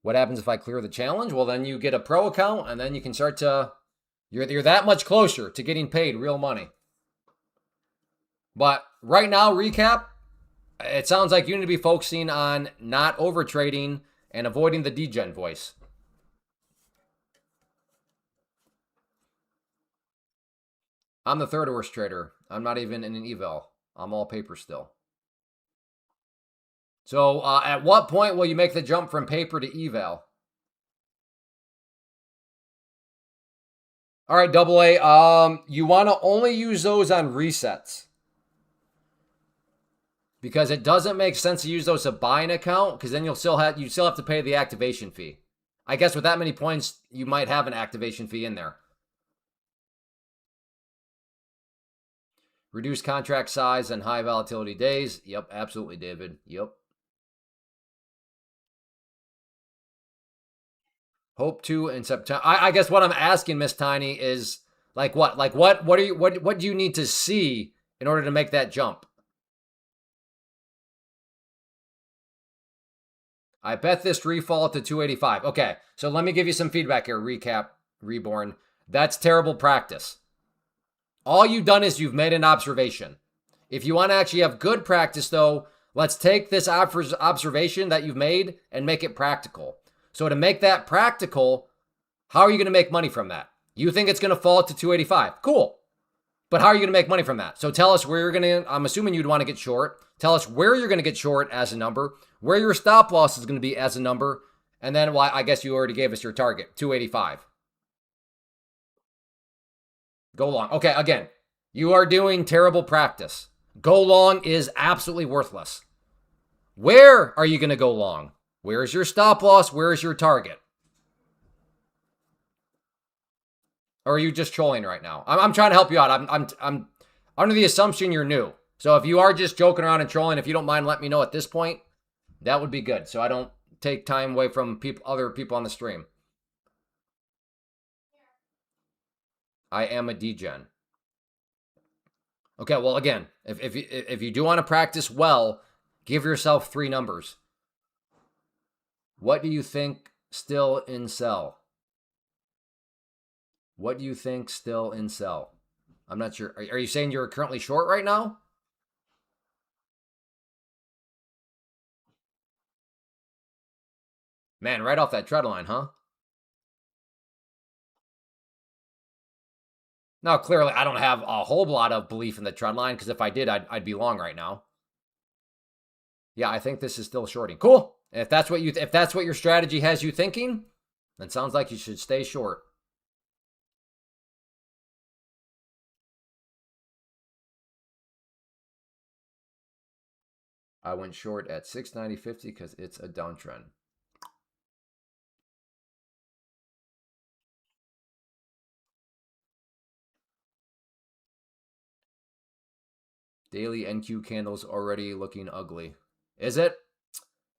Speaker 1: What happens if I clear the challenge? Well, then you get a pro account, and then you can start to, you're that much closer to getting paid real money. But right now, recap, it sounds like you need to be focusing on not overtrading and avoiding the degen voice. I'm the third worst trader. I'm not even in an eval. I'm all paper still. So at what point will you make the jump from paper to eval? All right, double A. You want to only use those on resets because it doesn't make sense to use those to buy an account because then you still have to pay the activation fee. I guess with that many points, you might have an activation fee in there. Reduce contract size and high volatility days. Yep, absolutely, David. Yep. Hope to in September. I guess what I'm asking, Miss Tiny, is like what? Like what do you need to see in order to make that jump? I bet this refall to 285. Okay, so let me give you some feedback here. Recap, Reborn. That's terrible practice. All you've done is you've made an observation. If you want to actually have good practice, though, let's take this observation that you've made and make it practical. So to make that practical, how are you going to make money from that? You think it's going to fall to 285. Cool. But how are you going to make money from that? So tell us where you're going to, I'm assuming you'd want to get short. Tell us where you're going to get short as a number, where your stop loss is going to be as a number, and then, well, I guess you already gave us your target, 285. Go long. Okay, again, you are doing terrible practice. Go long is absolutely worthless. Where are you going to go long? Where is your stop loss? Where is your target? Or are you just trolling right now? I'm trying to help you out. I'm under the assumption you're new. So if you are just joking around and trolling, if you don't mind, let me know at this point. That would be good. So I don't take time away from other people on the stream. I am a degen. Okay, well, again, if you do want to practice well, give yourself 3 numbers. What do you think still in sell? What do you think still in sell? I'm not sure. Are you saying you're currently short right now? Man, right off that trend line, huh? Now, clearly, I don't have a whole lot of belief in the trend line because if I did, I'd be long right now. Yeah, I think this is still shorting. Cool. If that's what your strategy has you thinking, then sounds like you should stay short. I went short at 690.50 because it's a downtrend. Daily NQ candles already looking ugly. Is it?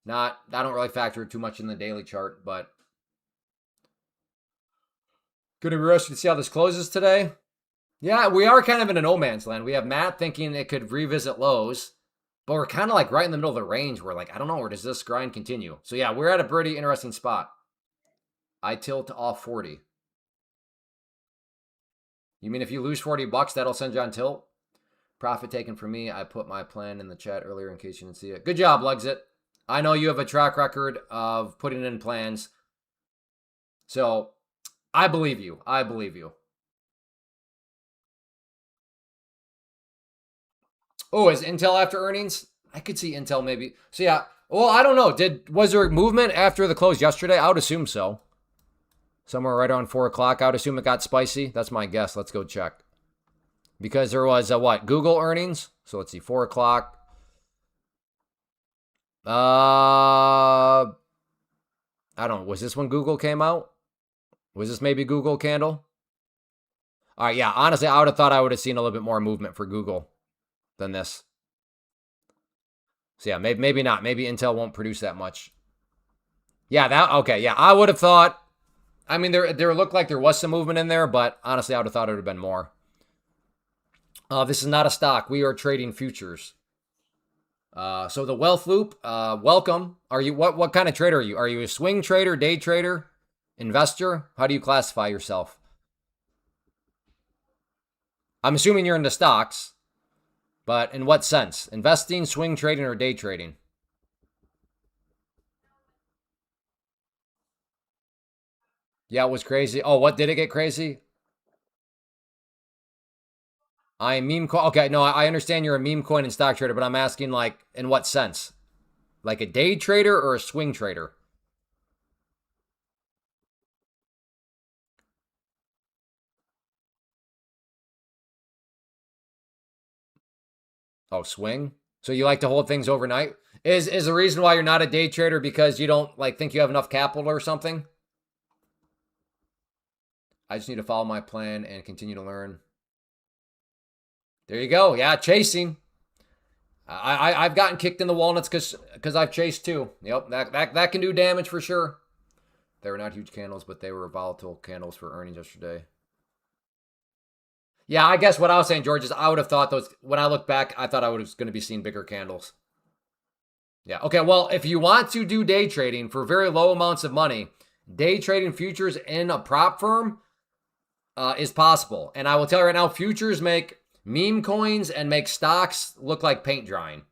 Speaker 1: Not. I don't really factor too much in the daily chart, but gonna be interested to see how this closes today. Yeah, we are kind of in a no man's land. We have Matt thinking it could revisit lows, but we're kind of like right in the middle of the range. We're like, I don't know, where does this grind continue? So yeah, we're at a pretty interesting spot. I tilt off 40. You mean if you lose $40, that'll send you on tilt? Profit taken from me. I put my plan in the chat earlier in case you didn't see it. Good job, Luxit. I know you have a track record of putting in plans. So I believe you. I believe you. Oh, is Intel after earnings? I could see Intel maybe. So yeah. Well, I don't know. Was there movement after the close yesterday? I would assume so. Somewhere right around 4 o'clock. I would assume it got spicy. That's my guess. Let's go check. Because there was Google earnings. So let's see, 4 o'clock. I don't know. Was this when Google came out? Was this maybe Google candle? All right, yeah. Honestly, I would have thought I would have seen a little bit more movement for Google than this. So yeah, maybe not. Maybe Intel won't produce that much. Yeah, okay. Yeah, I would have thought. I mean, there looked like there was some movement in there, but honestly, I would have thought it would have been more. This is not a stock. We are trading futures. So the Wealth Loop, welcome. Are you what kind of trader are you? Are you a swing trader, day trader, investor? How do you classify yourself? I'm assuming you're into stocks, but in what sense? Investing, swing trading, or day trading? Yeah, it was crazy. Oh, what did it get crazy? I meme coin. Okay, no, I understand you're a meme coin and stock trader, but I'm asking like in what sense? Like a day trader or a swing trader? Oh, swing. So you like to hold things overnight? Is the reason why you're not a day trader because you don't like think you have enough capital or something? I just need to follow my plan and continue to learn. There you go. Yeah, chasing. I've gotten kicked in the walnuts because I've chased too. Yep, that can do damage for sure. They were not huge candles, but they were volatile candles for earnings yesterday. Yeah, I guess what I was saying, George, is I would have thought those. When I look back, I thought I was going to be seeing bigger candles. Yeah. Okay. Well, if you want to do day trading for very low amounts of money, day trading futures in a prop firm is possible. And I will tell you right now, futures make meme coins and make stocks look like paint drying.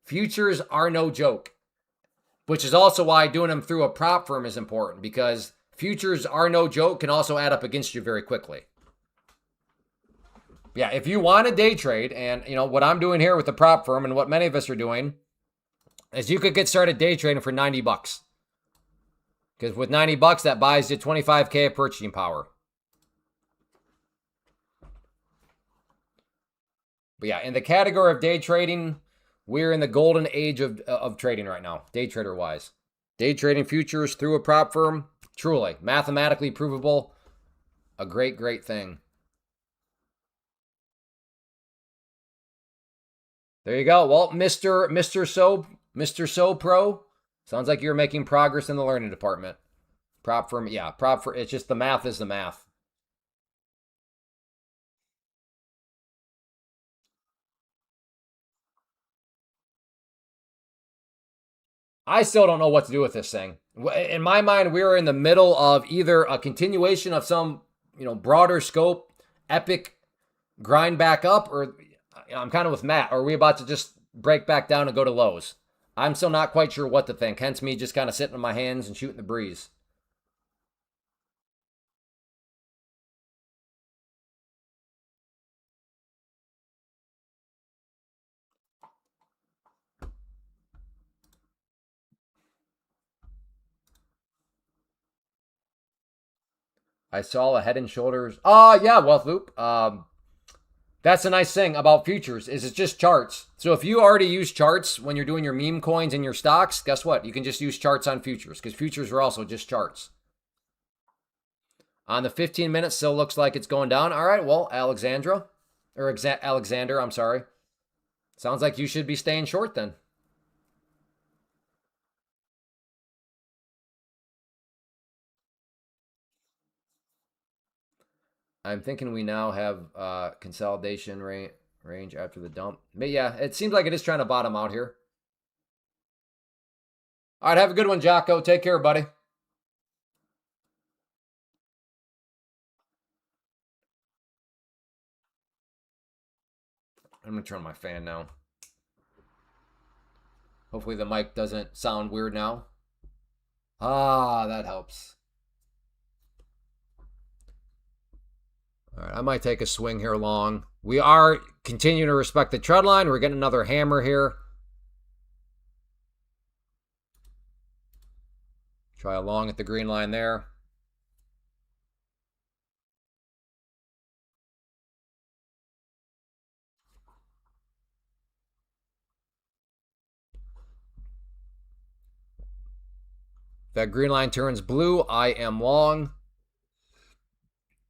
Speaker 1: Futures are no joke, which is also why doing them through a prop firm is important because futures are no joke can also add up against you very quickly. Yeah, if you want to day trade, and you know what I'm doing here with the prop firm and what many of us are doing, is you could get started day trading for 90 bucks. Because with 90 bucks, that buys you 25K of purchasing power. But yeah, in the category of day trading, we're in the golden age of trading right now, day trader wise. Day trading futures through a prop firm, truly, mathematically provable, a great, great thing. There you go. Well, Mr. So Pro, sounds like you're making progress in the learning department. Prop firm, yeah, prop for it's just the math is the math. I still don't know what to do with this thing. In my mind, we are in the middle of either a continuation of some, broader scope, epic grind back up, or I'm kind of with Matt. Or are we about to just break back down and go to lows? I'm still not quite sure what to think. Hence me just kind of sitting on my hands and shooting the breeze. I saw a Head and Shoulders. Yeah, Wealth Loop. That's a nice thing about futures is it's just charts. So if you already use charts when you're doing your meme coins and your stocks, guess what? You can just use charts on futures because futures are also just charts. On the 15 minutes, still looks like it's going down. All right, well, Alexander, I'm sorry. Sounds like you should be staying short then. I'm thinking we now have consolidation range after the dump. But yeah, it seems like it is trying to bottom out here. All right, have a good one, Jocko. Take care, buddy. I'm going to turn on my fan now. Hopefully the mic doesn't sound weird now. Ah, that helps. All right, I might take a swing here long. We are continuing to respect the trend line. We're getting another hammer here. Try a long at the green line there. If that green line turns blue, I am long.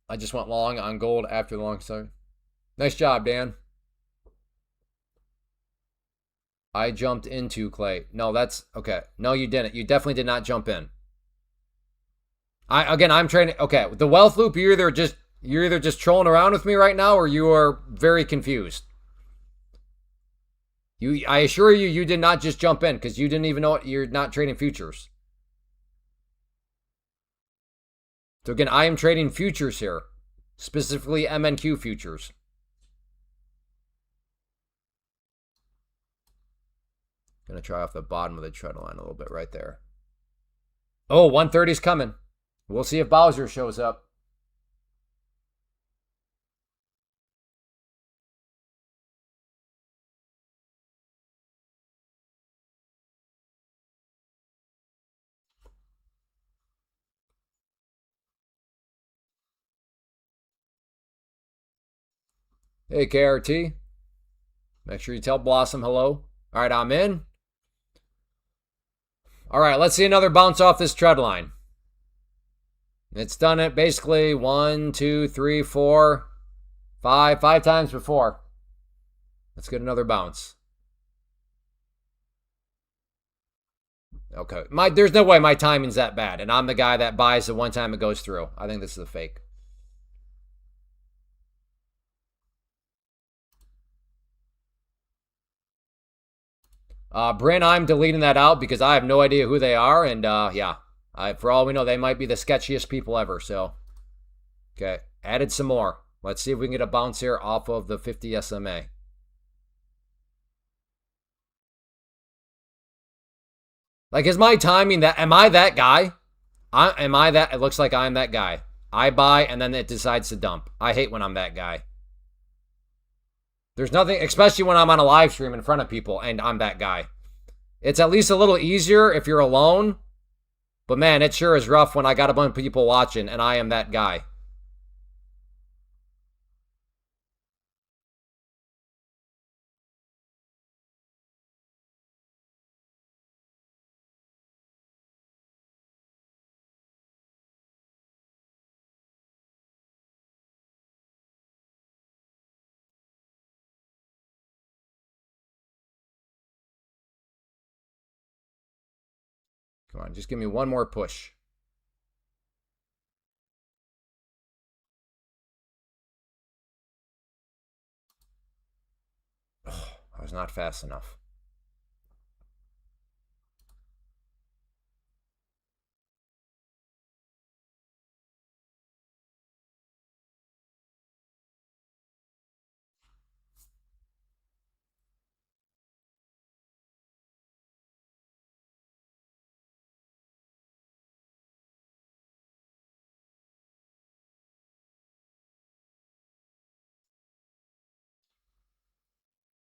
Speaker 1: I just went long on gold after the long side. Nice job, Dan. I jumped into Clay. No, that's okay. No, you didn't. You definitely did not jump in. I'm trading. Okay, with the wealth loop, you're either just trolling around with me right now, or you are very confused. I assure you, you did not just jump in because you didn't even know you're not trading futures. So again, I am trading futures here, specifically MNQ futures. Gonna try off the bottom of the trend line a little bit right there. Oh, 130 is coming. We'll see if Bowser shows up. Hey, KRT. Make sure you tell Blossom hello. All right, I'm in. All right, let's see another bounce off this tread line. It's done it basically 1, 2, 3, 4, 5 times before. Let's get another bounce. Okay. There's no way my timing's that bad, and I'm the guy that buys the one time it goes through. I think this is a fake. Bryn, I'm deleting that out because I have no idea who they are, and yeah, for all we know, they might be the sketchiest people ever. So, okay, added some more. Let's see if we can get a bounce here off of the 50 SMA. Like, is my timing that? Am I that guy? Am I that? It looks like I'm that guy. I buy and then it decides to dump. I hate when I'm that guy. There's nothing, especially when I'm on a live stream in front of people and I'm that guy. It's at least a little easier if you're alone. But man, it sure is rough when I got a bunch of people watching and I am that guy. Come on, just give me one more push. Oh, I was not fast enough.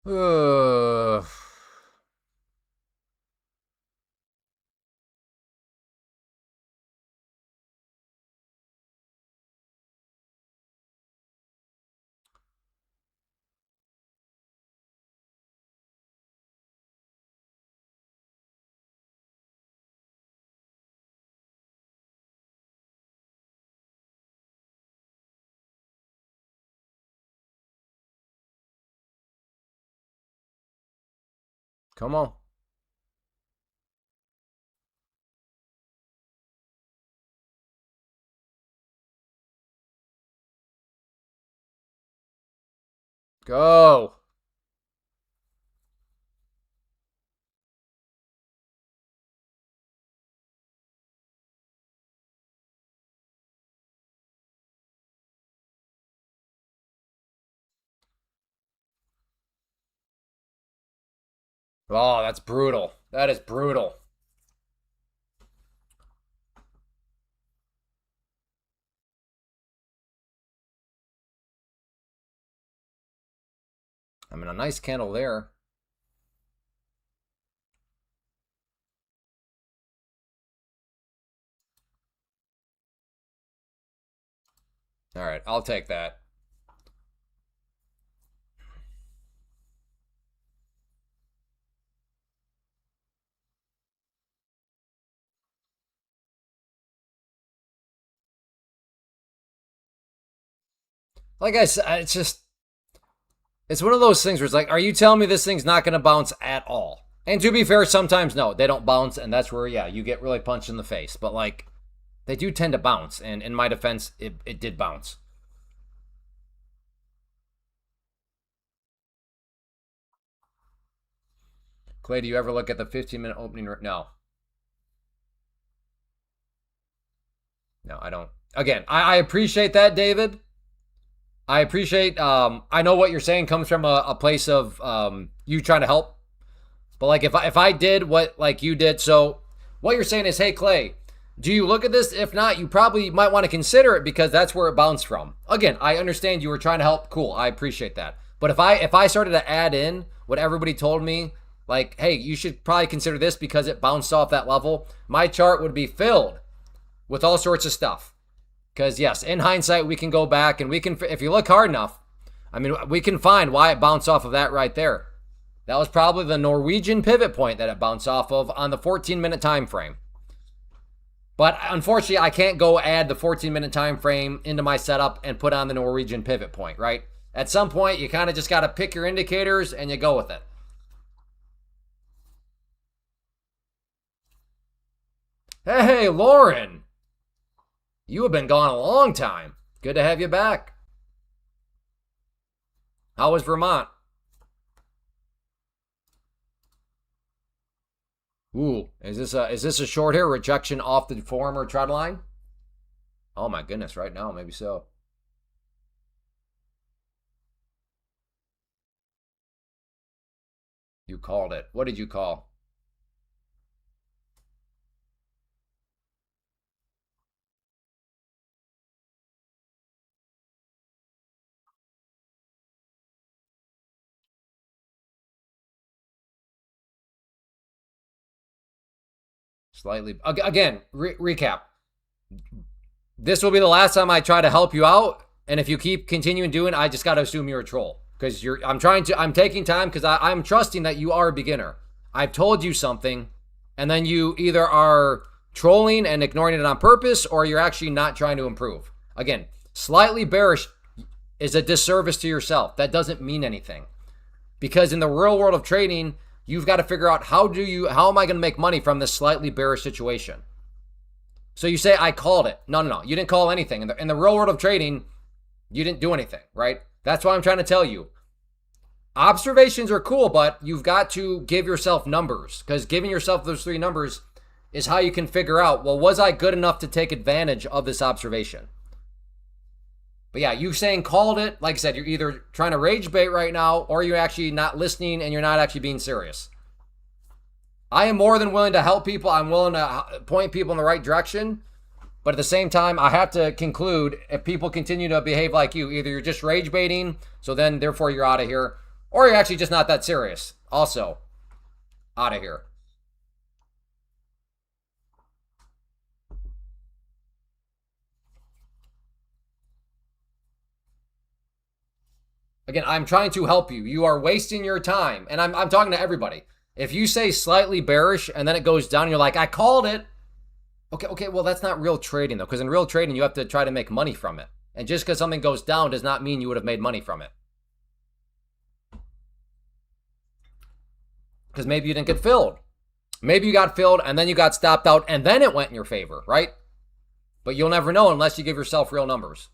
Speaker 1: Ugh. Come on. Go. Oh, that's brutal. That is brutal. I mean, a nice candle there. All right, I'll take that. Like I said, it's one of those things where it's like, are you telling me this thing's not going to bounce at all? And to be fair, sometimes no, they don't bounce, and that's where, yeah, you get really punched in the face. But like, they do tend to bounce, and in my defense, it did bounce. Clay, do you ever look at the 15-minute opening? No. No, I don't. Again, I appreciate that, David. I appreciate, I know what you're saying comes from a place of you trying to help. But like, if I did what like you did, so what you're saying is, hey, Clay, do you look at this? If not, you probably might want to consider it because that's where it bounced from. Again, I understand you were trying to help. Cool. I appreciate that. But if I started to add in what everybody told me, like, hey, you should probably consider this because it bounced off that level, my chart would be filled with all sorts of stuff. Because yes, in hindsight, we can go back and we can, if you look hard enough, I mean, we can find why it bounced off of that right there. That was probably the Norwegian pivot point that it bounced off of on the 14-minute time frame. But unfortunately, I can't go add the 14-minute time frame into my setup and put on the Norwegian pivot point, right? At some point, you kind of just got to pick your indicators and you go with it. Hey, Lauren. You have been gone a long time. Good to have you back. How was Vermont? Ooh, is this a short hair rejection off the former trend line? Oh my goodness, right now, maybe so. You called it. What did you call? Slightly. Again, recap. This will be the last time I try to help you out. And if you keep continuing doing it, I just got to assume you're a troll. Because I'm taking time because I'm trusting that you are a beginner. I've told you something, and then you either are trolling and ignoring it on purpose, or you're actually not trying to improve. Again, slightly bearish is a disservice to yourself. That doesn't mean anything. Because in the real world of trading, you've got to figure out how am I going to make money from this slightly bearish situation? So you say, I called it. No. You didn't call anything. In the real world of trading, you didn't do anything, right? That's why I'm trying to tell you. Observations are cool, but you've got to give yourself numbers, because giving yourself those 3 numbers is how you can figure out, well, was I good enough to take advantage of this observation? But yeah, you saying called it, like I said, you're either trying to rage bait right now, or you're actually not listening and you're not actually being serious. I am more than willing to help people. I'm willing to point people in the right direction. But at the same time, I have to conclude, if people continue to behave like you, either you're just rage baiting, so then therefore you're out of here, or you're actually just not that serious. Also, out of here. Again, I'm trying to help you. You are wasting your time. And I'm talking to everybody. If you say slightly bearish and then it goes down, you're like, I called it. Okay, well, that's not real trading, though, because in real trading, you have to try to make money from it. And just because something goes down does not mean you would have made money from it. Because maybe you didn't get filled. Maybe you got filled and then you got stopped out and then it went in your favor, right? But you'll never know unless you give yourself real numbers.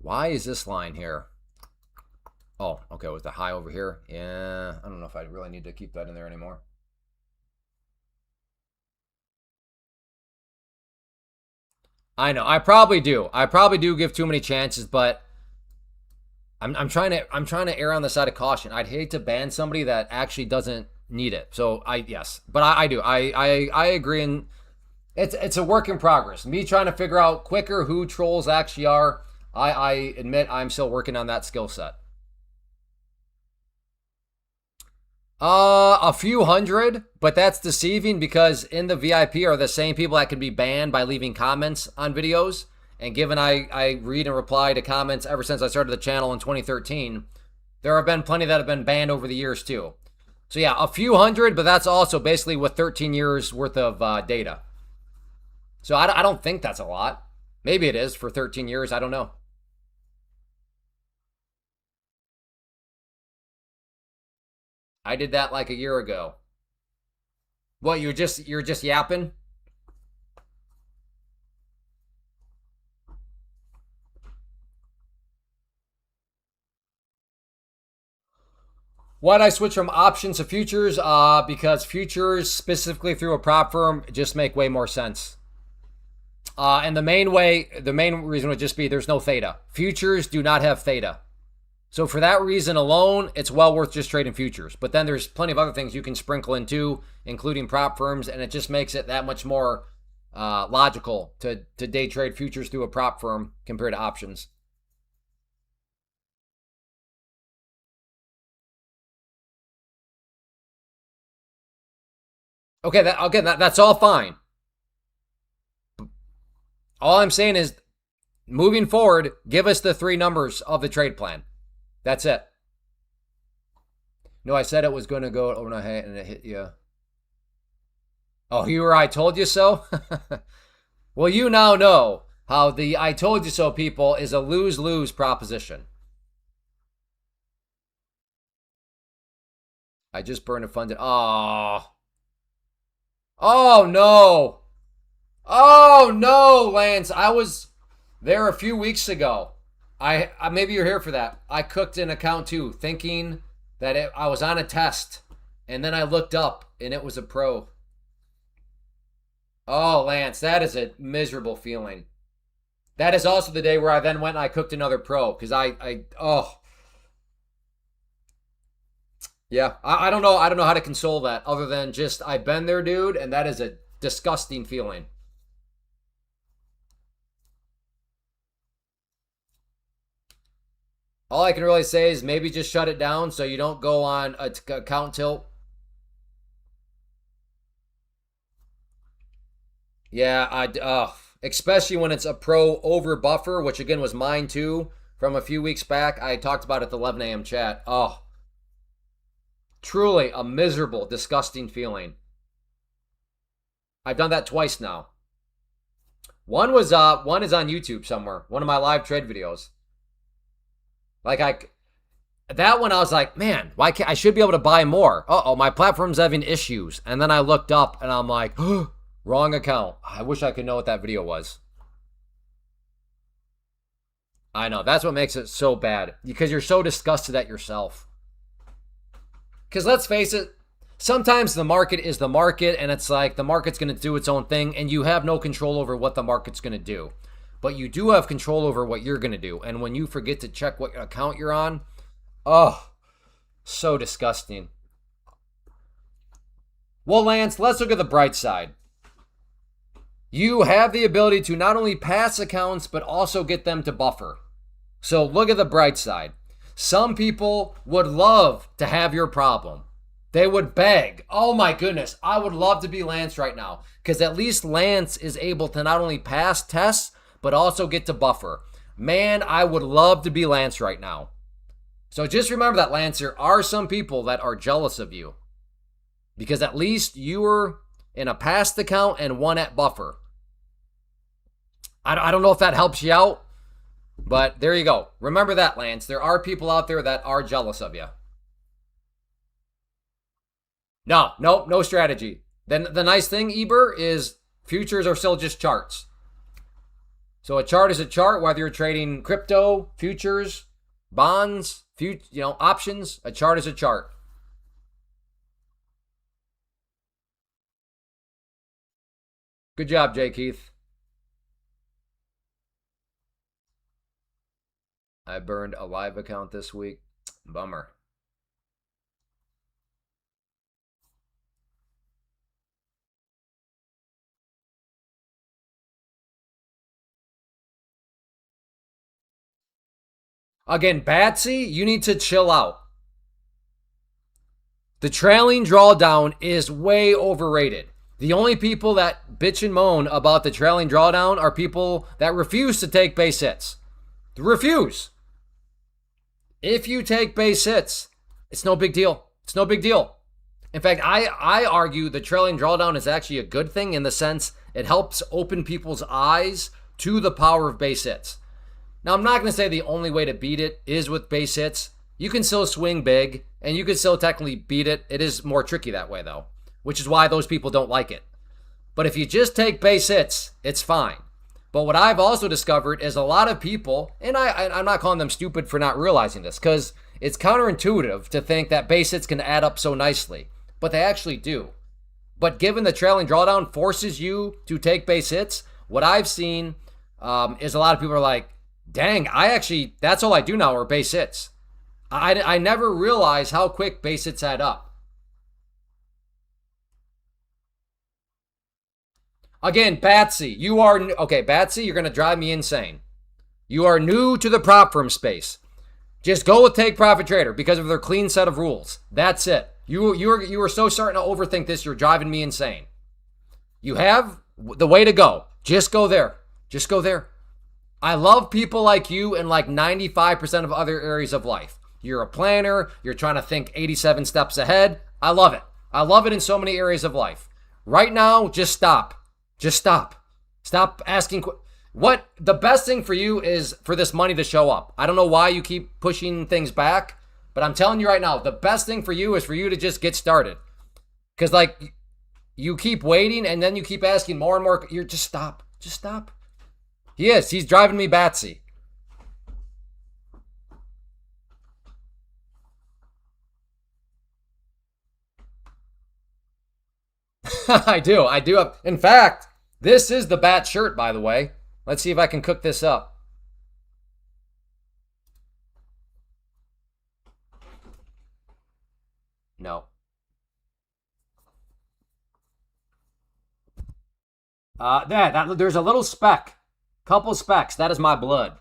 Speaker 1: Why is this line here? Oh, okay, was the high over here? Yeah, I don't know if I really need to keep that in there anymore. I know, I probably do. I probably do give too many chances, but I'm trying to err on the side of caution. I'd hate to ban somebody that actually doesn't need it. So yes, but I do. I agree, and it's a work in progress. Me trying to figure out quicker who trolls actually are. I admit I'm still working on that skill set. A few hundred, but that's deceiving because in the VIP are the same people that can be banned by leaving comments on videos. And given I read and reply to comments ever since I started the channel in 2013, there have been plenty that have been banned over the years too. So yeah, a few hundred, but that's also basically with 13 years worth of data. So I don't think that's a lot. Maybe it is for 13 years. I don't know. I did that like a year ago. What, you're just yapping? Why'd I switch from options to futures? Because futures, specifically through a prop firm, just make way more sense. And the main reason would just be there's no theta. Futures do not have theta. So for that reason alone, it's well worth just trading futures. But then there's plenty of other things you can sprinkle in too, including prop firms, and it just makes it that much more logical to day trade futures through a prop firm compared to options. Okay, that's all fine. All I'm saying is, moving forward, give us the 3 numbers of the trade plan. That's it. No, I said it was going to go over my head and it hit you. Oh, you were I told you so? Well, you now know how the I told you so people is a lose-lose proposition. I just burned a funded. Oh. Oh, no. Oh, no, Lance. I was there a few weeks ago. I maybe you're here for that. I cooked an account too, thinking that I was on a test. And then I looked up and it was a pro. Oh, Lance, that is a miserable feeling. That is also the day where I then went and I cooked another pro because yeah, I don't know. I don't know how to console that other than just I've been there, dude, and that is a disgusting feeling. All I can really say is maybe just shut it down so you don't go on a account tilt. Yeah, especially when it's a pro over buffer, which again was mine too from a few weeks back. I talked about it at the 11 a.m. chat. Oh, truly a miserable, disgusting feeling. I've done that twice now. One is on YouTube somewhere. One of my live trade videos. That one I was like, man, why can't I should be able to buy more? Uh-oh, my platform's having issues. And then I looked up and I'm like, oh, wrong account. I wish I could know what that video was. I know, that's what makes it so bad. Because you're so disgusted at yourself. Because let's face it, sometimes the market is the market, and it's like the market's going to do its own thing, and you have no control over what the market's going to do. But you do have control over what you're going to do. And when you forget to check what account you're on, oh, so disgusting. Well, Lance, let's look at the bright side. You have the ability to not only pass accounts, but also get them to buffer. So look at the bright side. Some people would love to have your problem. They would beg, oh my goodness, I would love to be Lance right now. Because at least Lance is able to not only pass tests, but also get to buffer. Man, I would love to be Lance right now. So just remember that, Lance, there are some people that are jealous of you. Because at least you were in a passed account and one at buffer. I don't know if that helps you out. But there you go. Remember that, Lance. There are people out there that are jealous of you. No strategy. Then the nice thing, Eber, is futures are still just charts. So a chart is a chart, whether you're trading crypto, futures, bonds, options. A chart is a chart. Good job, Jay Keith. I burned a live account this week. Bummer. Again, Batsy, you need to chill out. The trailing drawdown is way overrated. The only people that bitch and moan about the trailing drawdown are people that refuse to take base hits. Refuse. If you take base hits, it's no big deal. It's no big deal. In fact, I argue the trailing drawdown is actually a good thing in the sense it helps open people's eyes to the power of base hits. Now, I'm not going to say the only way to beat it is with base hits. You can still swing big, and you can still technically beat it. It is more tricky that way, though, which is why those people don't like it. But if you just take base hits, it's fine. But what I've also discovered is a lot of people, and I'm not calling them stupid for not realizing this, because it's counterintuitive to think that base hits can add up so nicely, but they actually do. But given the trailing drawdown forces you to take base hits, what I've seen is a lot of people are like, dang, that's all I do now are base hits. I never realized how quick base hits add up. Again, Batsy, Batsy, you're going to drive me insane. You are new to the prop firm space. Just go with Take Profit Trader because of their clean set of rules. That's it. You were so starting to overthink this. You're driving me insane. You have the way to go. Just go there. Just go there. I love people like you in like 95% of other areas of life. You're a planner. You're trying to think 87 steps ahead. I love it. I love it in so many areas of life. Right now, just stop. Just stop. Stop asking. What the best thing for you is for this money to show up. I don't know why you keep pushing things back, but I'm telling you right now, the best thing for you is for you to just get started. Because like you keep waiting and then you keep asking more and more. You're just stop. Just stop. He's driving me batsy. I do. Have, in fact, this is the bat shirt, by the way. Let's see if I can cook this up. No. There's a little speck. Couple specks. That is my blood.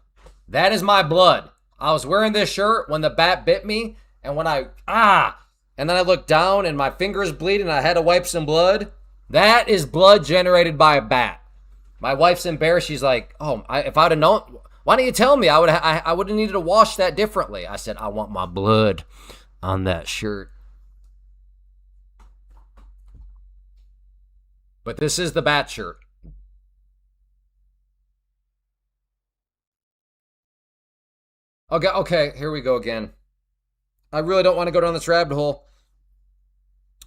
Speaker 1: That is my blood. I was wearing this shirt when the bat bit me, and when and then I looked down and my finger's bleeding and I had to wipe some blood. That is blood generated by a bat. My wife's embarrassed. She's like, "Oh, if I'd have known, why didn't you tell me? I would have needed to wash that differently." I said, "I want my blood on that shirt." But this is the bat shirt. Okay, here we go again. I really don't want to go down this rabbit hole.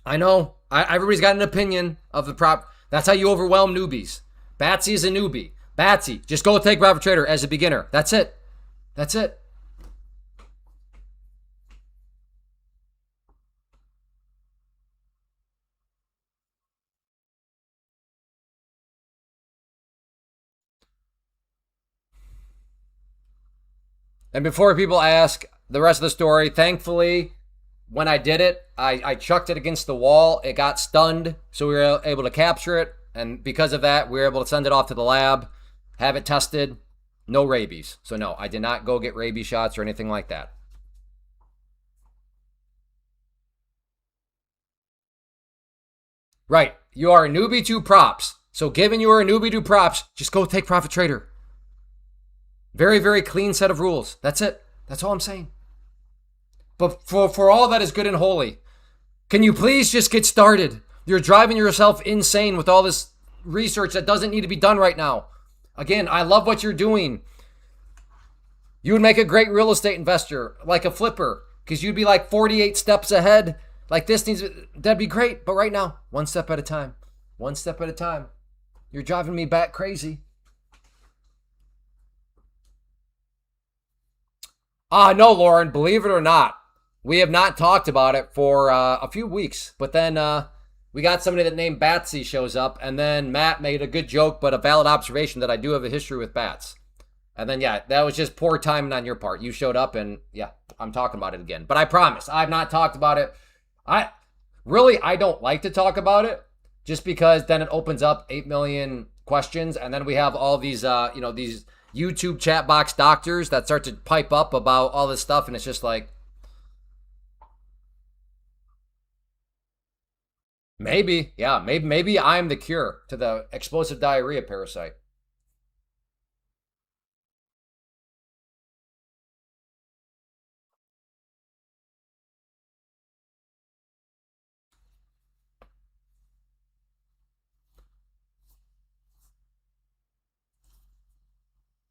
Speaker 1: I know. Everybody's got an opinion of the prop. That's how you overwhelm newbies. Batsy is a newbie. Batsy, just go take Private Trader as a beginner. That's it. That's it. And before people ask the rest of the story, thankfully, when I did it, I chucked it against the wall. It got stunned, so we were able to capture it. And because of that, we were able to send it off to the lab, have it tested. No rabies. So no, I did not go get rabies shots or anything like that. Right. You are a newbie to props. So given you are a newbie to props, just go take Profit Trader. Very, very clean set of rules. That's it. That's all I'm saying. But for all that is good and holy, can you please just get started? You're driving yourself insane with all this research that doesn't need to be done right now. Again, I love what you're doing. You would make a great real estate investor, like a flipper, because you'd be like 48 steps ahead. Like this needs, that'd be great. But right now, one step at a time. One step at a time. You're driving me back crazy. No, Lauren, believe it or not, we have not talked about it for a few weeks. But then we got somebody that named Batsy shows up, and then Matt made a good joke, but a valid observation that I do have a history with bats. And then, yeah, that was just poor timing on your part. You showed up, and yeah, I'm talking about it again. But I promise, I've not talked about it. I don't like to talk about it, just because then it opens up 8 million questions, and then we have all these, these YouTube chat box doctors that start to pipe up about all this stuff, and it's just like, maybe I'm the cure to the explosive diarrhea parasite.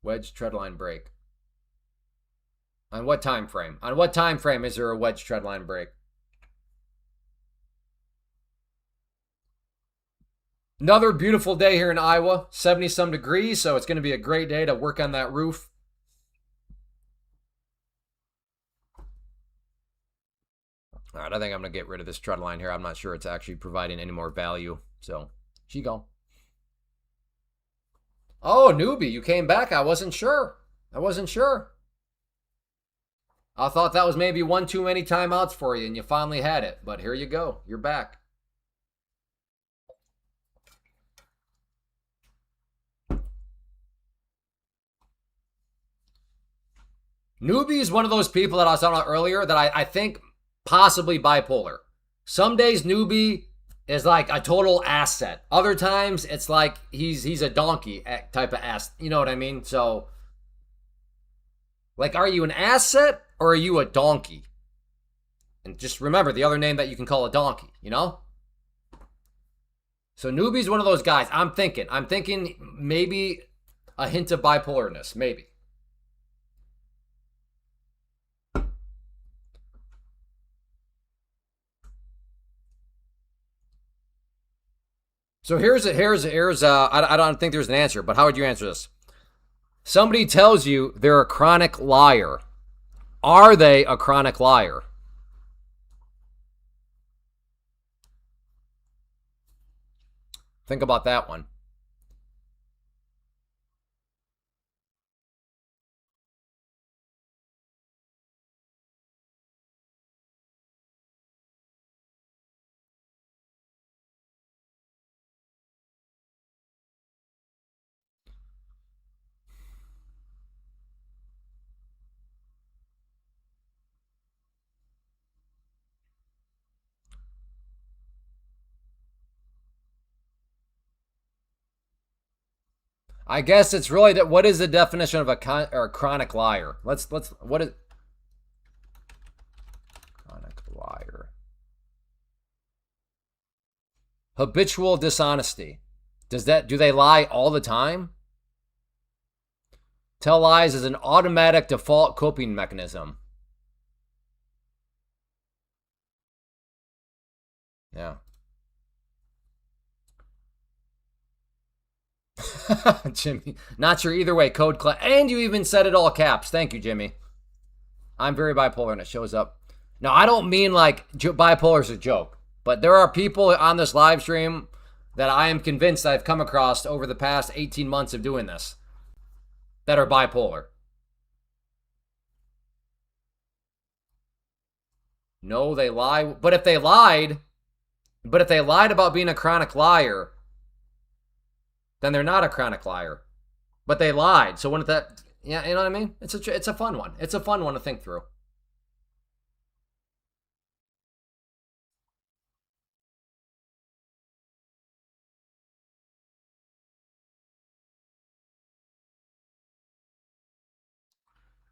Speaker 1: Wedge treadline break. On what time frame? On what time frame is there a wedge treadline break? Another beautiful day here in Iowa, 70 some degrees, so it's going to be a great day to work on that roof. All right, I think I'm going to get rid of this treadline here. I'm not sure it's actually providing any more value. So, she go. Oh, newbie, you came back. I wasn't sure. I thought that was maybe one too many timeouts for you, and you finally had it. But here you go. You're back. Newbie is one of those people that I was talking about earlier that I think possibly bipolar. Some days newbie is like a total asset. Other times it's like he's a donkey type of ass. You know what I mean? So, like, are you an asset or are you a donkey? And just remember the other name that you can call a donkey, you know? So newbie's one of those guys. I'm thinking maybe a hint of bipolarness, maybe. So here's I don't think there's an answer, but how would you answer this? Somebody tells you they're a chronic liar. Are they a chronic liar? Think about that one. I guess it's really what is the definition of a chronic liar? Let's what is chronic liar? Habitual dishonesty. Do they lie all the time? Tell lies is an automatic default coping mechanism. Yeah. Jimmy, not sure either way. Code class, and you even said it all caps. Thank you, Jimmy. I'm very bipolar, and it shows up. Now, I don't mean like bipolar is a joke, but there are people on this live stream that I am convinced I've come across over the past 18 months of doing this that are bipolar. No, they lie. But if they lied about being a chronic liar, then they're not a chronic liar. But they lied. So wouldn't that, yeah, you know what I mean? It's a fun one. It's a fun one to think through.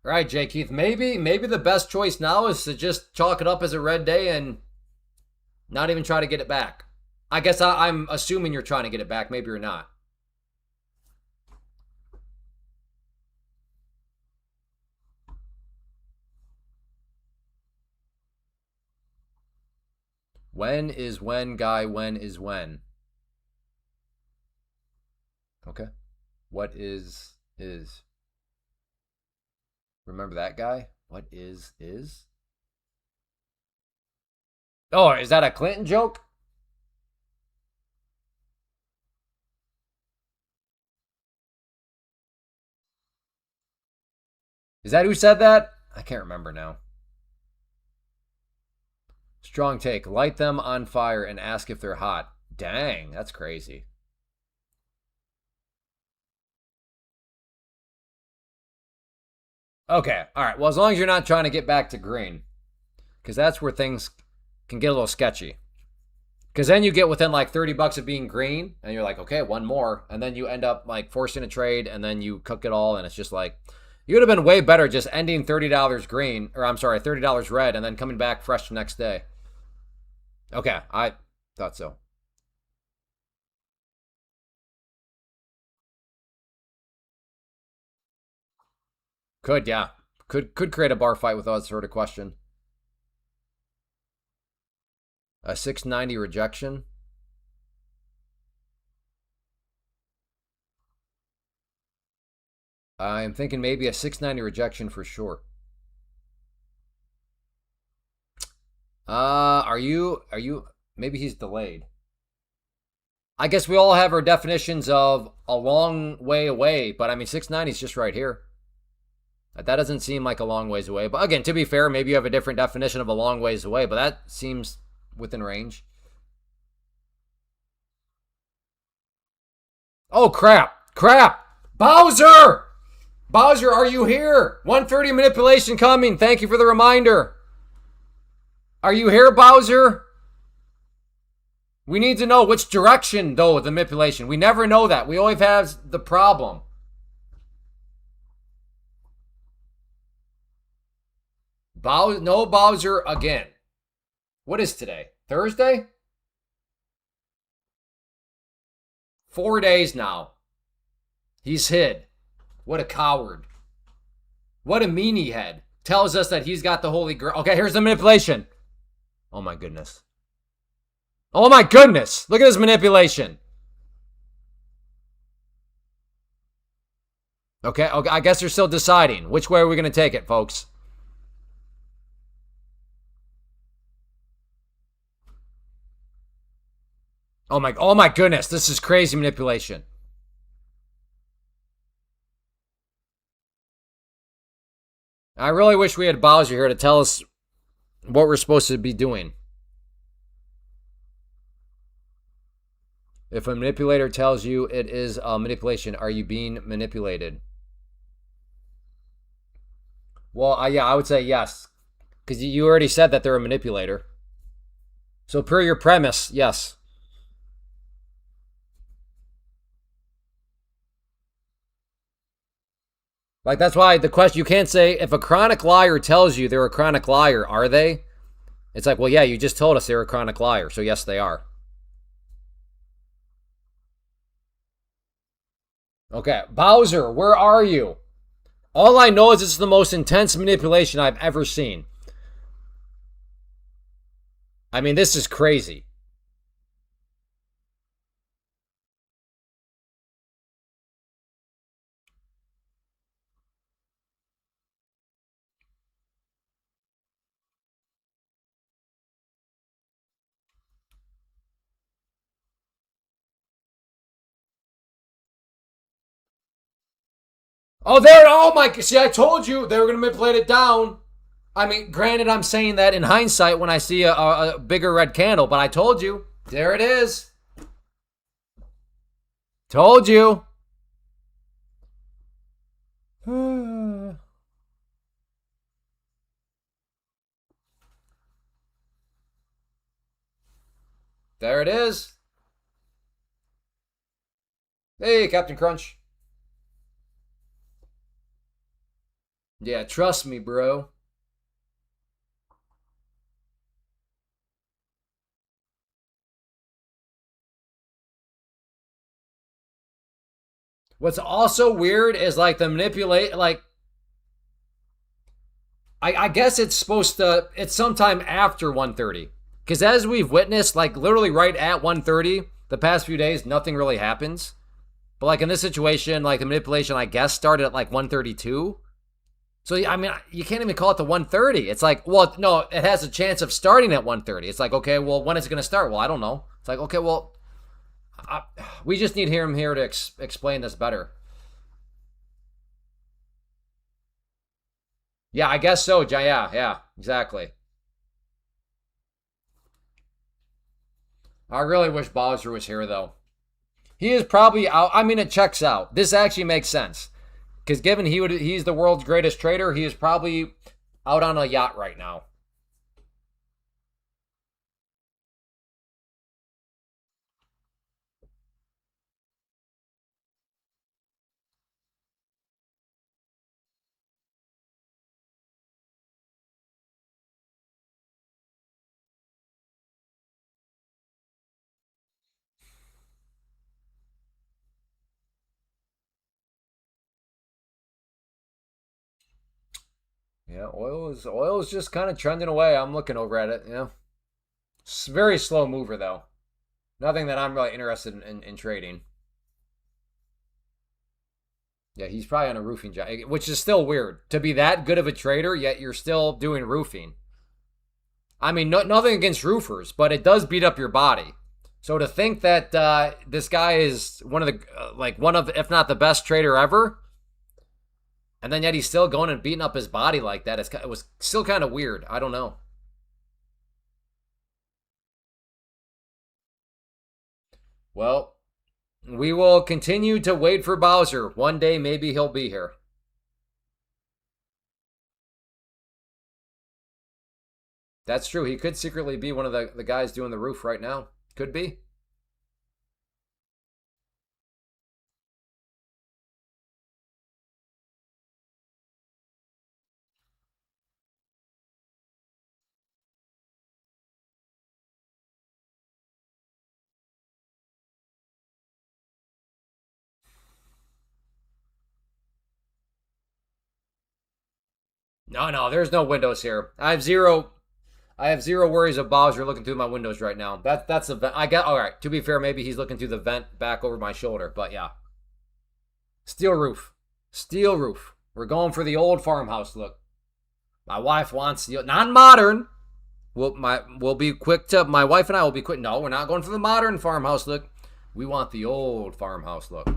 Speaker 1: All right, Jay Keith. Maybe the best choice now is to just chalk it up as a red day and not even try to get it back. I guess I'm assuming you're trying to get it back. Maybe you're not. When is when, guy? When is when? Okay. What is? Remember that guy? What is? Oh, is that a Clinton joke? Is that who said that? I can't remember now. Strong take. Light them on fire and ask if they're hot. Dang, that's crazy. Okay, all right. Well, as long as you're not trying to get back to green, because that's where things can get a little sketchy. Because then you get within like $30 of being green, and you're like, okay, one more, and then you end up like forcing a trade, and then you cook it all, and it's just like you would have been way better just ending $30 green, or I'm sorry, $30 red, and then coming back fresh the next day. Okay, I thought so. Could, yeah. Could create a bar fight with that sort of question. A 690 rejection. I'm thinking maybe a 690 rejection for sure. Are you maybe he's delayed. I guess we all have our definitions of a long way away, but I mean 690 is just right here. That doesn't seem like a long ways away. But again, to be fair, maybe you have a different definition of a long ways away, but that seems within range. Oh, crap. Bowser! Bowser, are you here? 130 manipulation coming. Thank you for the reminder. Are you here, Bowser? We need to know which direction, though, the manipulation. We never know that. We always have the problem. No Bowser again. What is today? Thursday? 4 days now. He's hid. What a coward. What a meanie head. Tells us that he's got the Holy Grail. Okay, here's the manipulation. Oh my goodness. Oh my goodness. Look at this manipulation. Okay, I guess they're still deciding. Which way are we going to take it, folks? Oh my goodness. This is crazy manipulation. I really wish we had Bowser here to tell us what we're supposed to be doing. If a manipulator tells you it is a manipulation, are you being manipulated? Well, yeah, I would say yes. Because you already said that they're a manipulator. So per your premise, yes. Like, that's why the question, you can't say, if a chronic liar tells you they're a chronic liar, are they? It's like, well, yeah, you just told us they're a chronic liar, so yes, they are. Okay, Bowser, where are you? All I know is it's the most intense manipulation I've ever seen. I mean, this is crazy. Oh, there! Oh my! See, I told you they were gonna manipulate it down. I mean, granted, I'm saying that in hindsight when I see a bigger red candle, but I told you. There it is. Told you. There it is. Hey, Captain Crunch. Yeah, trust me, bro. What's also weird is like the manipulate, like, I guess it's supposed to, it's sometime after 1:30. Because as we've witnessed, like literally right at 1:30, the past few days, nothing really happens. But like in this situation, like the manipulation, I guess, started at like 1:32. So, I mean, you can't even call it the 1:30. It's like, well, no, it has a chance of starting at 1:30. It's like, okay, well, when is it going to start? Well, I don't know. It's like, okay, well, we just need him here to explain this better. Yeah, I guess so. Yeah, exactly. I really wish Bowser was here, though. He is probably out. I mean, it checks out. This actually makes sense. Because given he's the world's greatest trader, he is probably out on a yacht right now. Yeah, oil is just kind of trending away. I'm looking over at it. Yeah, it's a very slow mover though. Nothing that I'm really interested in trading. Yeah, he's probably on a roofing job, which is still weird to be that good of a trader, yet you're still doing roofing. I mean, nothing against roofers, but it does beat up your body. So to think that this guy is one of the one of, if not the best trader ever, and then yet he's still going and beating up his body like that, it was still kind of weird. I don't know. Well, we will continue to wait for Bowser. One day, maybe he'll be here. That's true. He could secretly be one of the guys doing the roof right now. Could be. No, no, there's no windows here. I have zero worries of Bowser looking through my windows right now. That's the vent. I get all right. To be fair, maybe he's looking through the vent back over my shoulder, but yeah. Steel roof. Steel roof. We're going for the old farmhouse look. My wife wants the not modern. We'll be quick to my wife and I will be quick. No, we're not going for the modern farmhouse look. We want the old farmhouse look.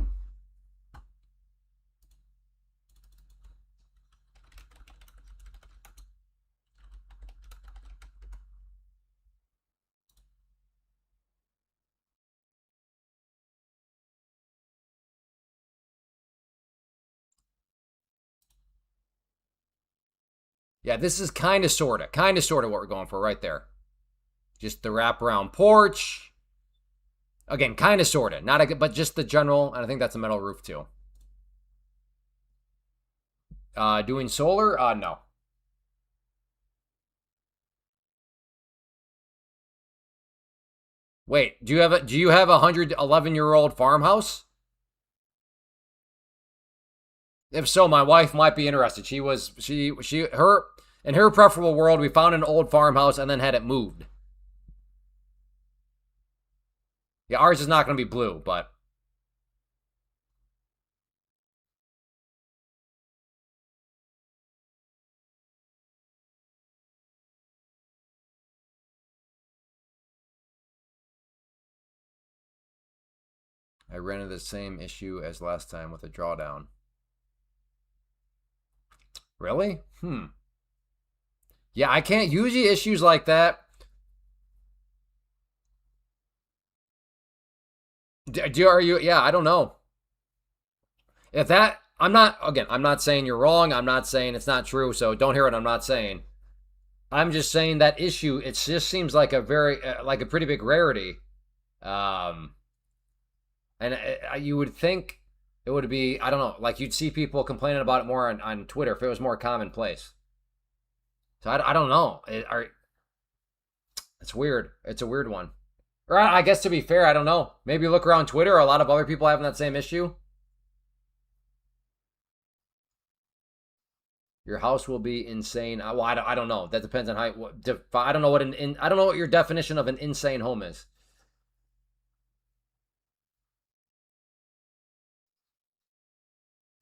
Speaker 1: Yeah, this is kind of sorta what we're going for right there. Just the wraparound porch. Again, kind of sorta, not a but just the general, and I think that's a metal roof too. Doing solar? No. Wait, do you have a 111-year-old farmhouse? If so, my wife might be interested. She in her preferable world, we found an old farmhouse and then had it moved. Yeah, ours is not going to be blue, but I ran into the same issue as last time with a drawdown. Really? Yeah, I can't usually issues like that. Are you? Yeah, I don't know. If that, I'm not saying you're wrong. I'm not saying it's not true. So don't hear what I'm not saying. I'm just saying that issue. It just seems like like a pretty big rarity. Um, and you would think it would be, I don't know, like you'd see people complaining about it more on Twitter if it was more commonplace. So I don't know. It's weird. It's a weird one. Or I guess to be fair, I don't know. Maybe look around Twitter. A lot of other people having that same issue. Your house will be insane. Well, I don't know. That depends on how. I don't know I don't know what your definition of an insane home is.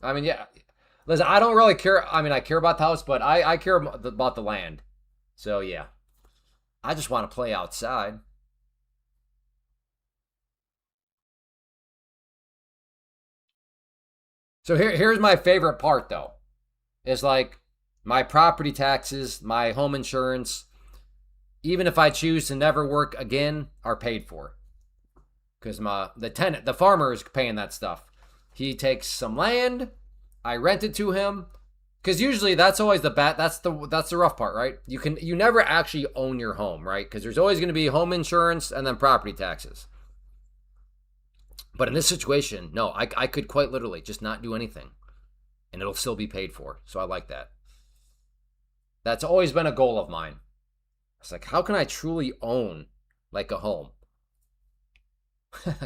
Speaker 1: I mean, yeah. Listen, I don't really care. I mean, I care about the house, but I care about the land. So yeah, I just want to play outside. So here's my favorite part though. Is like my property taxes, my home insurance, even if I choose to never work again, are paid for. Because the farmer is paying that stuff. He takes some land, I rent it to him. Because usually that's always that's the rough part, right? You never actually own your home, right? Because there's always going to be home insurance and then property taxes. But in this situation, no, I could quite literally just not do anything and it'll still be paid for. So I like that. That's always been a goal of mine. It's like, how can I truly own like a home?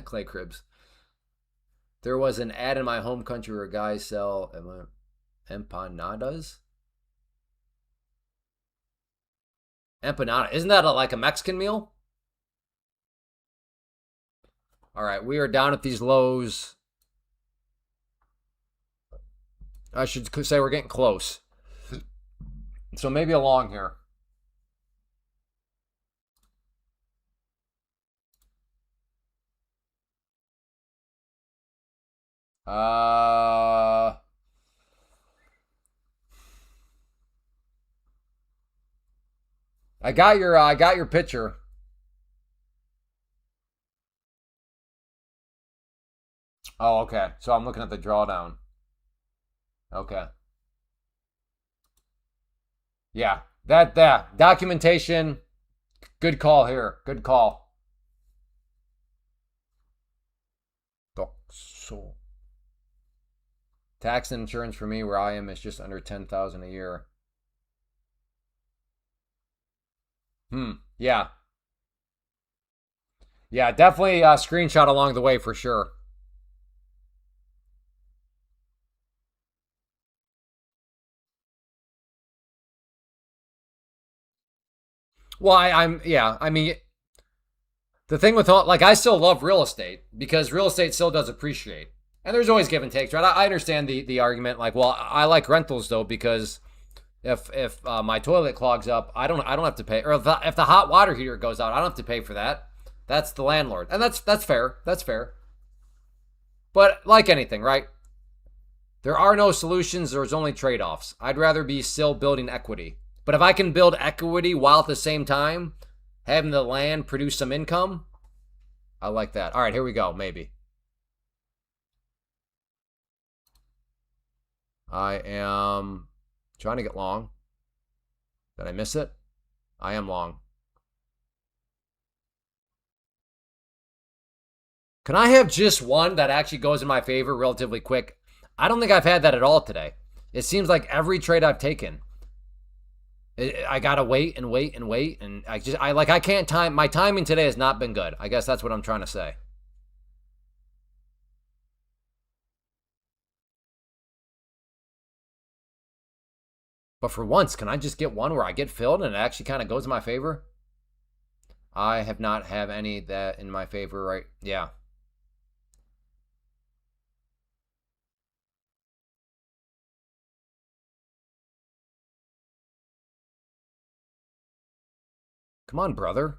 Speaker 1: Clay cribs. There was an ad in my home country where guys sell empanadas. Empanada. Isn't that like a Mexican meal? All right, we are down at these lows. I should say we're getting close. So maybe along here. Uh, I got your picture. Oh, okay. So I'm looking at the drawdown. Okay. Yeah. That documentation. Good call here. Good call. So tax and insurance for me where I am is just under 10,000 a year. Yeah. Yeah, definitely a screenshot along the way for sure. Well, I'm yeah. I mean, the thing with like I still love real estate because real estate still does appreciate, and there's always give and takes, right? I understand the argument. Like, well, I like rentals though because if my toilet clogs up, I don't have to pay, or if the hot water heater goes out, I don't have to pay for that. That's the landlord, and that's fair. That's fair. But like anything, right? There are no solutions. There's only trade offs. I'd rather be still building equity. But if I can build equity while at the same time having the land produce some income, I like that. All right, here we go. Maybe. I am trying to get long. Did I miss it? I am long. Can I have just one that actually goes in my favor relatively quick? I don't think I've had that at all today. It seems like every trade I've taken, I gotta wait and wait and wait, and I can't time. My timing today has not been good. I guess that's what I'm trying to say. But for once, can I just get one where I get filled and it actually kind of goes in my favor? I have not have any that in my favor, right? Yeah. Come on, brother.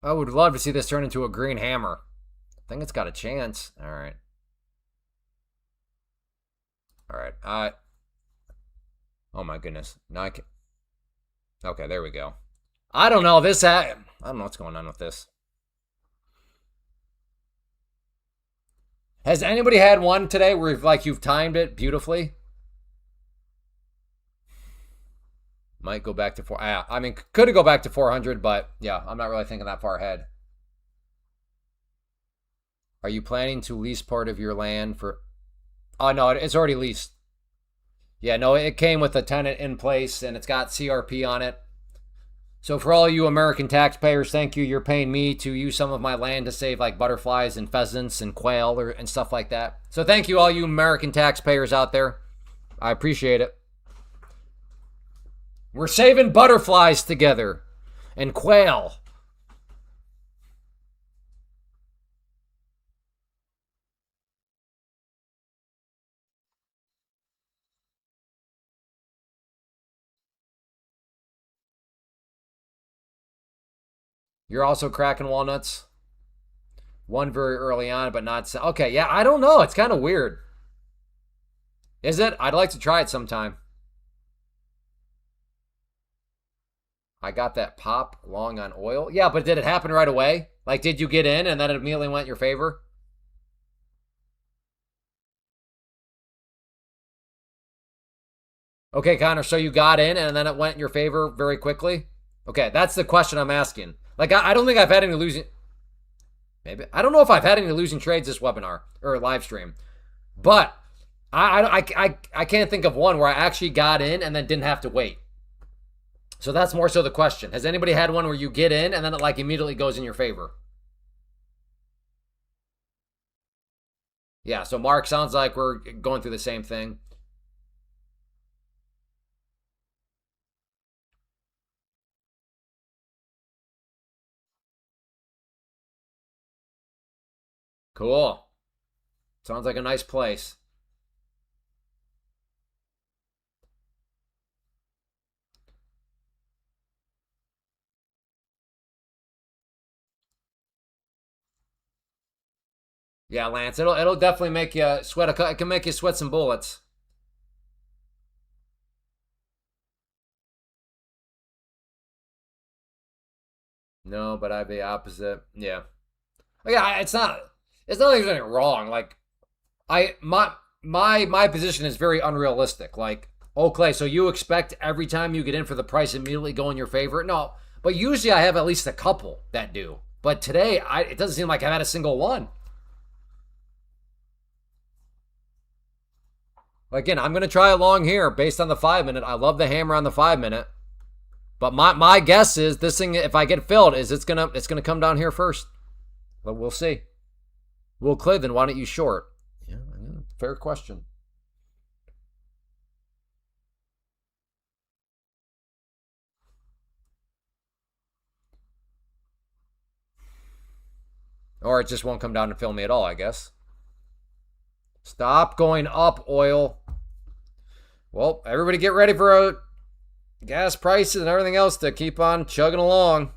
Speaker 1: I would love to see this turn into a green hammer. I think it's got a chance. All right. All right. Oh my goodness. Now I can. Okay, there we go. I don't know this. I don't know what's going on with this. Has anybody had one today where you've timed it beautifully? Might go back to four. I mean, could go back to 400, but yeah, I'm not really thinking that far ahead. Are you planning to lease part of your land for? Oh no, it's already leased. Yeah, no, it came with a tenant in place and it's got CRP on it. So for all you American taxpayers, thank you. You're paying me to use some of my land to save like butterflies and pheasants and quail and stuff like that. So thank you all you American taxpayers out there. I appreciate it. We're saving butterflies together and quail. You're also cracking walnuts. One very early on, but not. Okay, yeah, I don't know. It's kind of weird. Is it? I'd like to try it sometime. I got that pop long on oil. Yeah, but did it happen right away? Like, did you get in and then it immediately went in your favor? Okay, Connor, so you got in and then it went in your favor very quickly? Okay, that's the question I'm asking. Like, I don't think I've had any losing. Maybe. I don't know if I've had any losing trades this webinar or live stream, but I can't think of one where I actually got in and then didn't have to wait. So that's more so the question. Has anybody had one where you get in and then it like immediately goes in your favor? Yeah, so Mark, sounds like we're going through the same thing. Cool. Sounds like a nice place. Yeah, Lance, it'll definitely make you sweat it can make you sweat some bullets. No, but I'd be opposite. Yeah. Yeah, it's not like there's anything wrong. Like I my position is very unrealistic. Like, oh Clay, so you expect every time you get in for the price immediately go in your favor? No. But usually I have at least a couple that do. But today it doesn't seem like I've had a single one. Again, I'm gonna try along here based on the 5 minute. I love the hammer on the 5 minute. But my guess is this thing, if I get filled, is it's gonna come down here first. But we'll see. Well, Clay, then why don't you short? Yeah, fair question. Or it just won't come down and fill me at all, I guess. Stop going up, oil. Well, everybody get ready for gas prices and everything else to keep on chugging along.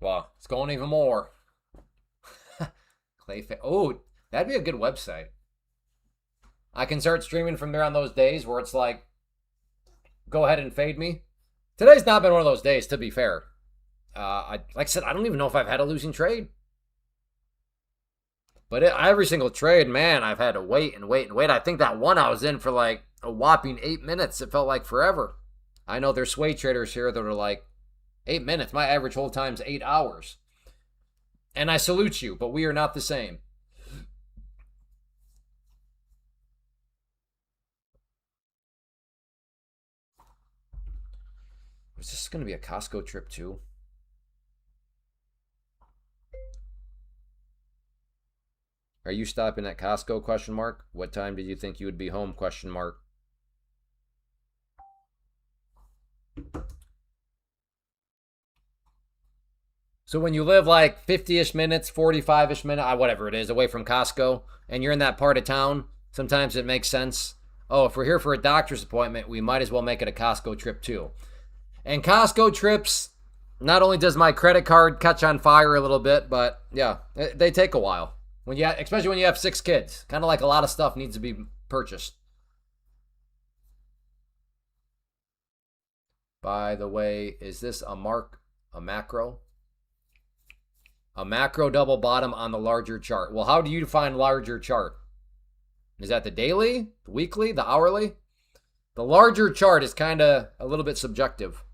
Speaker 1: Wow, it's going even more. Oh, that'd be a good website. I can start streaming from there on those days where it's like, go ahead and fade me. Today's not been one of those days, to be fair. Like I said, I don't even know if I've had a losing trade. But every single trade, man, I've had to wait and wait and wait. I think that one I was in for like a whopping 8 minutes. It felt like forever. I know there's sway traders here that are like 8 minutes. My average hold time's 8 hours. And I salute you, but we are not the same. Is this going to be a Costco trip too? Are you stopping at Costco? Question mark. What time did you think you would be home? Question mark. So when you live like 50-ish minutes, 45-ish minutes, whatever it is, away from Costco, and you're in that part of town, sometimes it makes sense. Oh, if we're here for a doctor's appointment, we might as well make it a Costco trip too. And Costco trips, not only does my credit card catch on fire a little bit, but yeah, they take a while. Especially when you have 6 kids. Kind of like a lot of stuff needs to be purchased. By the way, is this a macro? A macro double bottom on the larger chart. Well, how do you define larger chart? Is that the daily, the weekly, the hourly? The larger chart is kind of a little bit subjective.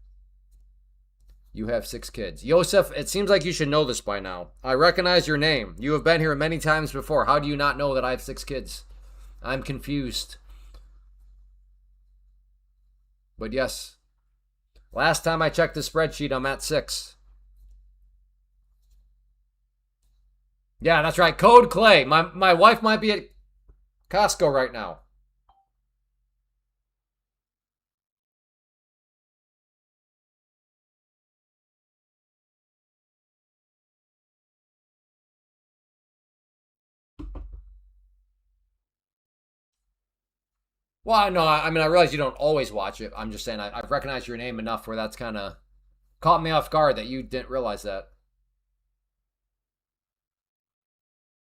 Speaker 1: You have 6 kids. Yosef, it seems like you should know this by now. I recognize your name. You have been here many times before. How do you not know that I have 6 kids? I'm confused. But yes, last time I checked the spreadsheet, I'm at 6. Yeah, that's right. Code Clay. My wife might be at Costco right now. Well, I know. I mean, I realize you don't always watch it. I'm just saying I've recognized your name enough where that's kind of caught me off guard that you didn't realize that.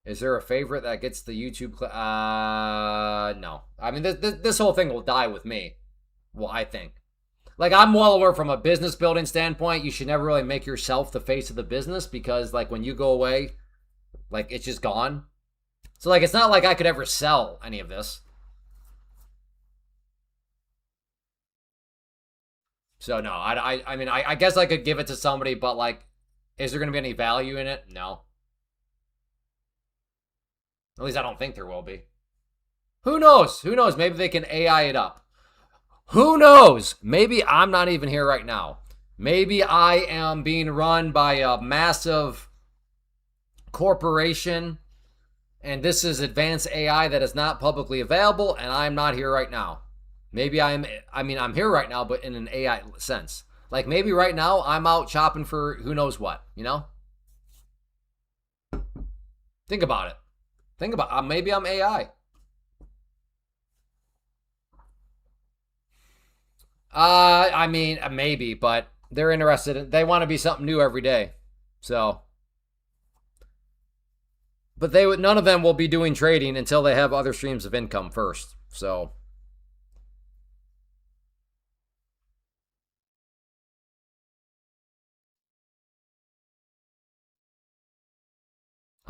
Speaker 1: Is there a favorite that gets the YouTube? No. I mean, this whole thing will die with me. Well, I think. Like, I'm well aware from a business building standpoint, you should never really make yourself the face of the business because, like, when you go away, like, it's just gone. So, like, it's not like I could ever sell any of this. So, no, I mean, I guess I could give it to somebody, but, like, is there going to be any value in it? No. At least I don't think there will be. Who knows? Who knows? Maybe they can AI it up. Who knows? Maybe I'm not even here right now. Maybe I am being run by a massive corporation, and this is advanced AI that is not publicly available, and I'm not here right now. Maybe I'm here right now, but in an AI sense. Like maybe right now I'm out shopping for who knows what, you know? Think about it. Think about maybe I'm AI. Maybe, but they're interested. They want to be something new every day. So, but none of them will be doing trading until they have other streams of income first. So,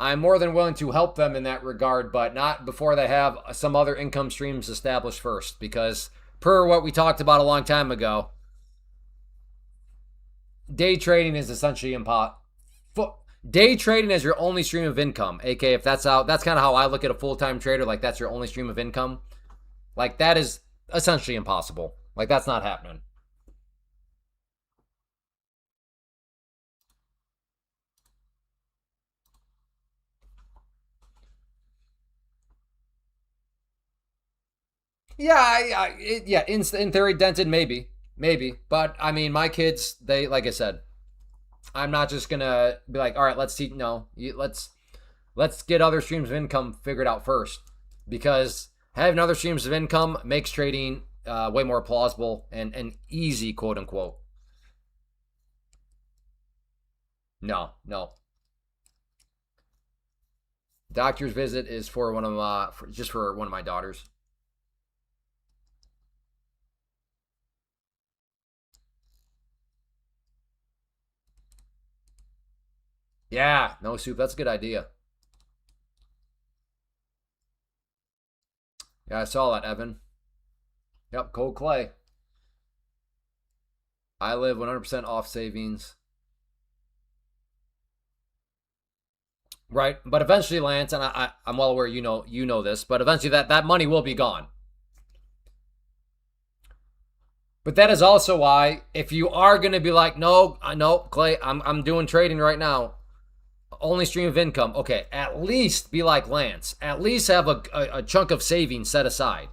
Speaker 1: I'm more than willing to help them in that regard, but not before they have some other income streams established first. Because, per what we talked about a long time ago, day trading is essentially impossible. Day trading is your only stream of income. AK, if that's kind of how I look at a full time trader, like that's your only stream of income. Like that is essentially impossible. Like that's not happening. Yeah. In theory, dented maybe, but I mean, my kids, they like I said, I'm not just gonna be like, all right, let's see. No, let's get other streams of income figured out first, because having other streams of income makes trading way more plausible and easy, quote unquote. No. Doctor's visit is for one of just for one of my daughters. Yeah, no soup. That's a good idea. Yeah, I saw that, Evan. Yep, cold clay. I live 100% off savings. Right, but eventually, Lance, and I'm well aware you know this, but eventually that money will be gone. But that is also why, if you are going to be like, no, Clay, I'm doing trading right now, only stream of income. Okay, at least be like Lance. At least have a chunk of savings set aside.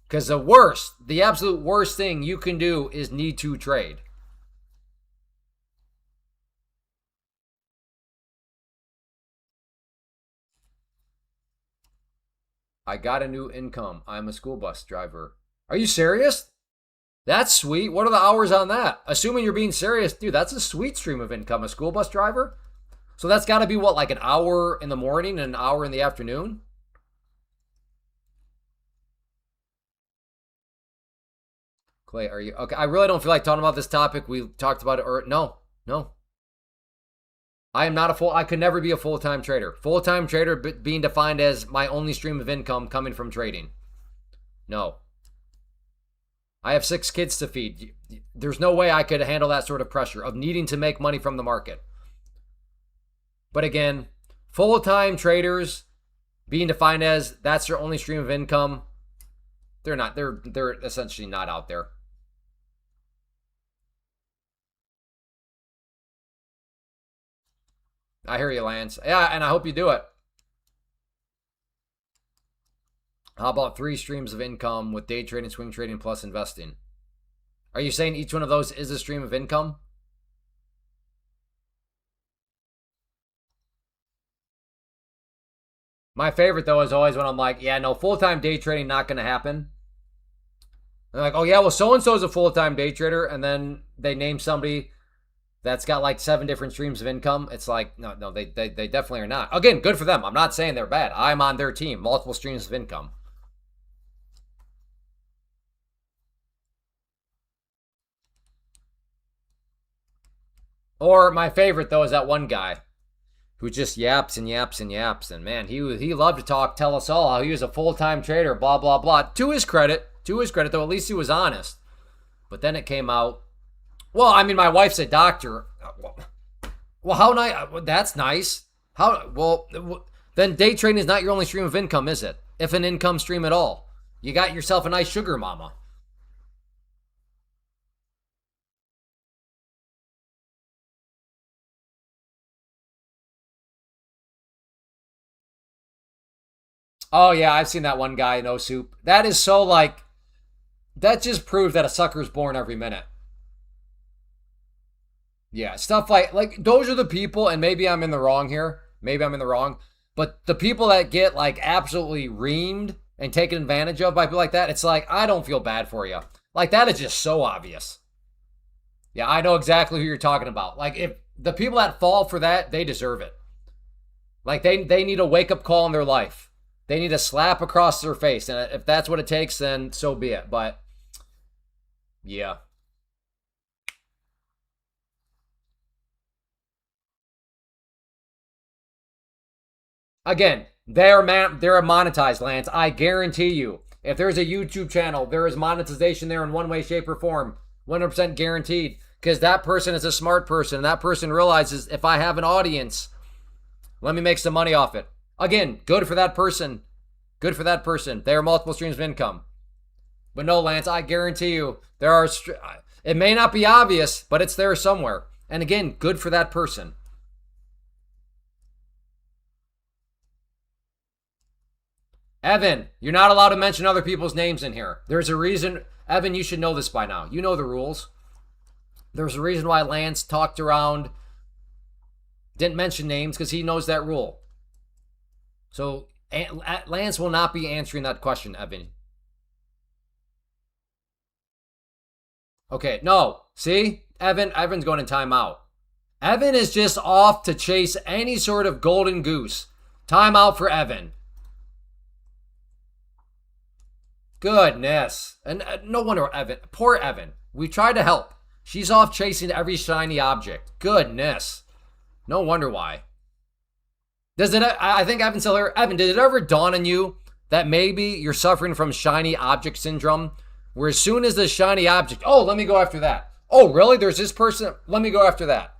Speaker 1: Because the absolute worst thing you can do is need to trade. I got a new income. I'm a school bus driver. Are you serious? That's sweet. What are the hours on that? Assuming you're being serious, dude, that's a sweet stream of income. A school bus driver? So that's got to be what, like an hour in the morning and an hour in the afternoon? Clay, are you okay? I really don't feel like talking about this topic. We talked about it. Or no. I am not a full. I could never be a full time trader. Full time trader being defined as my only stream of income coming from trading. No, I have 6 kids to feed. There's no way I could handle that sort of pressure of needing to make money from the market. But again, full time traders being defined as that's your only stream of income. They're not. They're essentially not out there. I hear you, Lance. Yeah, and I hope you do it. How about 3 streams of income with day trading, swing trading, plus investing? Are you saying each one of those is a stream of income? My favorite though is always when I'm like, yeah, no, full time day trading not going to happen. They're like, oh yeah, well so and so is a full time day trader, and then they name somebody that's got like 7 different streams of income. It's like, no, they definitely are not. Again, good for them. I'm not saying they're bad. I'm on their team, multiple streams of income. Or my favorite though is that one guy who just yaps and yaps and yaps, and man, he loved to tell us all how he was a full time trader, blah blah blah. To his credit though, at least he was honest. But then it came out. Well, I mean, my wife's a doctor. Well, how nice? That's nice. How well? Then day trading is not your only stream of income, is it? If an income stream at all, you got yourself a nice sugar mama. Oh yeah, I've seen that one guy, no soup. That is so like, that just proves that a sucker's born every minute. Yeah, stuff like those are the people, and maybe I'm in the wrong here. Maybe I'm in the wrong. But the people that get like absolutely reamed and taken advantage of by people like that, it's like, I don't feel bad for you. Like that is just so obvious. Yeah, I know exactly who you're talking about. Like if the people that fall for that, they deserve it. Like they need a wake up call in their life. They need a slap across their face. And if that's what it takes, then so be it. But yeah. Again, they're monetized, Lance. I guarantee you. If there's a YouTube channel, there is monetization there in one way, shape, or form. 100% guaranteed. Because that person is a smart person. And that person realizes if I have an audience, let me make some money off it. Again, good for that person. Good for that person. They are multiple streams of income. But no, Lance, I guarantee you, there are. It may not be obvious, but it's there somewhere. And again, good for that person. Evan, you're not allowed to mention other people's names in here. There's a reason. Evan, you should know this by now. You know the rules. There's a reason why Lance talked around, didn't mention names, because he knows that rule. So Lance will not be answering that question, Evan. Okay, no. See? Evan's going in timeout. Evan is just off to chase any sort of golden goose. Timeout for Evan. Goodness. And no wonder Evan. Poor Evan. We tried to help. She's off chasing every shiny object. Goodness. No wonder why. I think Evan's still here. Evan, did it ever dawn on you that maybe you're suffering from shiny object syndrome? Where as soon as the shiny object, oh, let me go after that. Oh, really? There's this person. Let me go after that.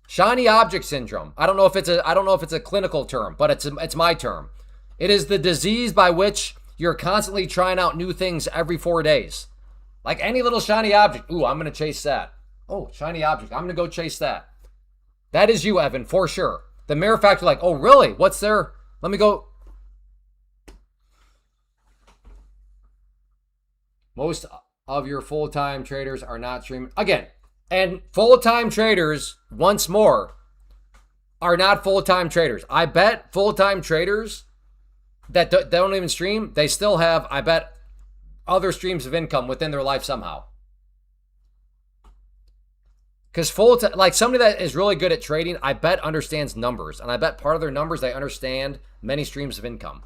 Speaker 1: Shiny object syndrome. I don't know if it's a clinical term, but it's my term. It is the disease by which you're constantly trying out new things every 4 days. Like any little shiny object. Ooh, I'm going to chase that. Oh, shiny object. I'm going to go chase that. That is you, Evan, for sure. The mere fact you're like, oh, really? What's there? Let me go. Most of your full-time traders are not streaming. Again, and full-time traders, once more, are not full-time traders. I bet full-time traders that don't even stream, they still have, I bet, other streams of income within their life somehow. Because like somebody that is really good at trading, I bet understands numbers. And I bet part of their numbers, they understand many streams of income.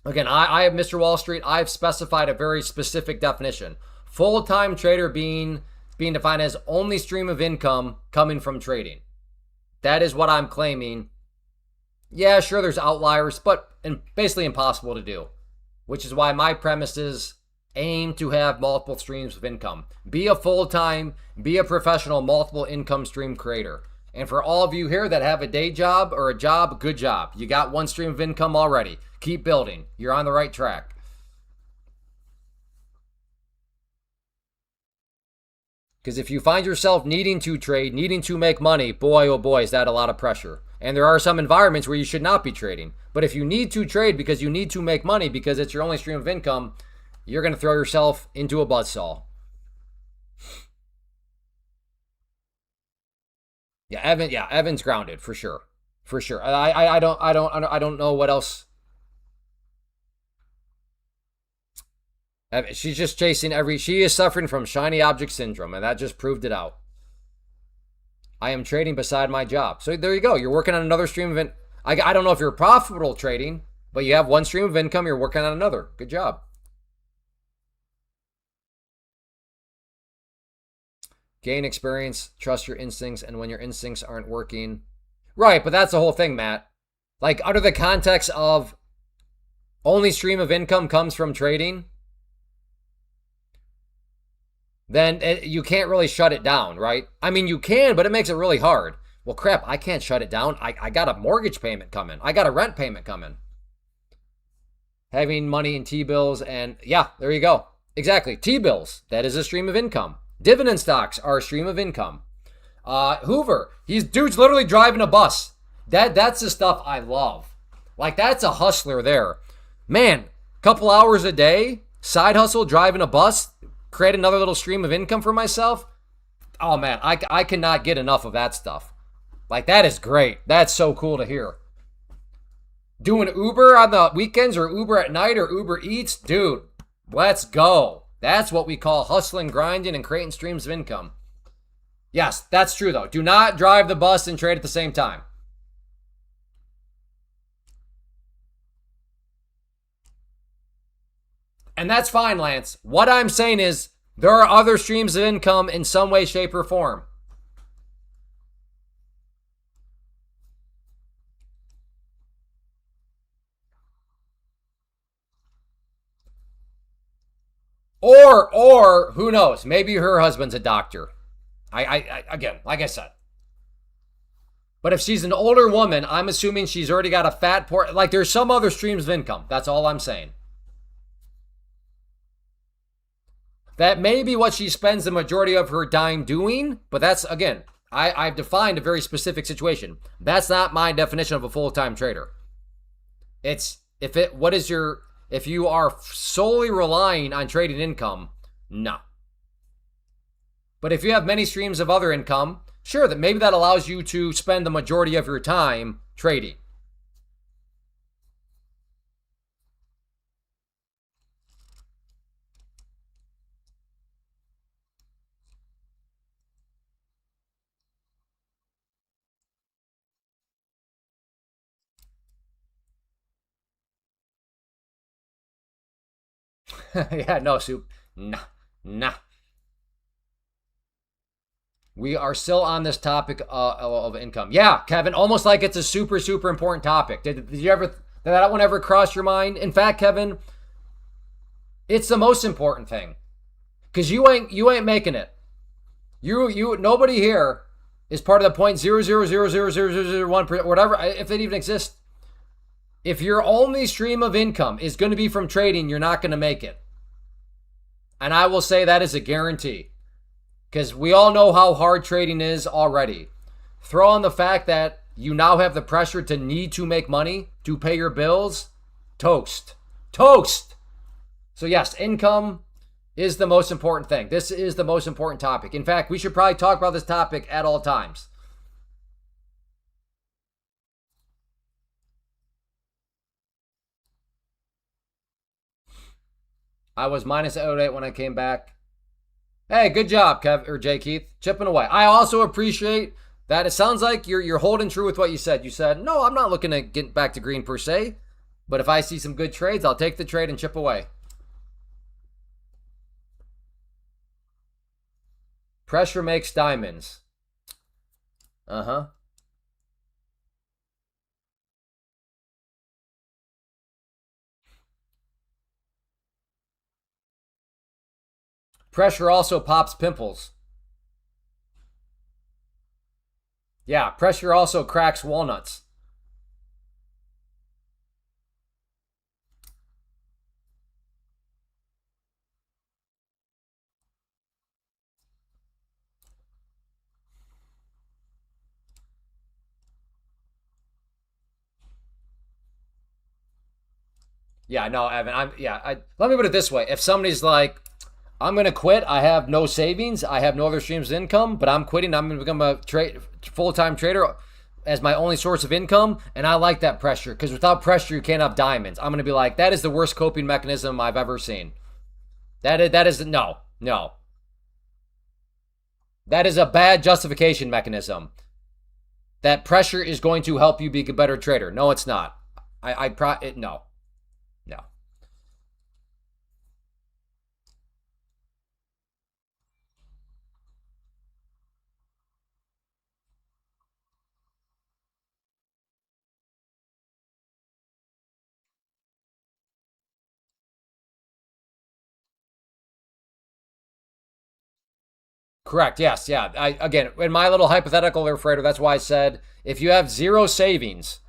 Speaker 1: Again, I have Mr. Wall Street. I've specified a very specific definition. Full-time trader being defined as only stream of income coming from trading. That is what I'm claiming. Yeah, sure, there's outliers, but basically impossible to do. Which is why my premises aim to have multiple streams of income. Be a full-time, be a professional, multiple income stream creator. And for all of you here that have a day job or a job, good job. You got one stream of income already. Keep building. You're on the right track. Because if you find yourself needing to trade, needing to make money, boy, oh boy, is that a lot of pressure. And there are some environments where you should not be trading. But if you need to trade because you need to make money because it's your only stream of income, you're going to throw yourself into a buzzsaw. Yeah, Evan's grounded for sure. For sure. I don't know what else. She's just chasing she is suffering from shiny object syndrome, and that just proved it out. I am trading beside my job. So there you go. You're working on another stream of income. I don't know if you're profitable trading, but you have one stream of income. You're working on another. Good job. Gain experience, trust your instincts, and when your instincts aren't working. Right, but that's the whole thing, Matt. Like, under the context of only stream of income comes from trading, then you can't really shut it down, right? I mean, you can, but it makes it really hard. Well, crap, I can't shut it down. I got a mortgage payment coming. I got a rent payment coming. Having money in T-bills and, yeah, there you go. Exactly, T-bills. That is a stream of income. Dividend stocks are a stream of income. Hoover, dude's literally driving a bus. That's the stuff I love. Like, that's a hustler there. Man, couple hours a day, side hustle, driving a bus, create another little stream of income for myself. Oh, man, I cannot get enough of that stuff. Like, that is great. That's so cool to hear. Doing Uber on the weekends or Uber at night or Uber Eats, dude, let's go. That's what we call hustling, grinding, and creating streams of income. Yes, that's true, though. Do not drive the bus and trade at the same time. And that's fine, Lance. What I'm saying is there are other streams of income in some way, shape, or form. Or who knows? Maybe her husband's a doctor. Again, like I said. But if she's an older woman, I'm assuming she's already got a fat port. Like, there's some other streams of income. That's all I'm saying. That may be what she spends the majority of her time doing, but that's, again, I've defined a very specific situation. That's not my definition of a full-time trader. It's, if you are solely relying on trading income, no. But if you have many streams of other income, sure, that maybe that allows you to spend the majority of your time trading. Yeah, no, Soup. Nah, nah. We are still on this topic of income. Yeah, Kevin, almost like it's a super, super important topic. Did that one ever cross your mind? In fact, Kevin, it's the most important thing. Because you ain't making it. Nobody here is part of the 0.0000001%, whatever, if it even exists. If your only stream of income is going to be from trading, you're not going to make it. And I will say that is a guarantee. Because we all know how hard trading is already. Throw on the fact that you now have the pressure to need to make money to pay your bills. Toast. Toast. So yes, income is the most important thing. This is the most important topic. In fact, we should probably talk about this topic at all times. I was minus 808 when I came back. Hey, good job, Kev or Jay Keith, chipping away. I also appreciate that. It sounds like you're holding true with what you said. You said, no, I'm not looking to get back to green per se, but if I see some good trades, I'll take the trade and chip away. Pressure makes diamonds. Uh-huh. Pressure also pops pimples. Yeah, pressure also cracks walnuts. Yeah, no, Evan. Let me put it this way: if somebody's like, "I'm gonna quit. I have no savings. I have no other streams of income, but I'm quitting. I'm gonna become a full-time trader as my only source of income," and I like that pressure because without pressure, you can't have diamonds. I'm gonna be like, that is the worst coping mechanism I've ever seen. That is no. That is a bad justification mechanism. That pressure is going to help you be a better trader. No, it's not. No. No. Correct. Yes. Yeah. Again, in my little hypothetical there, Fredo, that's why I said if you have zero savings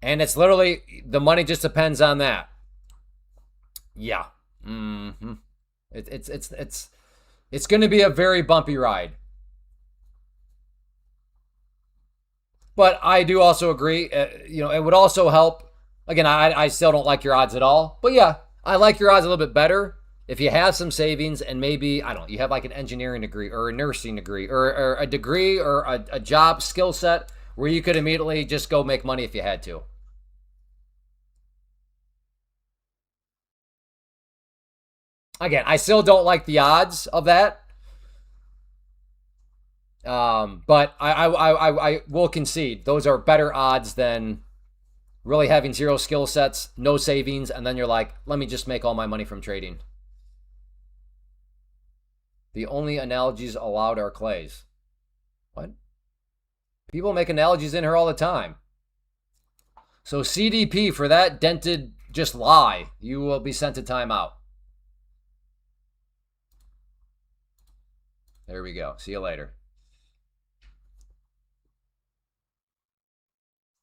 Speaker 1: and it's literally the money just depends on that. Yeah. Mm-hmm. It's going to be a very bumpy ride. But I do also agree. It would also help Again, I still don't like your odds at all. But yeah, I like your odds a little bit better if you have some savings and maybe, I don't know, you have like an engineering degree or a nursing degree or a degree or a job skill set where you could immediately just go make money if you had to. Again, I still don't like the odds of that. But I will concede those are better odds than really having zero skill sets, no savings, and then you're like, let me just make all my money from trading. The only analogies allowed are Clay's. What? People make analogies in here all the time. So CDP, for that dented just lie, you will be sent to timeout. There we go. See you later.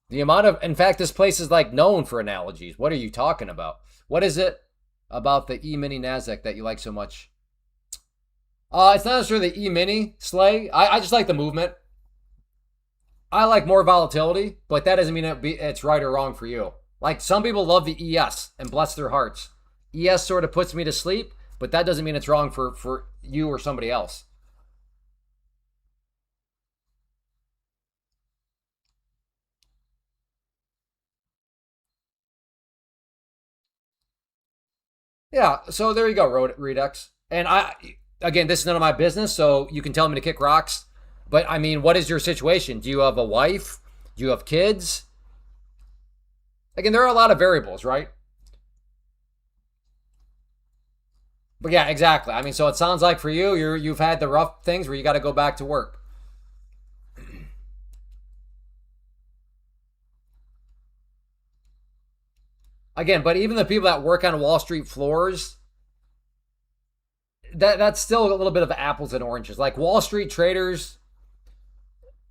Speaker 1: The amount of, in fact, this place is like known for analogies. What are you talking about? What is it about the E-mini NASDAQ that you like so much? It's not necessarily the E-mini, Slay. I just like the movement. I like more volatility, but that doesn't mean it's right or wrong for you. Like some people love the ES and bless their hearts. ES sort of puts me to sleep, but that doesn't mean it's wrong for you or somebody else. Yeah, so there you go, Redux. And again, this is none of my business, so you can tell me to kick rocks. But I mean, what is your situation? Do you have a wife? Do you have kids? Again, there are a lot of variables, right? But yeah, exactly. I mean, so it sounds like for you, you've had the rough things where you got to go back to work. Again, but even the people that work on Wall Street floors, that's still a little bit of apples and oranges. Like Wall Street traders,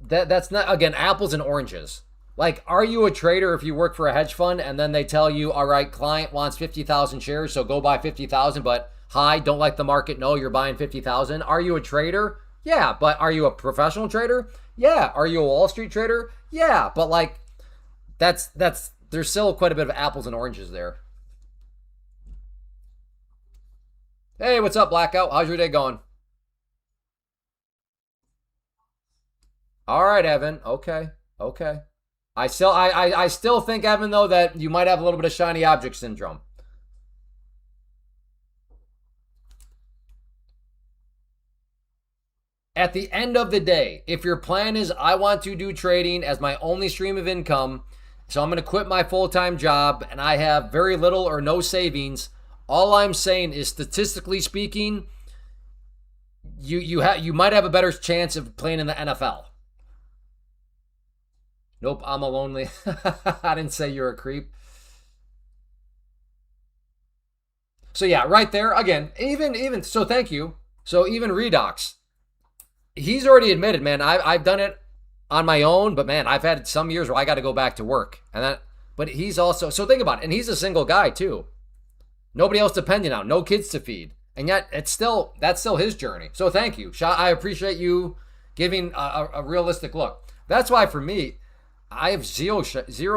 Speaker 1: that's not, again, apples and oranges. Like, are you a trader if you work for a hedge fund and then they tell you, all right, client wants 50,000 shares, so go buy 50,000, but hi, don't like the market, no, you're buying 50,000. Are you a trader? Yeah, but are you a professional trader? Yeah. Are you a Wall Street trader? Yeah, but like that's there's still quite a bit of apples and oranges there. Hey, what's up, Blackout? How's your day going? All right, Evan. Okay. Okay. I still think, Evan, though, that you might have a little bit of shiny object syndrome. At the end of the day, if your plan is I want to do trading as my only stream of income, so I'm going to quit my full-time job and I have very little or no savings, all I'm saying is statistically speaking, you might have a better chance of playing in the NFL. Nope, I'm a lonely. I didn't say you're a creep. So yeah, right there again. Even so, thank you. So even Redox, he's already admitted, man. I've done it on my own, but man, I've had some years where I got to go back to work, and that. But he's also, so think about it, and he's a single guy too. Nobody else depending on, no kids to feed, and yet that's still his journey. So thank you, I appreciate you giving a realistic look. That's why for me, I have zero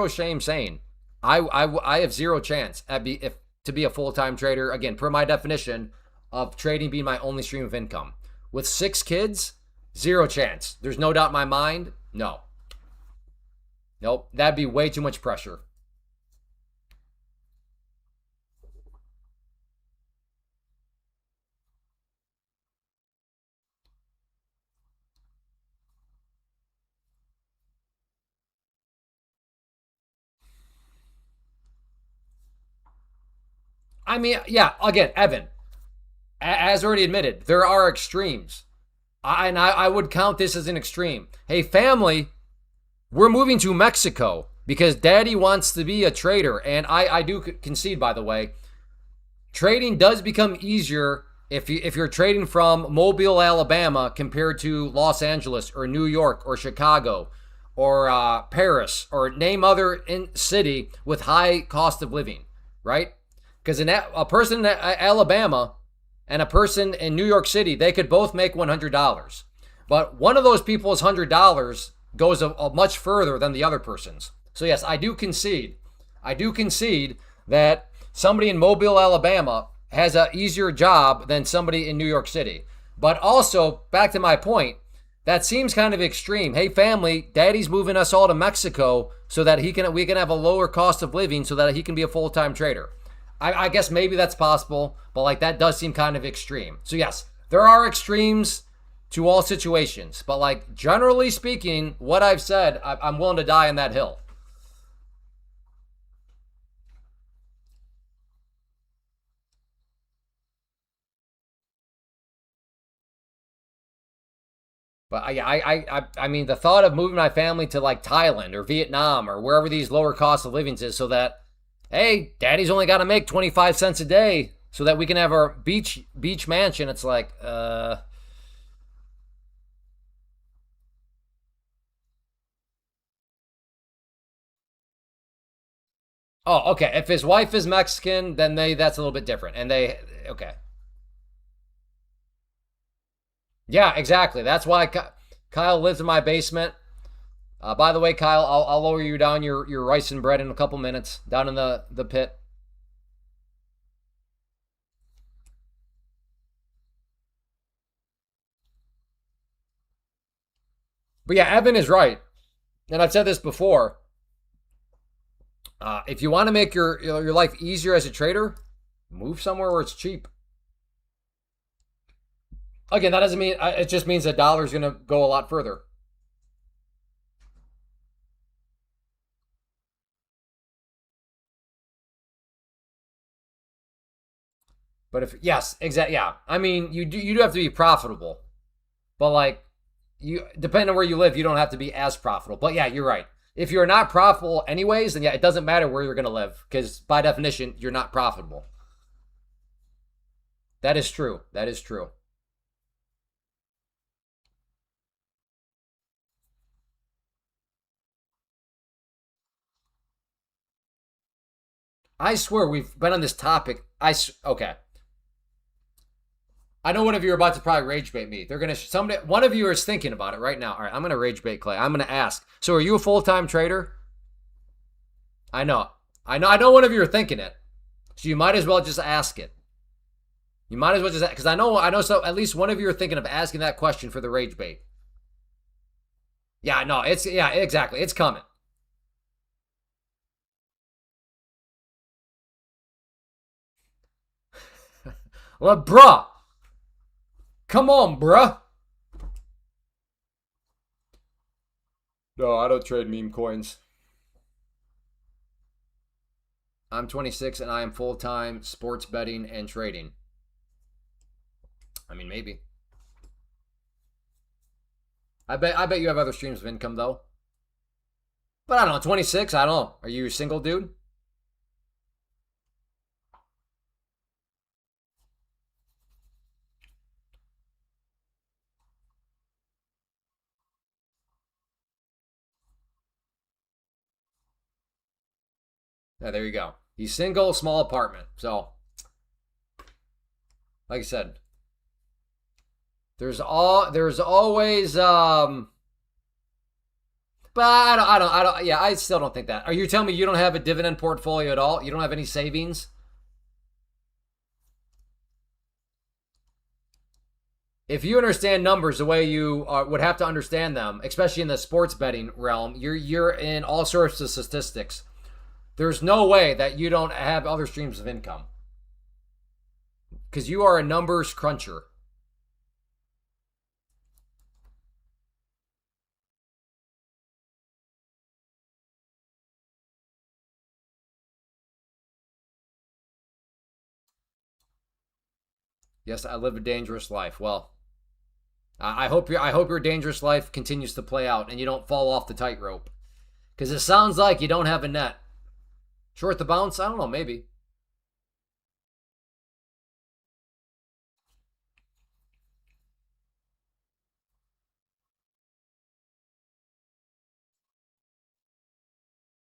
Speaker 1: shame saying I have zero chance to be a full-time trader, again, per my definition of trading being my only stream of income. With 6 kids, zero chance. There's no doubt in my mind. No. Nope. That'd be way too much pressure. I mean, yeah, again, Evan, as already admitted, there are extremes. I would count this as an extreme. Hey, family, we're moving to Mexico because daddy wants to be a trader. And I do concede, by the way, trading does become easier if you're trading from Mobile, Alabama compared to Los Angeles or New York or Chicago or Paris or name other city with high cost of living, right? Because a person in Alabama and a person in New York City, they could both make $100. But one of those people's $100 goes a much further than the other person's. So yes, I do concede. I do concede that somebody in Mobile, Alabama has an easier job than somebody in New York City. But also, back to my point, that seems kind of extreme. Hey, family, daddy's moving us all to Mexico so that we can have a lower cost of living so that he can be a full-time trader. I guess maybe that's possible, but like that does seem kind of extreme. So yes, there are extremes to all situations, but like generally speaking, what I've said, I'm willing to die on that hill. But I mean, the thought of moving my family to like Thailand or Vietnam or wherever these lower cost of livings is, so that, hey, daddy's only got to make 25 cents a day so that we can have our beach mansion. It's like, oh, okay. If his wife is Mexican, then that's a little bit different. And they, okay, yeah, exactly. That's why Kyle lives in my basement. By the way, Kyle, I'll lower you down your rice and bread in a couple minutes down in the pit. But yeah, Evan is right, and I've said this before. If you want to make your life easier as a trader, move somewhere where it's cheap. Again, that doesn't mean it just means the dollar's going to go a lot further. But if yes, exactly, yeah. I mean, you do have to be profitable, but like you depending on where you live, you don't have to be as profitable. But yeah, you're right. If you're not profitable anyways, then yeah, it doesn't matter where you're going to live because by definition, you're not profitable. That is true. That is true. I swear we've been on this topic. Okay. I know one of you are about to probably rage bait me. They're gonna somebody. One of you is thinking about it right now. All right, I'm gonna rage bait Clay. I'm gonna ask. So, are you a full time trader? I know. I know. One of you are thinking it. So you might as well just ask it. You might as well just because I know. So at least one of you are thinking of asking that question for the rage bait. Yeah, no, it's yeah, exactly. It's coming. Well, bruh, come on, bruh. No, I don't trade meme coins. I'm 26 and I am full time sports betting and trading. I mean, maybe. I bet you have other streams of income though. But I don't know, 26. I don't know. Are you a single dude? Yeah, there you go. He's single, small apartment. So, like I said, there's always but I don't yeah, I still don't think that. Are you telling me you don't have a dividend portfolio at all? You don't have any savings? If you understand numbers the way you would have to understand them, especially in the sports betting realm, you're in all sorts of statistics. There's no way that you don't have other streams of income because you are a numbers cruncher. Yes, I live a dangerous life. Well, I hope your dangerous life continues to play out and you don't fall off the tightrope. Because it sounds like you don't have a net. Short the bounce? I don't know, maybe.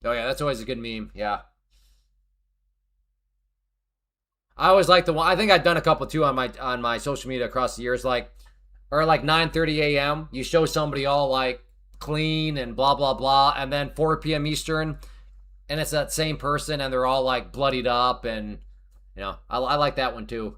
Speaker 1: Oh yeah, that's always a good meme. Yeah. I always like the one. I think I've done a couple too on my social media across the years. Like, or like 9:30 a.m. You show somebody all like clean and blah blah blah, and then 4 p.m. Eastern, and it's that same person, and they're all like bloodied up, and I like that one too.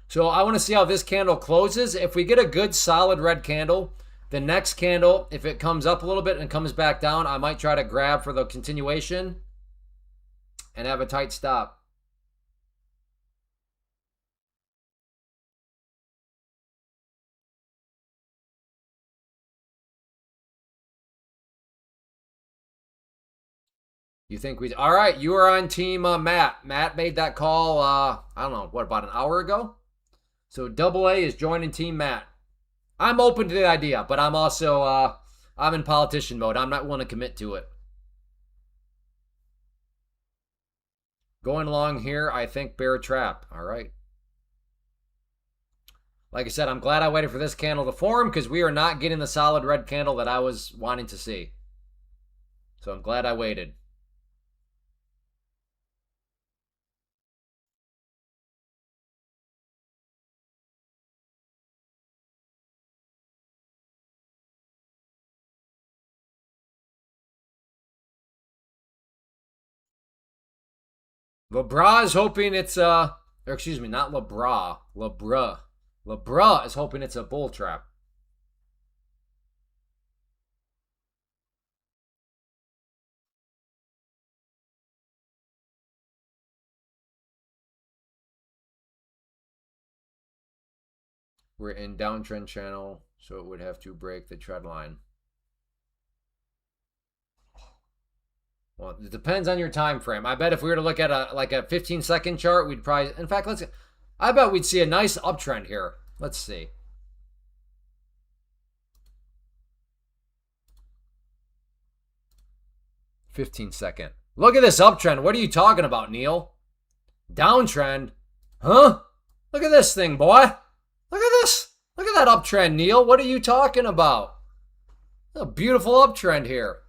Speaker 1: So I want to see how this candle closes. If we get a good solid red candle, the next candle, if it comes up a little bit and comes back down, I might try to grab for the continuation and have a tight stop. You think we... All right, you are on team Matt. Matt made that call, I don't know, what, about an hour ago? So Double A is joining team Matt. I'm open to the idea, but I'm also, I'm in politician mode. I'm not willing to commit to it. Going along here, I think bear trap. All right. Like I said, I'm glad I waited for this candle to form because we are not getting the solid red candle that I was wanting to see. So I'm glad I waited. LeBra is hoping it's or excuse me, not LeBra, LeBra. LeBra is hoping it's a bull trap. We're in downtrend channel, so it would have to break the trend line. Well, it depends on your time frame. I bet if we were to look at a 15-second chart, we'd probably, in fact, I bet we'd see a nice uptrend here. Let's see. 15-second. Look at this uptrend. What are you talking about, Neil? Downtrend? Huh? Look at this thing, boy. Look at this. Look at that uptrend, Neil. What are you talking about? A beautiful uptrend here.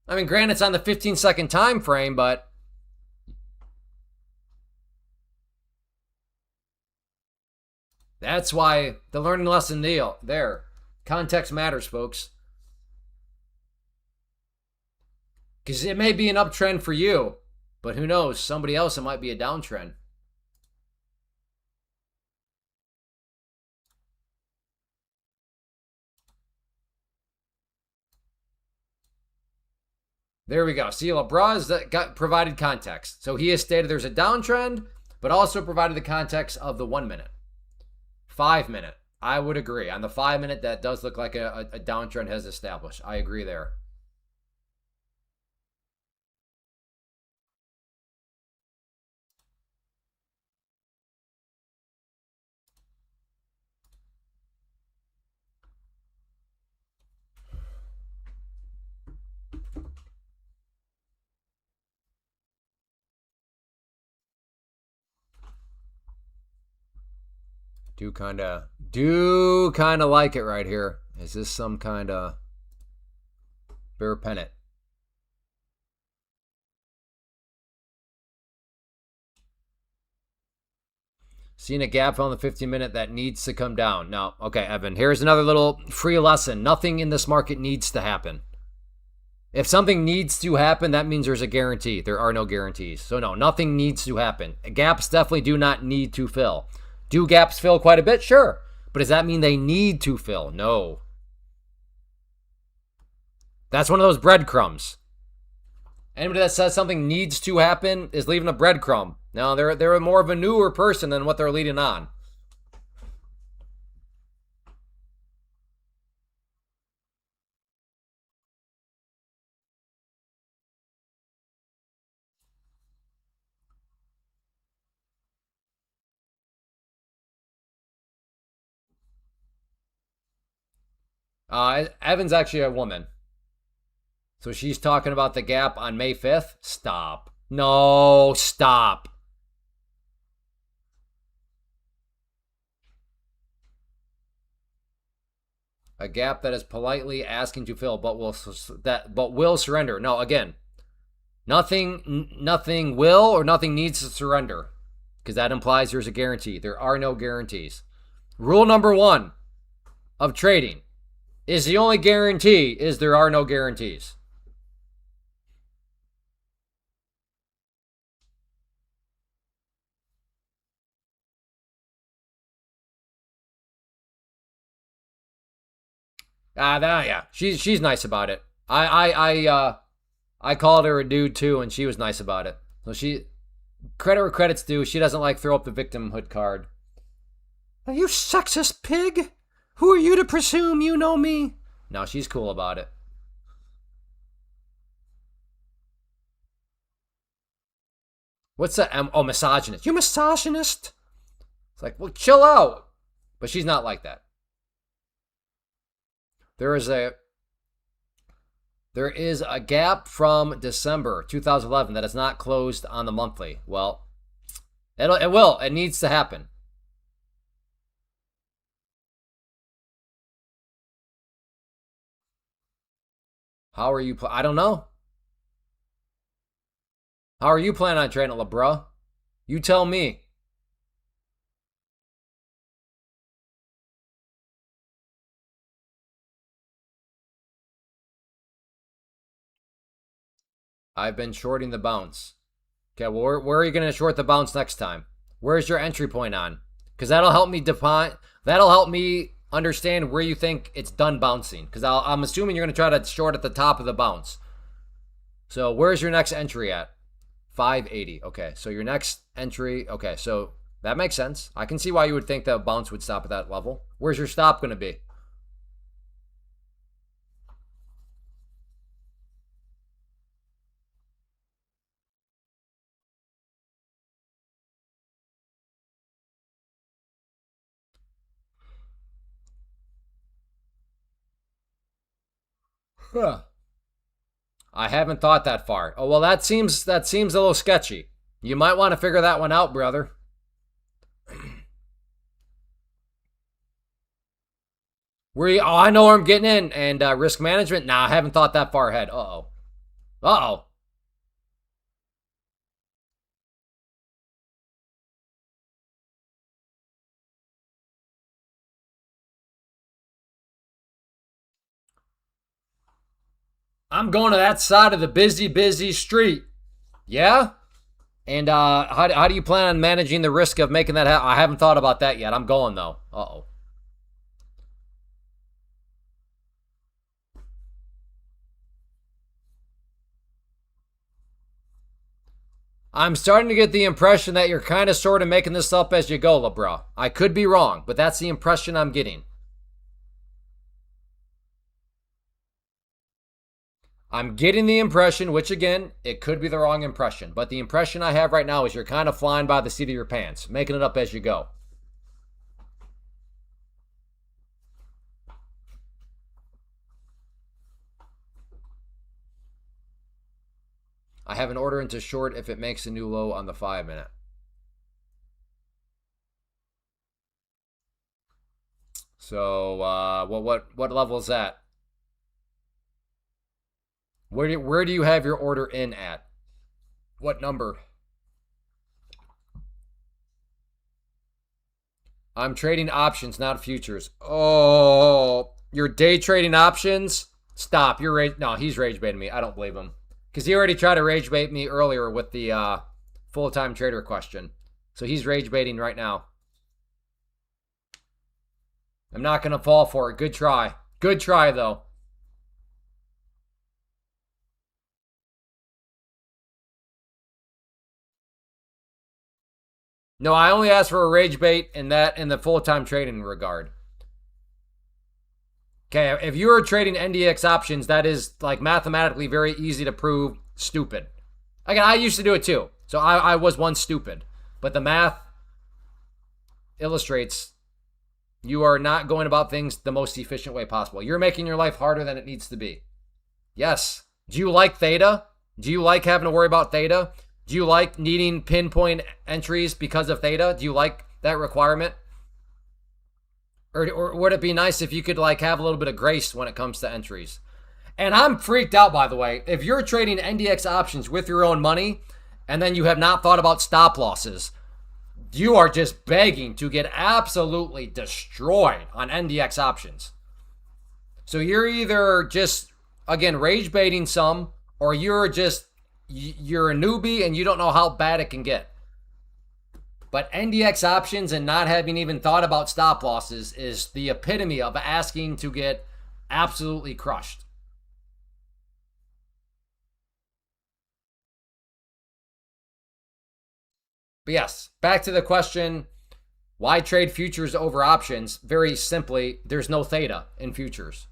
Speaker 1: I mean, granted, it's on the 15-second time frame, but that's why the learning lesson deal there. Context matters, folks. Because it may be an uptrend for you, but who knows? Somebody else, it might be a downtrend. There we go. See, LeBron's got provided context. So he has stated there's a downtrend, but also provided the context of the 1 minute. 5 minute. I would agree. On the 5 minute, that does look like a downtrend has established. I agree there. Do kind of like it right here. Is this some kind of bear pennant? Seeing a gap on the 15-minute that needs to come down. Now, okay, Evan, here's another little free lesson. Nothing in this market needs to happen. If something needs to happen, that means there's a guarantee. There are no guarantees. So no, nothing needs to happen. Gaps definitely do not need to fill. Do gaps fill quite a bit? Sure. But does that mean they need to fill? No. That's one of those breadcrumbs. Anybody that says something needs to happen is leaving a breadcrumb. Now, they're more of a newer person than what they're leading on. Evan's actually a woman. So she's talking about the gap on May 5th? Stop. No, stop. A gap that is politely asking to fill, but will surrender. No, again, nothing will or nothing needs to surrender, because that implies there's a guarantee. There are no guarantees. Rule number 1 of trading is the only guarantee is there are no guarantees. Yeah. She's nice about it. I called her a dude too, and she was nice about it. So she, credit where credit's due, she doesn't like throw up the victimhood card. Are you sexist pig? Who are you to presume you know me? No, she's cool about it. What's that? Oh, misogynist. You misogynist? It's like, well, chill out. But she's not like that. There is a gap from December 2011 that is not closed on the monthly. Well, it will. It needs to happen. How are you? I don't know. How are you planning on trading it, LeBron? You tell me. I've been shorting the bounce. Okay, well, where are you going to short the bounce next time? Where's your entry point on? Because that'll help me define. That'll help me understand where you think it's done bouncing. Because I'm assuming you're going to try to short at the top of the bounce. So where's your next entry at? 580. Okay, so your next entry. Okay, so that makes sense. I can see why you would think the bounce would stop at that level. Where's your stop going to be? Huh. I haven't thought that far. Oh, well, that seems a little sketchy. You might want to figure that one out, brother. I know where I'm getting in. And risk management? Nah, I haven't thought that far ahead. Uh-oh. Uh-oh. I'm going to that side of the busy street. Yeah? And how do you plan on managing the risk of making that happen? I haven't thought about that yet. I'm going, though. Uh-oh. I'm starting to get the impression that you're kind of sort of making this up as you go, LeBron. I could be wrong, but that's the impression I'm getting. I'm getting the impression, which again, it could be the wrong impression, but the impression I have right now is you're kind of flying by the seat of your pants, making it up as you go. I have an order into short if it makes a new low on the 5-minute. So, what level is that? Where do you have your order in at? What number? I'm trading options, not futures. Oh, you're day trading options? Stop. No, he's rage baiting me. I don't believe him. Because he already tried to rage bait me earlier with the full-time trader question. So he's rage baiting right now. I'm not going to fall for it. Good try. Good try, though. No, I only asked for a rage bait in the full-time trading regard. Okay, if you are trading NDX options, that is like mathematically very easy to prove stupid. Again, I used to do it too. So I was once stupid. But the math illustrates you are not going about things the most efficient way possible. You're making your life harder than it needs to be. Yes. Do you like theta? Do you like having to worry about theta? Do you like needing pinpoint entries because of theta? Do you like that requirement? Or would it be nice if you could like have a little bit of grace when it comes to entries? And I'm freaked out, by the way. If you're trading NDX options with your own money and then you have not thought about stop losses, you are just begging to get absolutely destroyed on NDX options. So you're either just, again, rage baiting some, or you're a newbie and you don't know how bad it can get. But NDX options and not having even thought about stop losses is the epitome of asking to get absolutely crushed. But yes, back to the question, why trade futures over options? Very simply, there's no theta in futures.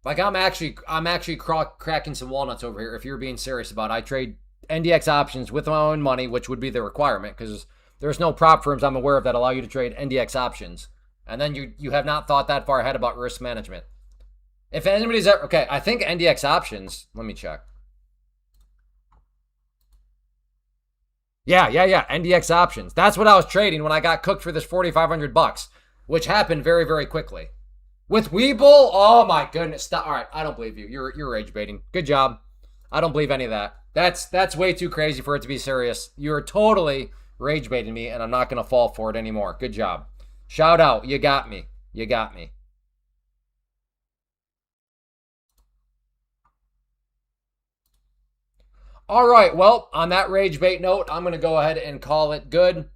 Speaker 1: Like I'm actually cracking some walnuts over here. If you're being serious about it, I trade NDX options with my own money, which would be the requirement because there's no prop firms I'm aware of that allow you to trade NDX options. And then you have not thought that far ahead about risk management. If anybody's ever, okay, I think NDX options. Let me check. Yeah. NDX options. That's what I was trading when I got cooked for this $4,500, which happened very, very quickly. With Weeble, oh my goodness. Stop. All right, I don't believe you. You're rage baiting. Good job. I don't believe any of that. That's way too crazy for it to be serious. You're totally rage baiting me, and I'm not gonna fall for it anymore. Good job. Shout out. You got me. You got me. All right. Well, on that rage bait note, I'm gonna go ahead and call it good.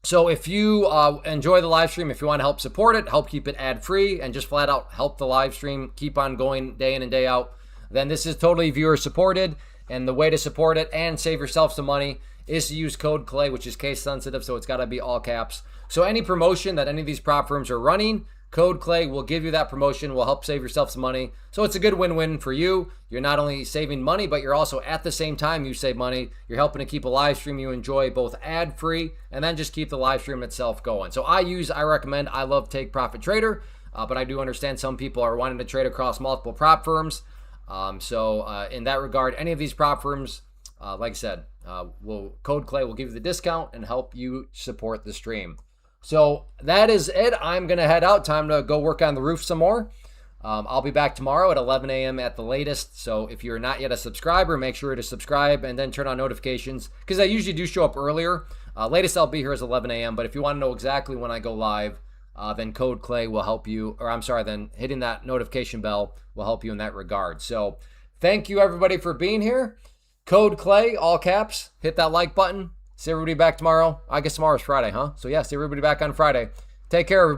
Speaker 1: So if you enjoy the live stream, if you want to help support it, help keep it ad free, and just flat out help the live stream keep on going day in and day out, then this is totally viewer supported. And the way to support it and save yourself some money is to use code CLAY, which is case sensitive, so it's got to be all caps. So any promotion that any of these prop firms are running, code CLAY will give you that promotion, will help save yourself some money. So it's a good win-win for you. You're not only saving money, but you're also at the same time you save money. You're helping to keep a live stream you enjoy both ad-free and then just keep the live stream itself going. So I recommend, I love Take Profit Trader, but I do understand some people are wanting to trade across multiple prop firms. So in that regard, any of these prop firms, like I said, code CLAY will give you the discount and help you support the stream. So that is it. I'm going to head out. Time to go work on the roof some more. I'll be back tomorrow at 11 a.m. at the latest. So if you're not yet a subscriber, make sure to subscribe and then turn on notifications because I usually do show up earlier. Latest I'll be here is 11 a.m. But if you want to know exactly when I go live, then code CLAY will help you, then hitting that notification bell will help you in that regard. So thank you everybody for being here. Code CLAY, all caps, hit that like button. See everybody back tomorrow. I guess tomorrow's Friday, huh? So yeah, see everybody back on Friday. Take care, everybody.